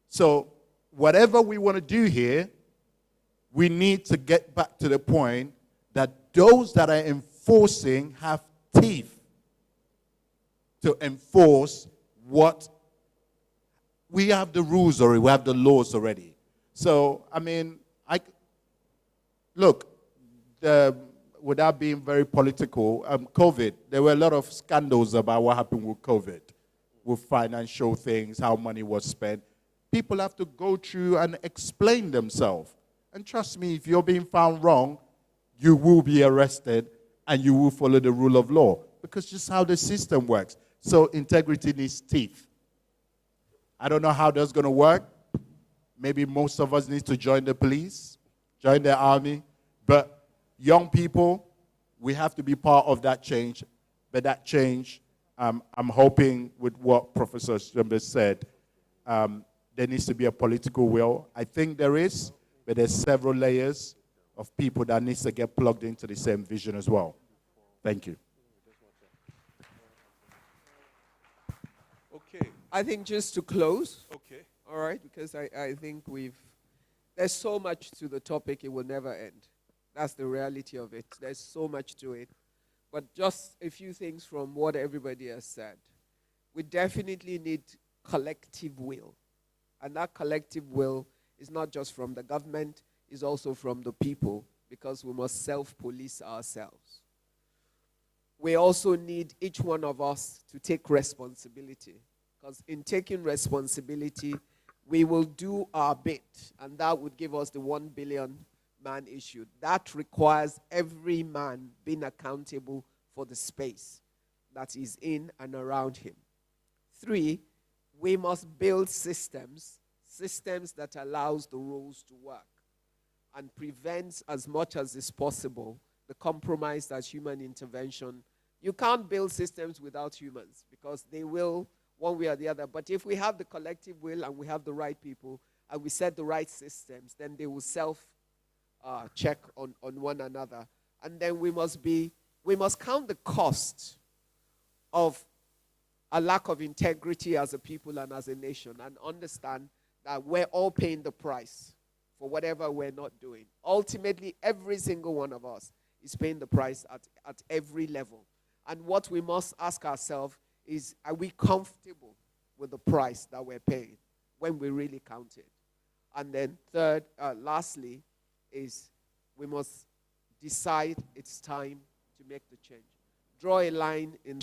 So whatever we want to do here, we need to get back to the point that those that are enforcing have teeth to enforce what we have the rules already, we have the laws already. So, without being very political, COVID, there were a lot of scandals about what happened with COVID, with financial things, how money was spent. People have to go through and explain themselves. And trust me, if you're being found wrong, you will be arrested and you will follow the rule of law, because just how the system works. So integrity needs teeth. I don't know how that's going to work. Maybe most of us need to join the police, join the army. But young people, We have to be part of that change. But that change, I'm hoping with what Professor Osinbajo said, there needs to be a political will. I think there is, but there's several layers of people that needs to get plugged into the same vision as well. Thank you. Okay. I think just to close. Okay. All right, because I think there's so much to the topic, it will never end. That's the reality of it. There's so much to it. But just a few things from what everybody has said. We definitely need collective will. And that collective will is not just from the government, it's also from the people, because we must self-police ourselves. We also need each one of us to take responsibility, because in taking responsibility, we will do our bit, and that would give us the 1 billion man issue. That requires every man being accountable for the space that is in and around him. 3, we must build systems that allows the rules to work and prevents as much as is possible the compromise that human intervention. You can't build systems without humans, because they will one way or the other. But if we have the collective will and we have the right people and we set the right systems, then they will self-check on one another. And then we must count the cost of a lack of integrity as a people and as a nation, and understand that we're all paying the price for whatever we're not doing. Ultimately, every single one of us is paying the price at every level. And what we must ask ourselves is, are we comfortable with the price that we're paying when we really count it? And then lastly, is we must decide it's time to make the change. Draw a line in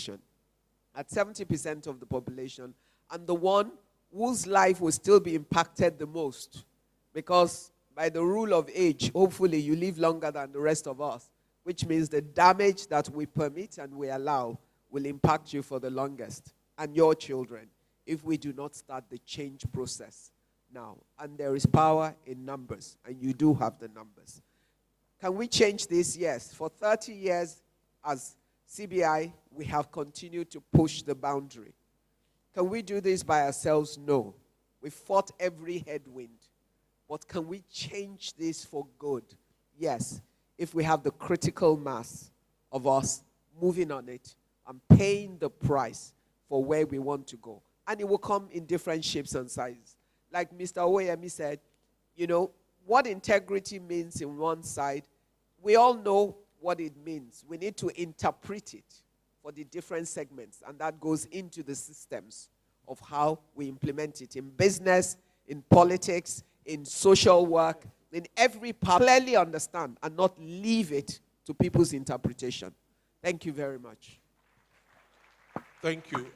at 70% of the population, and the one whose life will still be impacted the most, because by the rule of age, hopefully you live longer than the rest of us, which means the damage that we permit and we allow will impact you for the longest, and your children, if we do not start the change process now. And there is power in numbers, and you do have the numbers. Can we change this? Yes. For 30 years as CBI, we have continued to push the boundary. Can we do this by ourselves? No. We fought every headwind. But can we change this for good? Yes. If we have the critical mass of us moving on it and paying the price for where we want to go. And it will come in different shapes and sizes. Like Mr. Oyemi said, you know, what integrity means in one side, we all know what it means. We need to interpret it for the different segments, and that goes into the systems of how we implement it in business, in politics, in social work, in every part. Clearly understand and not leave it to people's interpretation. Thank you very much. Thank you.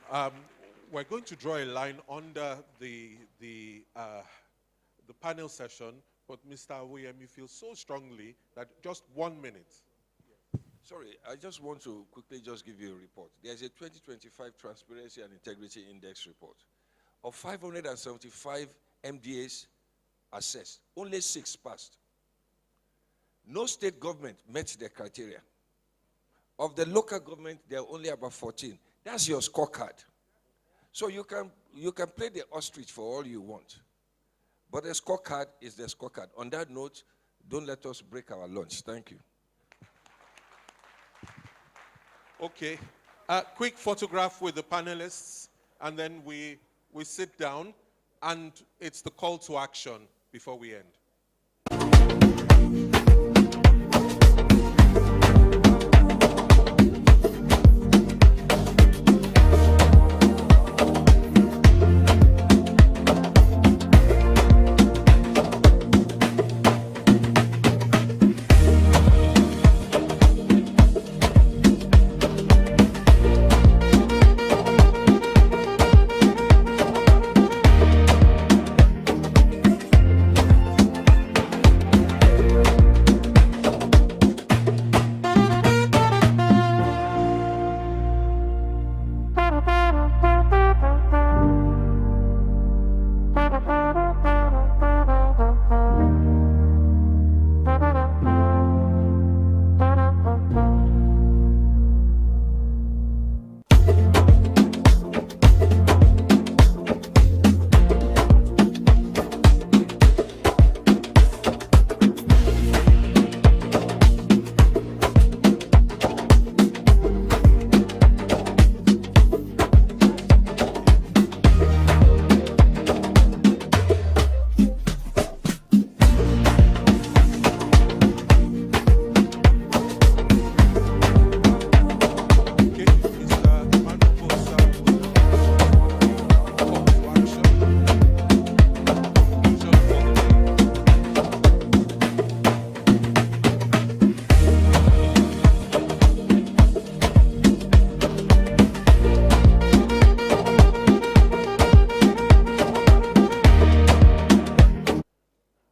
We're going to draw a line under the panel session, but Mr. Oyemi feels so strongly that just 1 minute. Sorry, I just want to quickly just give you a report. There's a 2025 Transparency and Integrity Index report. Of 575 MDAs assessed, only 6 passed. No state government met their criteria. Of the local government, there are only about 14. That's your scorecard. So you can play the ostrich for all you want. But the scorecard is the scorecard. On that note, don't let us break our lunch. Thank you. Okay. A quick photograph with the panelists, and then we sit down, and it's the call to action before we end.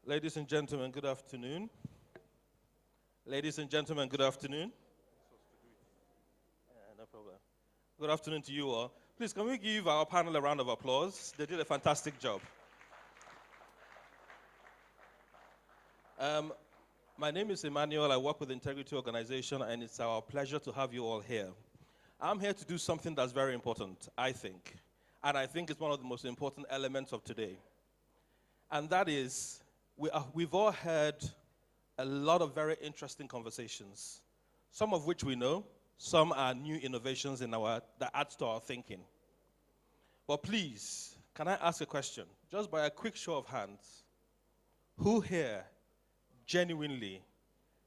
Ladies and gentlemen, good afternoon. Ladies and gentlemen, good afternoon. No problem. Good afternoon to you all. Please, can we give our panel a round of applause? They did a fantastic job. My name is Emmanuel. I work with Integrity Organization, and it's our pleasure to have you all here. I'm here to do something that's very important, I think. And I think it's one of the most important elements of today. And that is, we've all heard a lot of very interesting conversations, some of which we know, some are new innovations that add to our thinking. But please, can I ask a question? Just by a quick show of hands, who here genuinely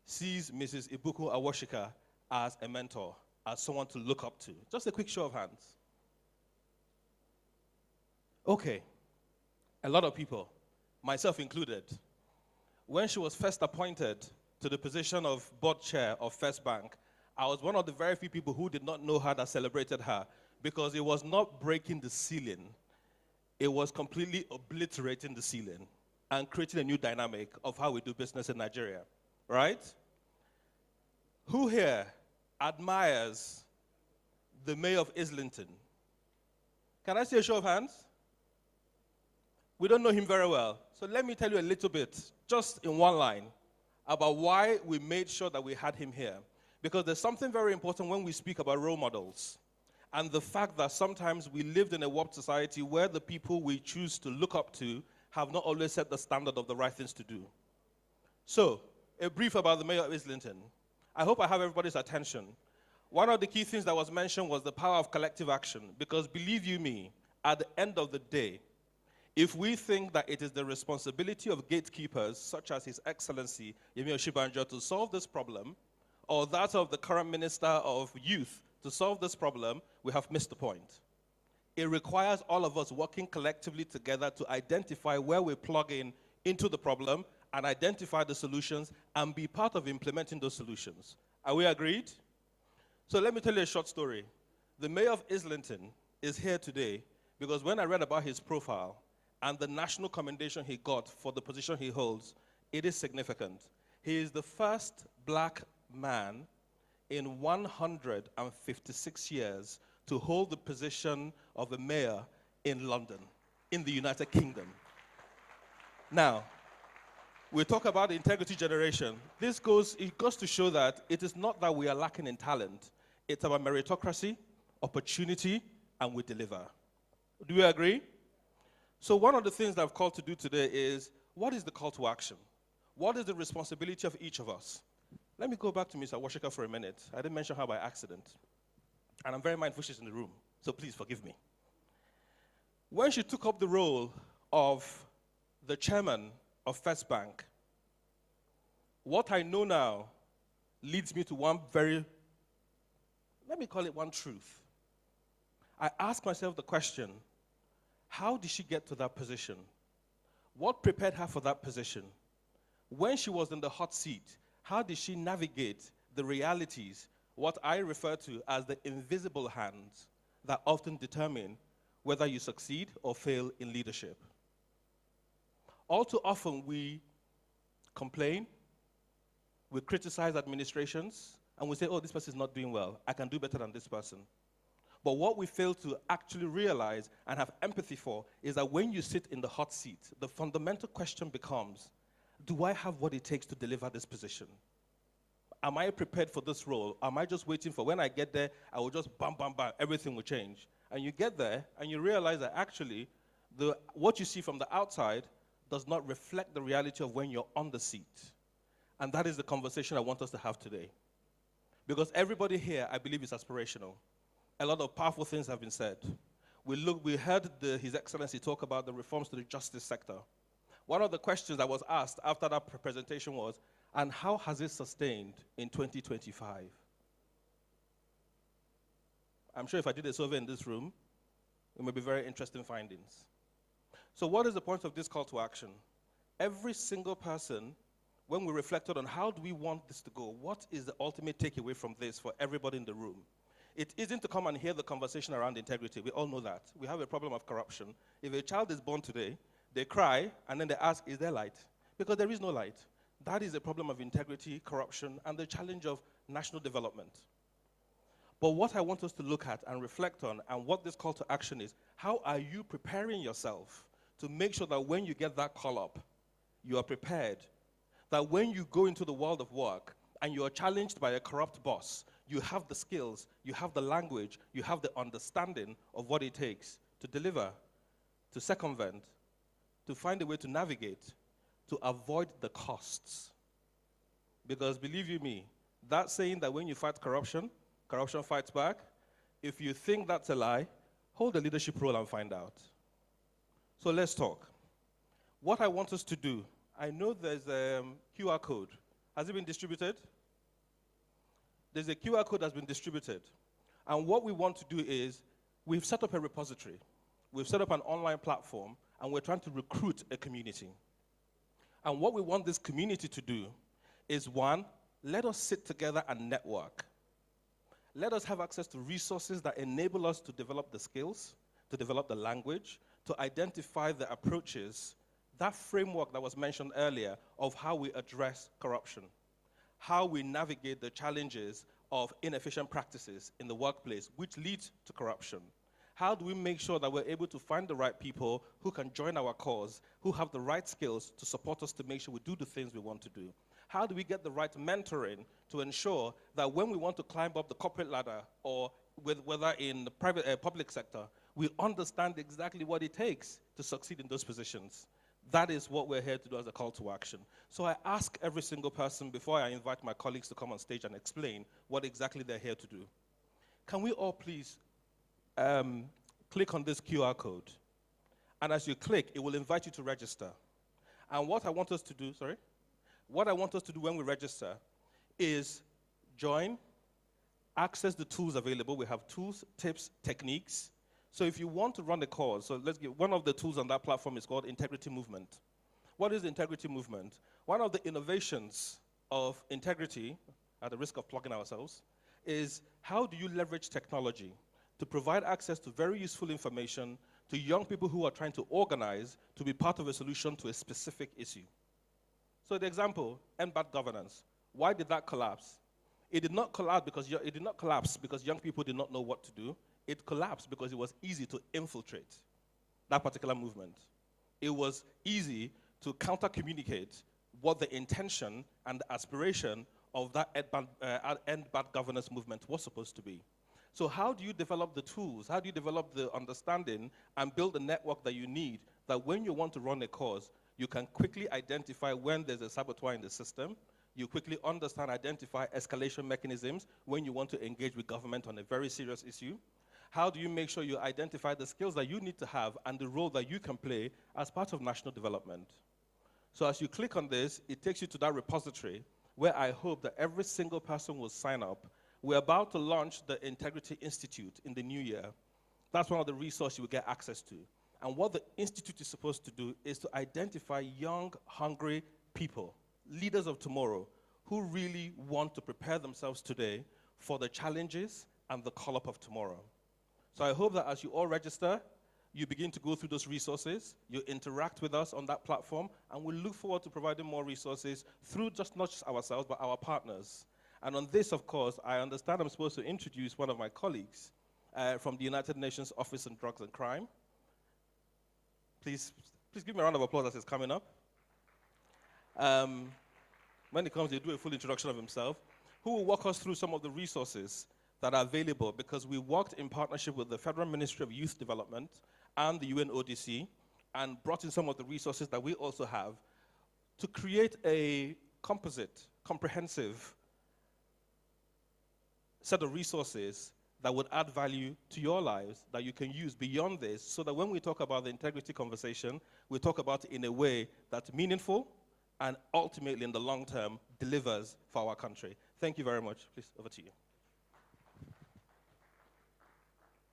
sees Mrs. Ibuku Awashika as a mentor, as someone to look up to? Just a quick show of hands. Okay, a lot of people, myself included. When she was first appointed to the position of board chair of First Bank, I was one of the very few people who did not know her that celebrated her, because it was not breaking the ceiling. It was completely obliterating the ceiling and creating a new dynamic of how we do business in Nigeria, right? Who here admires the mayor of Islington? Can I see a show of hands? We don't know him very well. So let me tell you a little bit, just in one line, about why we made sure that we had him here. Because there's something very important when we speak about role models, and the fact that sometimes we lived in a warped society where the people we choose to look up to have not always set the standard of the right things to do. So, a brief about the mayor of Islington. I hope I have everybody's attention. One of the key things that was mentioned was the power of collective action, because believe you me, at the end of the day, if we think that it is the responsibility of gatekeepers, such as His Excellency Yemi Osinbajo, to solve this problem, or that of the current Minister of Youth to solve this problem, we have missed the point. It requires all of us working collectively together to identify where we plug into the problem and identify the solutions and be part of implementing those solutions. Are we agreed? So let me tell you a short story. The mayor of Islington is here today because when I read about his profile and the national commendation he got for the position he holds, it is significant. He is the first black man in 156 years to hold the position of a mayor in London, in the United Kingdom. Now, we talk about the integrity generation. It goes to show that it is not that we are lacking in talent. It's about meritocracy, opportunity, and we deliver. Do we agree? So one of the things that I've called to do today is, what is the call to action? What is the responsibility of each of us? Let me go back to Ms. Awashika for a minute. I didn't mention her by accident. And I'm very mindful she's in the room, so please forgive me. When she took up the role of the chairman of First Bank, what I know now leads me to one let me call it one truth. I ask myself the question, how did she get to that position? What prepared her for that position? When she was in the hot seat, how did she navigate the realities, what I refer to as the invisible hands that often determine whether you succeed or fail in leadership? All too often we complain, we criticize administrations, and we say, oh, this person is not doing well. I can do better than this person. But what we fail to actually realize and have empathy for is that when you sit in the hot seat, the fundamental question becomes, do I have what it takes to deliver this position? Am I prepared for this role? Am I just waiting for when I get there, I will just bam, bam, bam, everything will change? And you get there, and you realize that actually, what you see from the outside does not reflect the reality of when you're on the seat. And that is the conversation I want us to have today. Because everybody here, I believe, is aspirational. A lot of powerful things have been said. We heard His Excellency talk about the reforms to the justice sector. One of the questions that was asked after that presentation was, and how has it sustained in 2025? I'm sure if I did a survey in this room, it may be very interesting findings. So what is the point of this call to action? Every single person, when we reflected on how do we want this to go, what is the ultimate takeaway from this for everybody in the room? It isn't to come and hear the conversation around integrity. We all know that. We have a problem of corruption. If a child is born today, they cry, and then they ask, is there light? because there is no light. That is a problem of integrity, corruption, and the challenge of national development. But what I want us to look at and reflect on, and what this call to action is, how are you preparing yourself to make sure that when you get that call up, you are prepared, that when you go into the world of work and you are challenged by a corrupt boss, you have the skills, you have the language, you have the understanding of what it takes to deliver, to circumvent, to find a way to navigate, to avoid the costs. Because believe you me, that saying that when you fight corruption, corruption fights back, if you think that's a lie, hold the leadership role and find out. So let's talk. What I want us to do, I know there's a QR code. Has it been distributed? There's a QR code that's been distributed. And what we want to do is, we've set up a repository. We've set up an online platform, and we're trying to recruit a community. And what we want this community to do is, one, let us sit together and network. Let us have access to resources that enable us to develop the skills, to develop the language, to identify the approaches, that framework that was mentioned earlier of how we address corruption, how we navigate the challenges of inefficient practices in the workplace, which leads to corruption. How do we make sure that we're able to find the right people who can join our cause, who have the right skills to support us to make sure we do the things we want to do? How do we get the right mentoring to ensure that when we want to climb up the corporate ladder, or whether in the private, public sector, we understand exactly what it takes to succeed in those positions? That is what we're here to do as a call to action. So I ask every single person, before I invite my colleagues to come on stage and explain what exactly they're here to do, can we all please click on this QR code? And as you click, it will invite you to register. And what I want us to do, what I want us to do when we register is join, access the tools available. We have tools, tips, techniques. So if you want to run a cause, so let's give, one of the tools on that platform is called Integrity Movement. What is the Integrity Movement? One of the innovations of integrity, at the risk of plugging ourselves, is how do you leverage technology to provide access to very useful information to young people who are trying to organize to be part of a solution to a specific issue. So the example, end bad governance. Why did that collapse? It did not collapse because young people did not know what to do. It collapsed because it was easy to infiltrate that particular movement. It was easy to counter-communicate what the intention and the aspiration of that end bad governance movement was supposed to be. So how do you develop the tools? How do you develop the understanding and build the network that you need, that when you want to run a cause, you can quickly identify when there's a saboteur in the system, you quickly understand, identify escalation mechanisms when you want to engage with government on a very serious issue? How do you make sure you identify the skills that you need to have and the role that you can play as part of national development? So as you click on this, it takes you to that repository where I hope that every single person will sign up. We're about to launch the Integrity Institute in the new year. That's one of the resources you will get access to. And what the Institute is supposed to do is to identify young, hungry people, leaders of tomorrow, who really want to prepare themselves today for the challenges and the call-up of tomorrow. So I hope that as you all register, you begin to go through those resources, you interact with us on that platform, and we look forward to providing more resources through not just ourselves, but our partners. And on this, of course, I understand I'm supposed to introduce one of my colleagues from the United Nations Office on Drugs and Crime. Please give me a round of applause as he's coming up. When he comes, he'll do a full introduction of himself, who will walk us through some of the resources that are available, because we worked in partnership with the Federal Ministry of Youth Development and the UNODC and brought in some of the resources that we also have to create a composite, comprehensive set of resources that would add value to your lives that you can use beyond this, so that when we talk about the integrity conversation, we talk about it in a way that's meaningful and ultimately in the long term delivers for our country. Thank you very much. Please, over to you.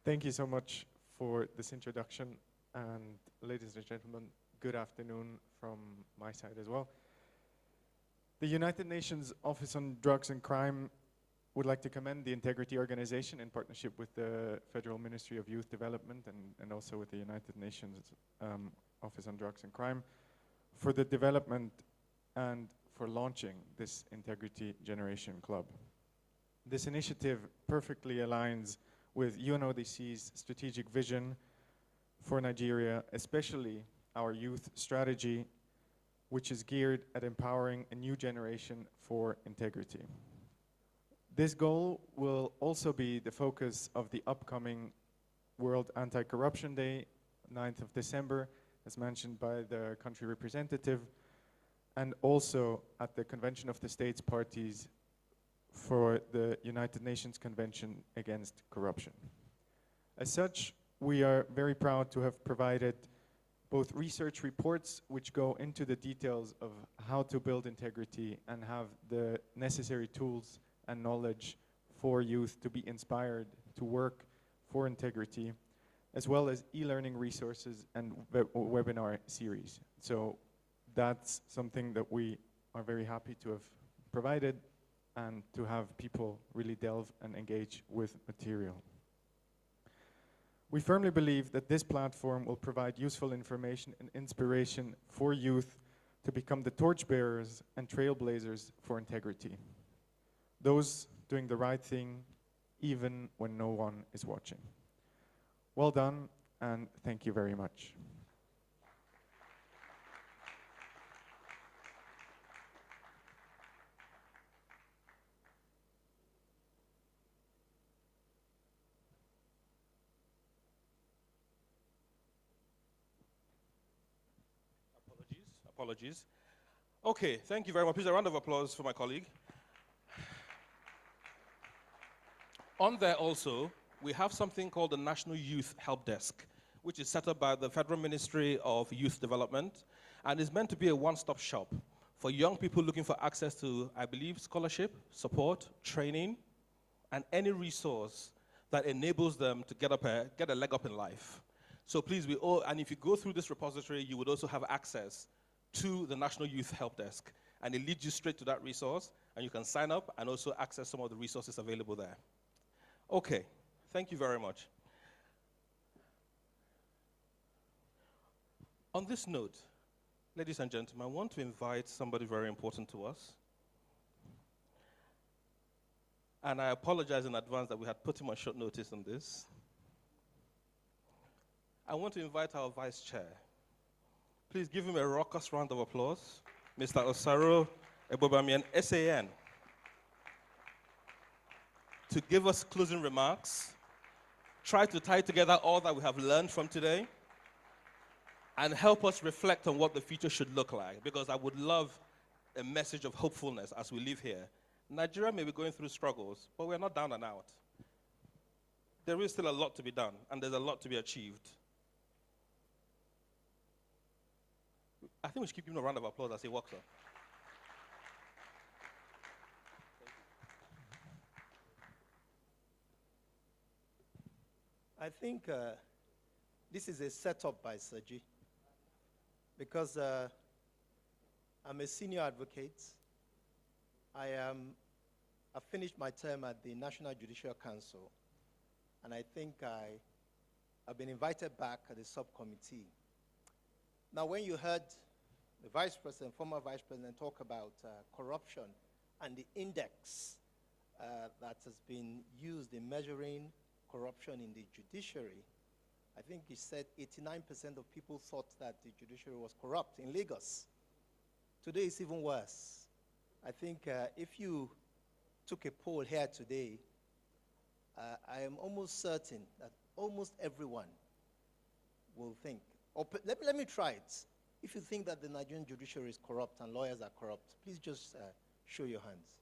Thank you so much for this introduction, and ladies and gentlemen, good afternoon from my side as well. The United Nations Office on Drugs and Crime would like to commend the Integrity Organization in partnership with the Federal Ministry of Youth Development and also with the United Nations Office on Drugs and Crime for the development and for launching this Integrity Generation Club. This initiative perfectly aligns with UNODC's strategic vision for Nigeria, especially our youth strategy, which is geared at empowering a new generation for integrity. This goal will also be the focus of the upcoming World Anti-Corruption Day, 9th of December, as mentioned by the country representative, and also at the Convention of the States Parties for the United Nations Convention Against Corruption. As such, we are very proud to have provided both research reports which go into the details of how to build integrity and have the necessary tools and knowledge for youth to be inspired to work for integrity, as well as e-learning resources and webinar series. So that's something that we are very happy to have provided and to have people really delve and engage with material. We firmly believe that this platform will provide useful information and inspiration for youth to become the torchbearers and trailblazers for integrity. Those doing the right thing even when no one is watching. Well done, and thank you very much. Apologies. Okay, thank you very much. Please, a round of applause for my colleague. On there also, we have something called the National Youth Help Desk, which is set up by the Federal Ministry of Youth Development, and is meant to be a one-stop shop for young people looking for access to, I believe, scholarship, support, training, and any resource that enables them to get a leg up in life. So please, and if you go through this repository, you would also have access to the National Youth Help Desk, and it leads you straight to that resource, and you can sign up and also access some of the resources available there. Okay, thank you very much. On this note, ladies and gentlemen, I want to invite somebody very important to us. And I apologize in advance that we had put him on short notice on this. I want to invite our Vice Chair. Please give him a raucous round of applause. Mr. Osaro Ebobamian, SAN, to give us closing remarks, try to tie together all that we have learned from today, and help us reflect on what the future should look like, because I would love a message of hopefulness as we live here. Nigeria may be going through struggles, but we're not down and out. There is still a lot to be done, and there's a lot to be achieved. I think we should keep giving a round of applause as he walks up. I think this is a setup by Soji, because I'm a senior advocate. I finished my term at the National Judicial Council, and I think I've been invited back at the subcommittee. Now, when you heard the Vice President, former Vice President, talk about corruption and the index that has been used in measuring corruption in the judiciary, I think he said 89% of people thought that the judiciary was corrupt in Lagos. Today it's even worse. I think if you took a poll here today, I am almost certain that almost everyone will think, or let me try it. If you think that the Nigerian judiciary is corrupt and lawyers are corrupt, please just show your hands.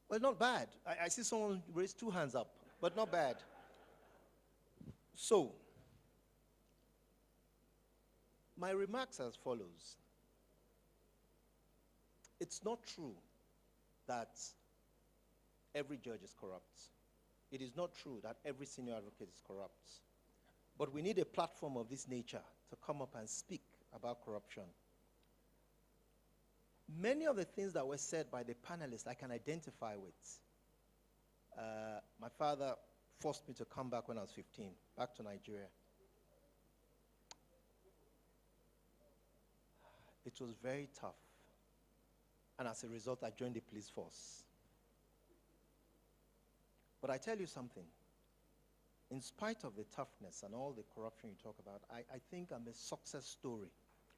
Well, not bad. I see someone raise 2 hands up, but not bad. So, my remarks as follows. It's not true that every judge is corrupt. It is not true that every senior advocate is corrupt. But we need a platform of this nature to come up and speak about corruption. Many of the things that were said by the panelists I can identify with. My father, forced me to come back when I was 15, back to Nigeria. It was very tough. And as a result, I joined the police force. But I tell you something. In spite of the toughness and all the corruption you talk about, I think I'm a success story.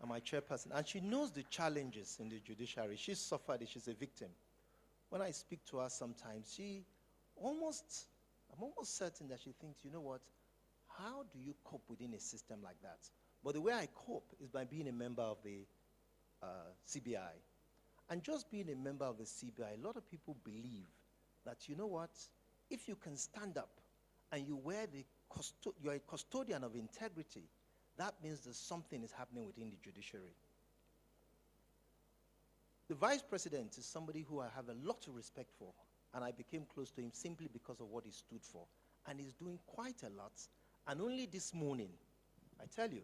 I'm my chairperson. And she knows the challenges in the judiciary. She's suffered it. She's a victim. When I speak to her sometimes, I'm almost certain that she thinks, you know what, how do you cope within a system like that? But the way I cope is by being a member of the CBI. And just being a member of the CBI, a lot of people believe that, you know what, if you can stand up and you wear you're a custodian of integrity, that means that something is happening within the judiciary. The vice president is somebody who I have a lot of respect for, and I became close to him simply because of what he stood for. And he's doing quite a lot. And only this morning, I tell you,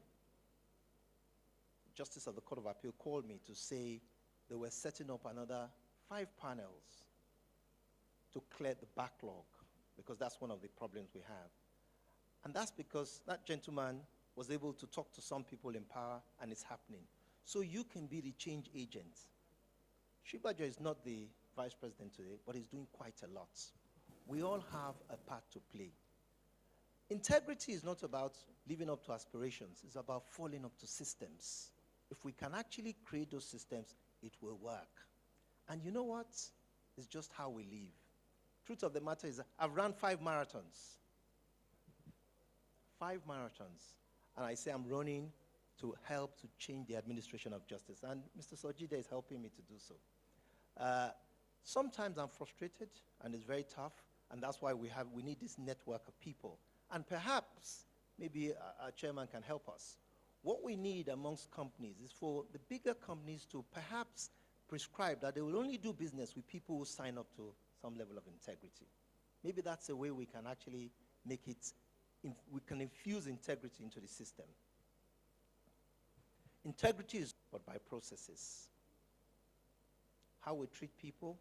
Justice of the Court of Appeal called me to say they were setting up another 5 panels to clear the backlog, because that's one of the problems we have. And that's because that gentleman was able to talk to some people in power, and it's happening. So you can be the change agent. Osinbajo is not the vice president today, but he's doing quite a lot. We all have a part to play. Integrity is not about living up to aspirations. It's about falling up to systems. If we can actually create those systems, it will work. And you know what? It's just how we live. Truth of the matter is, I've run 5 marathons. 5 marathons. And I say I'm running to help to change the administration of justice. And Mr. Soji is helping me to do so. Sometimes I'm frustrated, and it's very tough, and that's why we need this network of people. And perhaps, maybe our chairman can help us. What we need amongst companies is for the bigger companies to perhaps prescribe that they will only do business with people who sign up to some level of integrity. Maybe that's a way we can actually make it, we can infuse integrity into the system. Integrity is but by processes. How we treat people,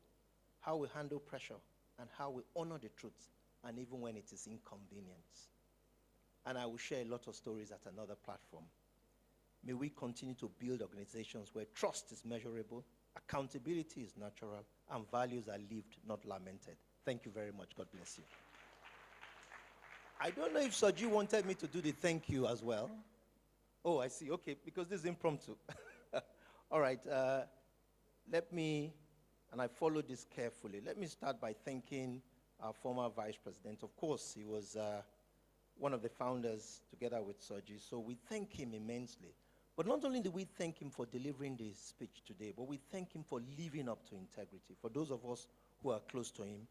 how we handle pressure, and how we honor the truth, and even when it is inconvenient. And I will share a lot of stories at another platform. May we continue to build organizations where trust is measurable, accountability is natural, and values are lived, not lamented. Thank you very much. God bless you. I don't know if Soji wanted me to do the thank you as well. Oh, I see. Okay, because this is impromptu. All right. Let me, and I followed this carefully, let me start by thanking our former vice president. Of course, he was one of the founders together with Soji, so we thank him immensely. But not only do we thank him for delivering this speech today, but we thank him for living up to integrity. For those of us who are close to him,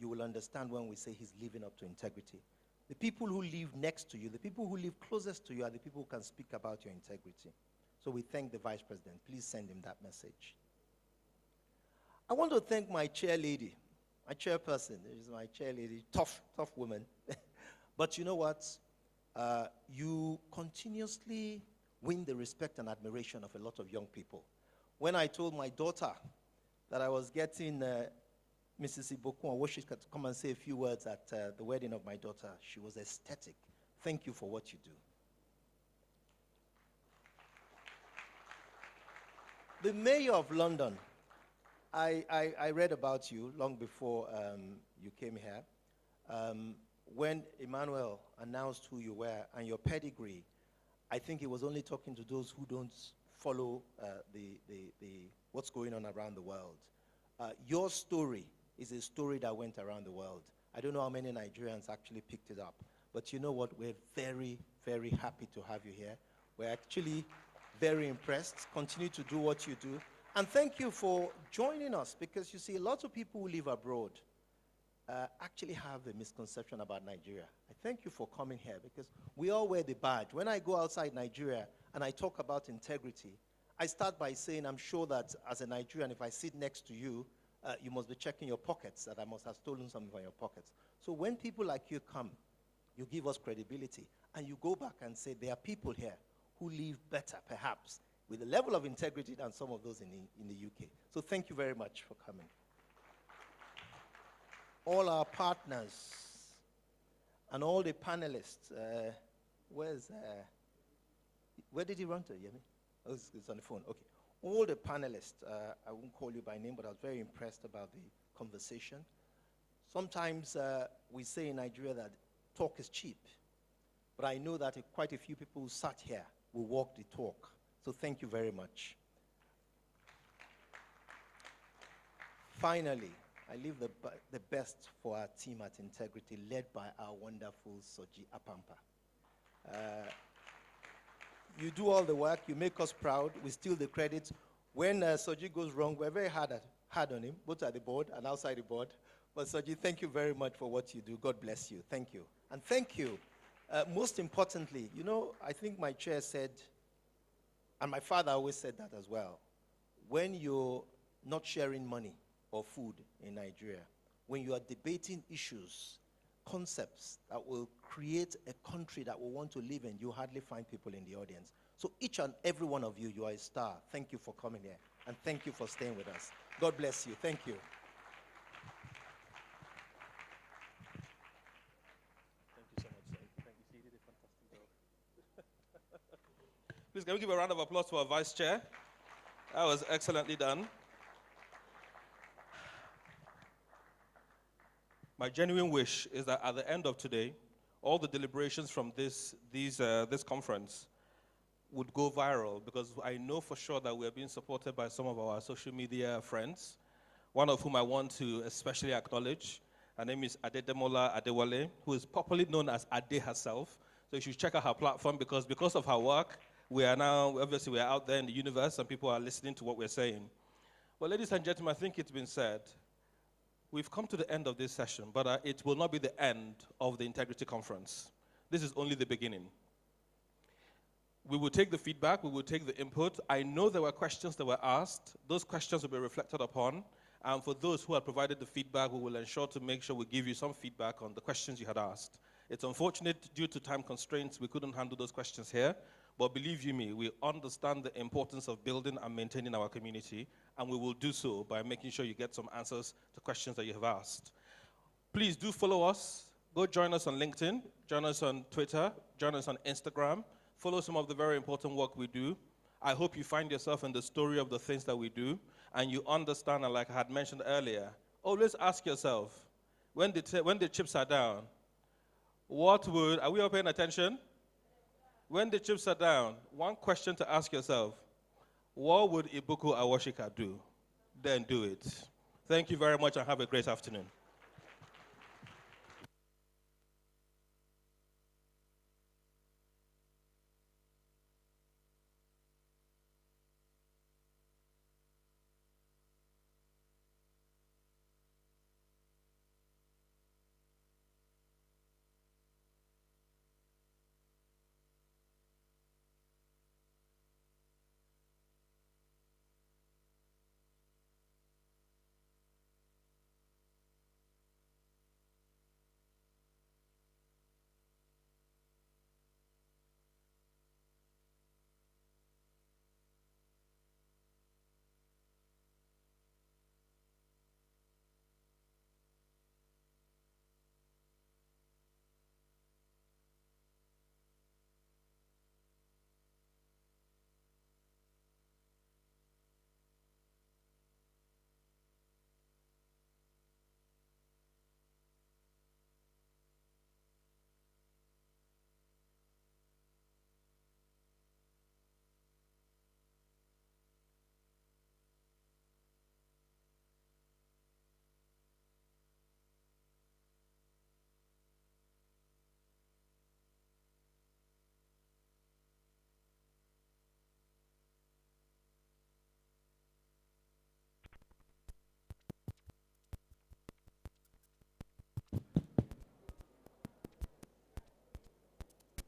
you will understand when we say he's living up to integrity. The people who live next to you, the people who live closest to you are the people who can speak about your integrity. So we thank the vice president. Please send him that message. I want to thank my chair lady, my chairperson. This is my chair lady, tough woman. But you know what? You continuously win the respect and admiration of a lot of young people. When I told my daughter that I was getting Mrs. Ibokun Owoshi to come and say a few words at the wedding of my daughter, she was ecstatic. Thank you for what you do. The mayor of London, I read about you long before you came here. When Emmanuel announced who you were and your pedigree, I think he was only talking to those who don't follow what's going on around the world. Your story is a story that went around the world. I don't know how many Nigerians actually picked it up, but you know what? We're very, very happy to have you here. We're actually very impressed. Continue to do what you do. And thank you for joining us, because you see, a lot of people who live abroad actually have a misconception about Nigeria. I thank you for coming here, because we all wear the badge. When I go outside Nigeria and I talk about integrity, I start by saying, I'm sure that as a Nigerian, if I sit next to you, you must be checking your pockets, that I must have stolen something from your pockets. So when people like you come, you give us credibility, and you go back and say, there are people here who live better, perhaps, with a level of integrity than some of those in the UK. So thank you very much for coming. All our partners, and all the panelists. Where did he run to, Yemi? Oh, it's on the phone, okay. All the panelists, I won't call you by name, but I was very impressed about the conversation. Sometimes we say in Nigeria that talk is cheap, but I know that quite a few people who sat here will walk the talk. So thank you very much. Finally, I leave the best for our team at Integrity, led by our wonderful Soji Apampa. You do all the work, you make us proud, we steal the credit. When Soji goes wrong, we're very hard on him, both at the board and outside the board. But Soji, thank you very much for what you do. God bless you. Thank you. And thank you. Most importantly, you know, I think my chair said, and my father always said that as well, when you're not sharing money or food in Nigeria, when you are debating issues, concepts that will create a country that will want to live in, you hardly find people in the audience. So each and every one of you, you are a star. Thank you for coming here, and thank you for staying with us. God bless you. Thank you. Thank you so much, sir. Thank you. You did a fantastic job. Please, can we give a round of applause to our Vice Chair? That was excellently done. My genuine wish is that at the end of today, all the deliberations from this conference would go viral, because I know for sure that we are being supported by some of our social media friends, one of whom I want to especially acknowledge. Her name is Adedemola Adewale, who is popularly known as Ade herself. So you should check out her platform, because of her work, we are now, obviously we are out there in the universe and people are listening to what we're saying. Well, ladies and gentlemen, I think it's been said, we've come to the end of this session, but it will not be the end of the Integrity Conference. This is only the beginning. We will take the feedback, we will take the input. I know there were questions that were asked. Those questions will be reflected upon. And for those who have provided the feedback, we will ensure to make sure we give you some feedback on the questions you had asked. It's unfortunate, due to time constraints, we couldn't handle those questions here. But believe you me, we understand the importance of building and maintaining our community, and we will do so by making sure you get some answers to questions that you have asked. Please do follow us. Go join us on LinkedIn, join us on Twitter, join us on Instagram. Follow some of the very important work we do. I hope you find yourself in the story of the things that we do, and you understand, and like I had mentioned earlier, always ask yourself, when the chips are down, are we all paying attention? When the chips are down, one question to ask yourself, what would Ibuku Awashika do? Then do it. Thank you very much and have a great afternoon.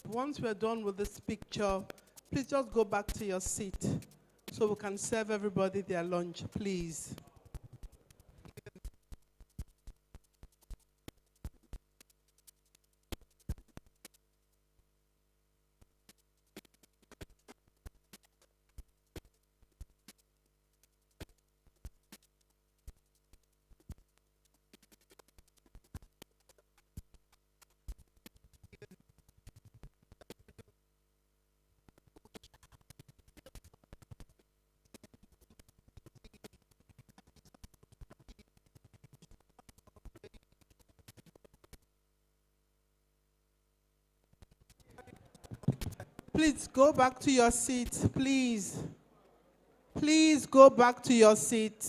Once we're done with this picture, please just go back to your seat so we can serve everybody their lunch, please. Please go back to your seat, please. Please go back to your seat.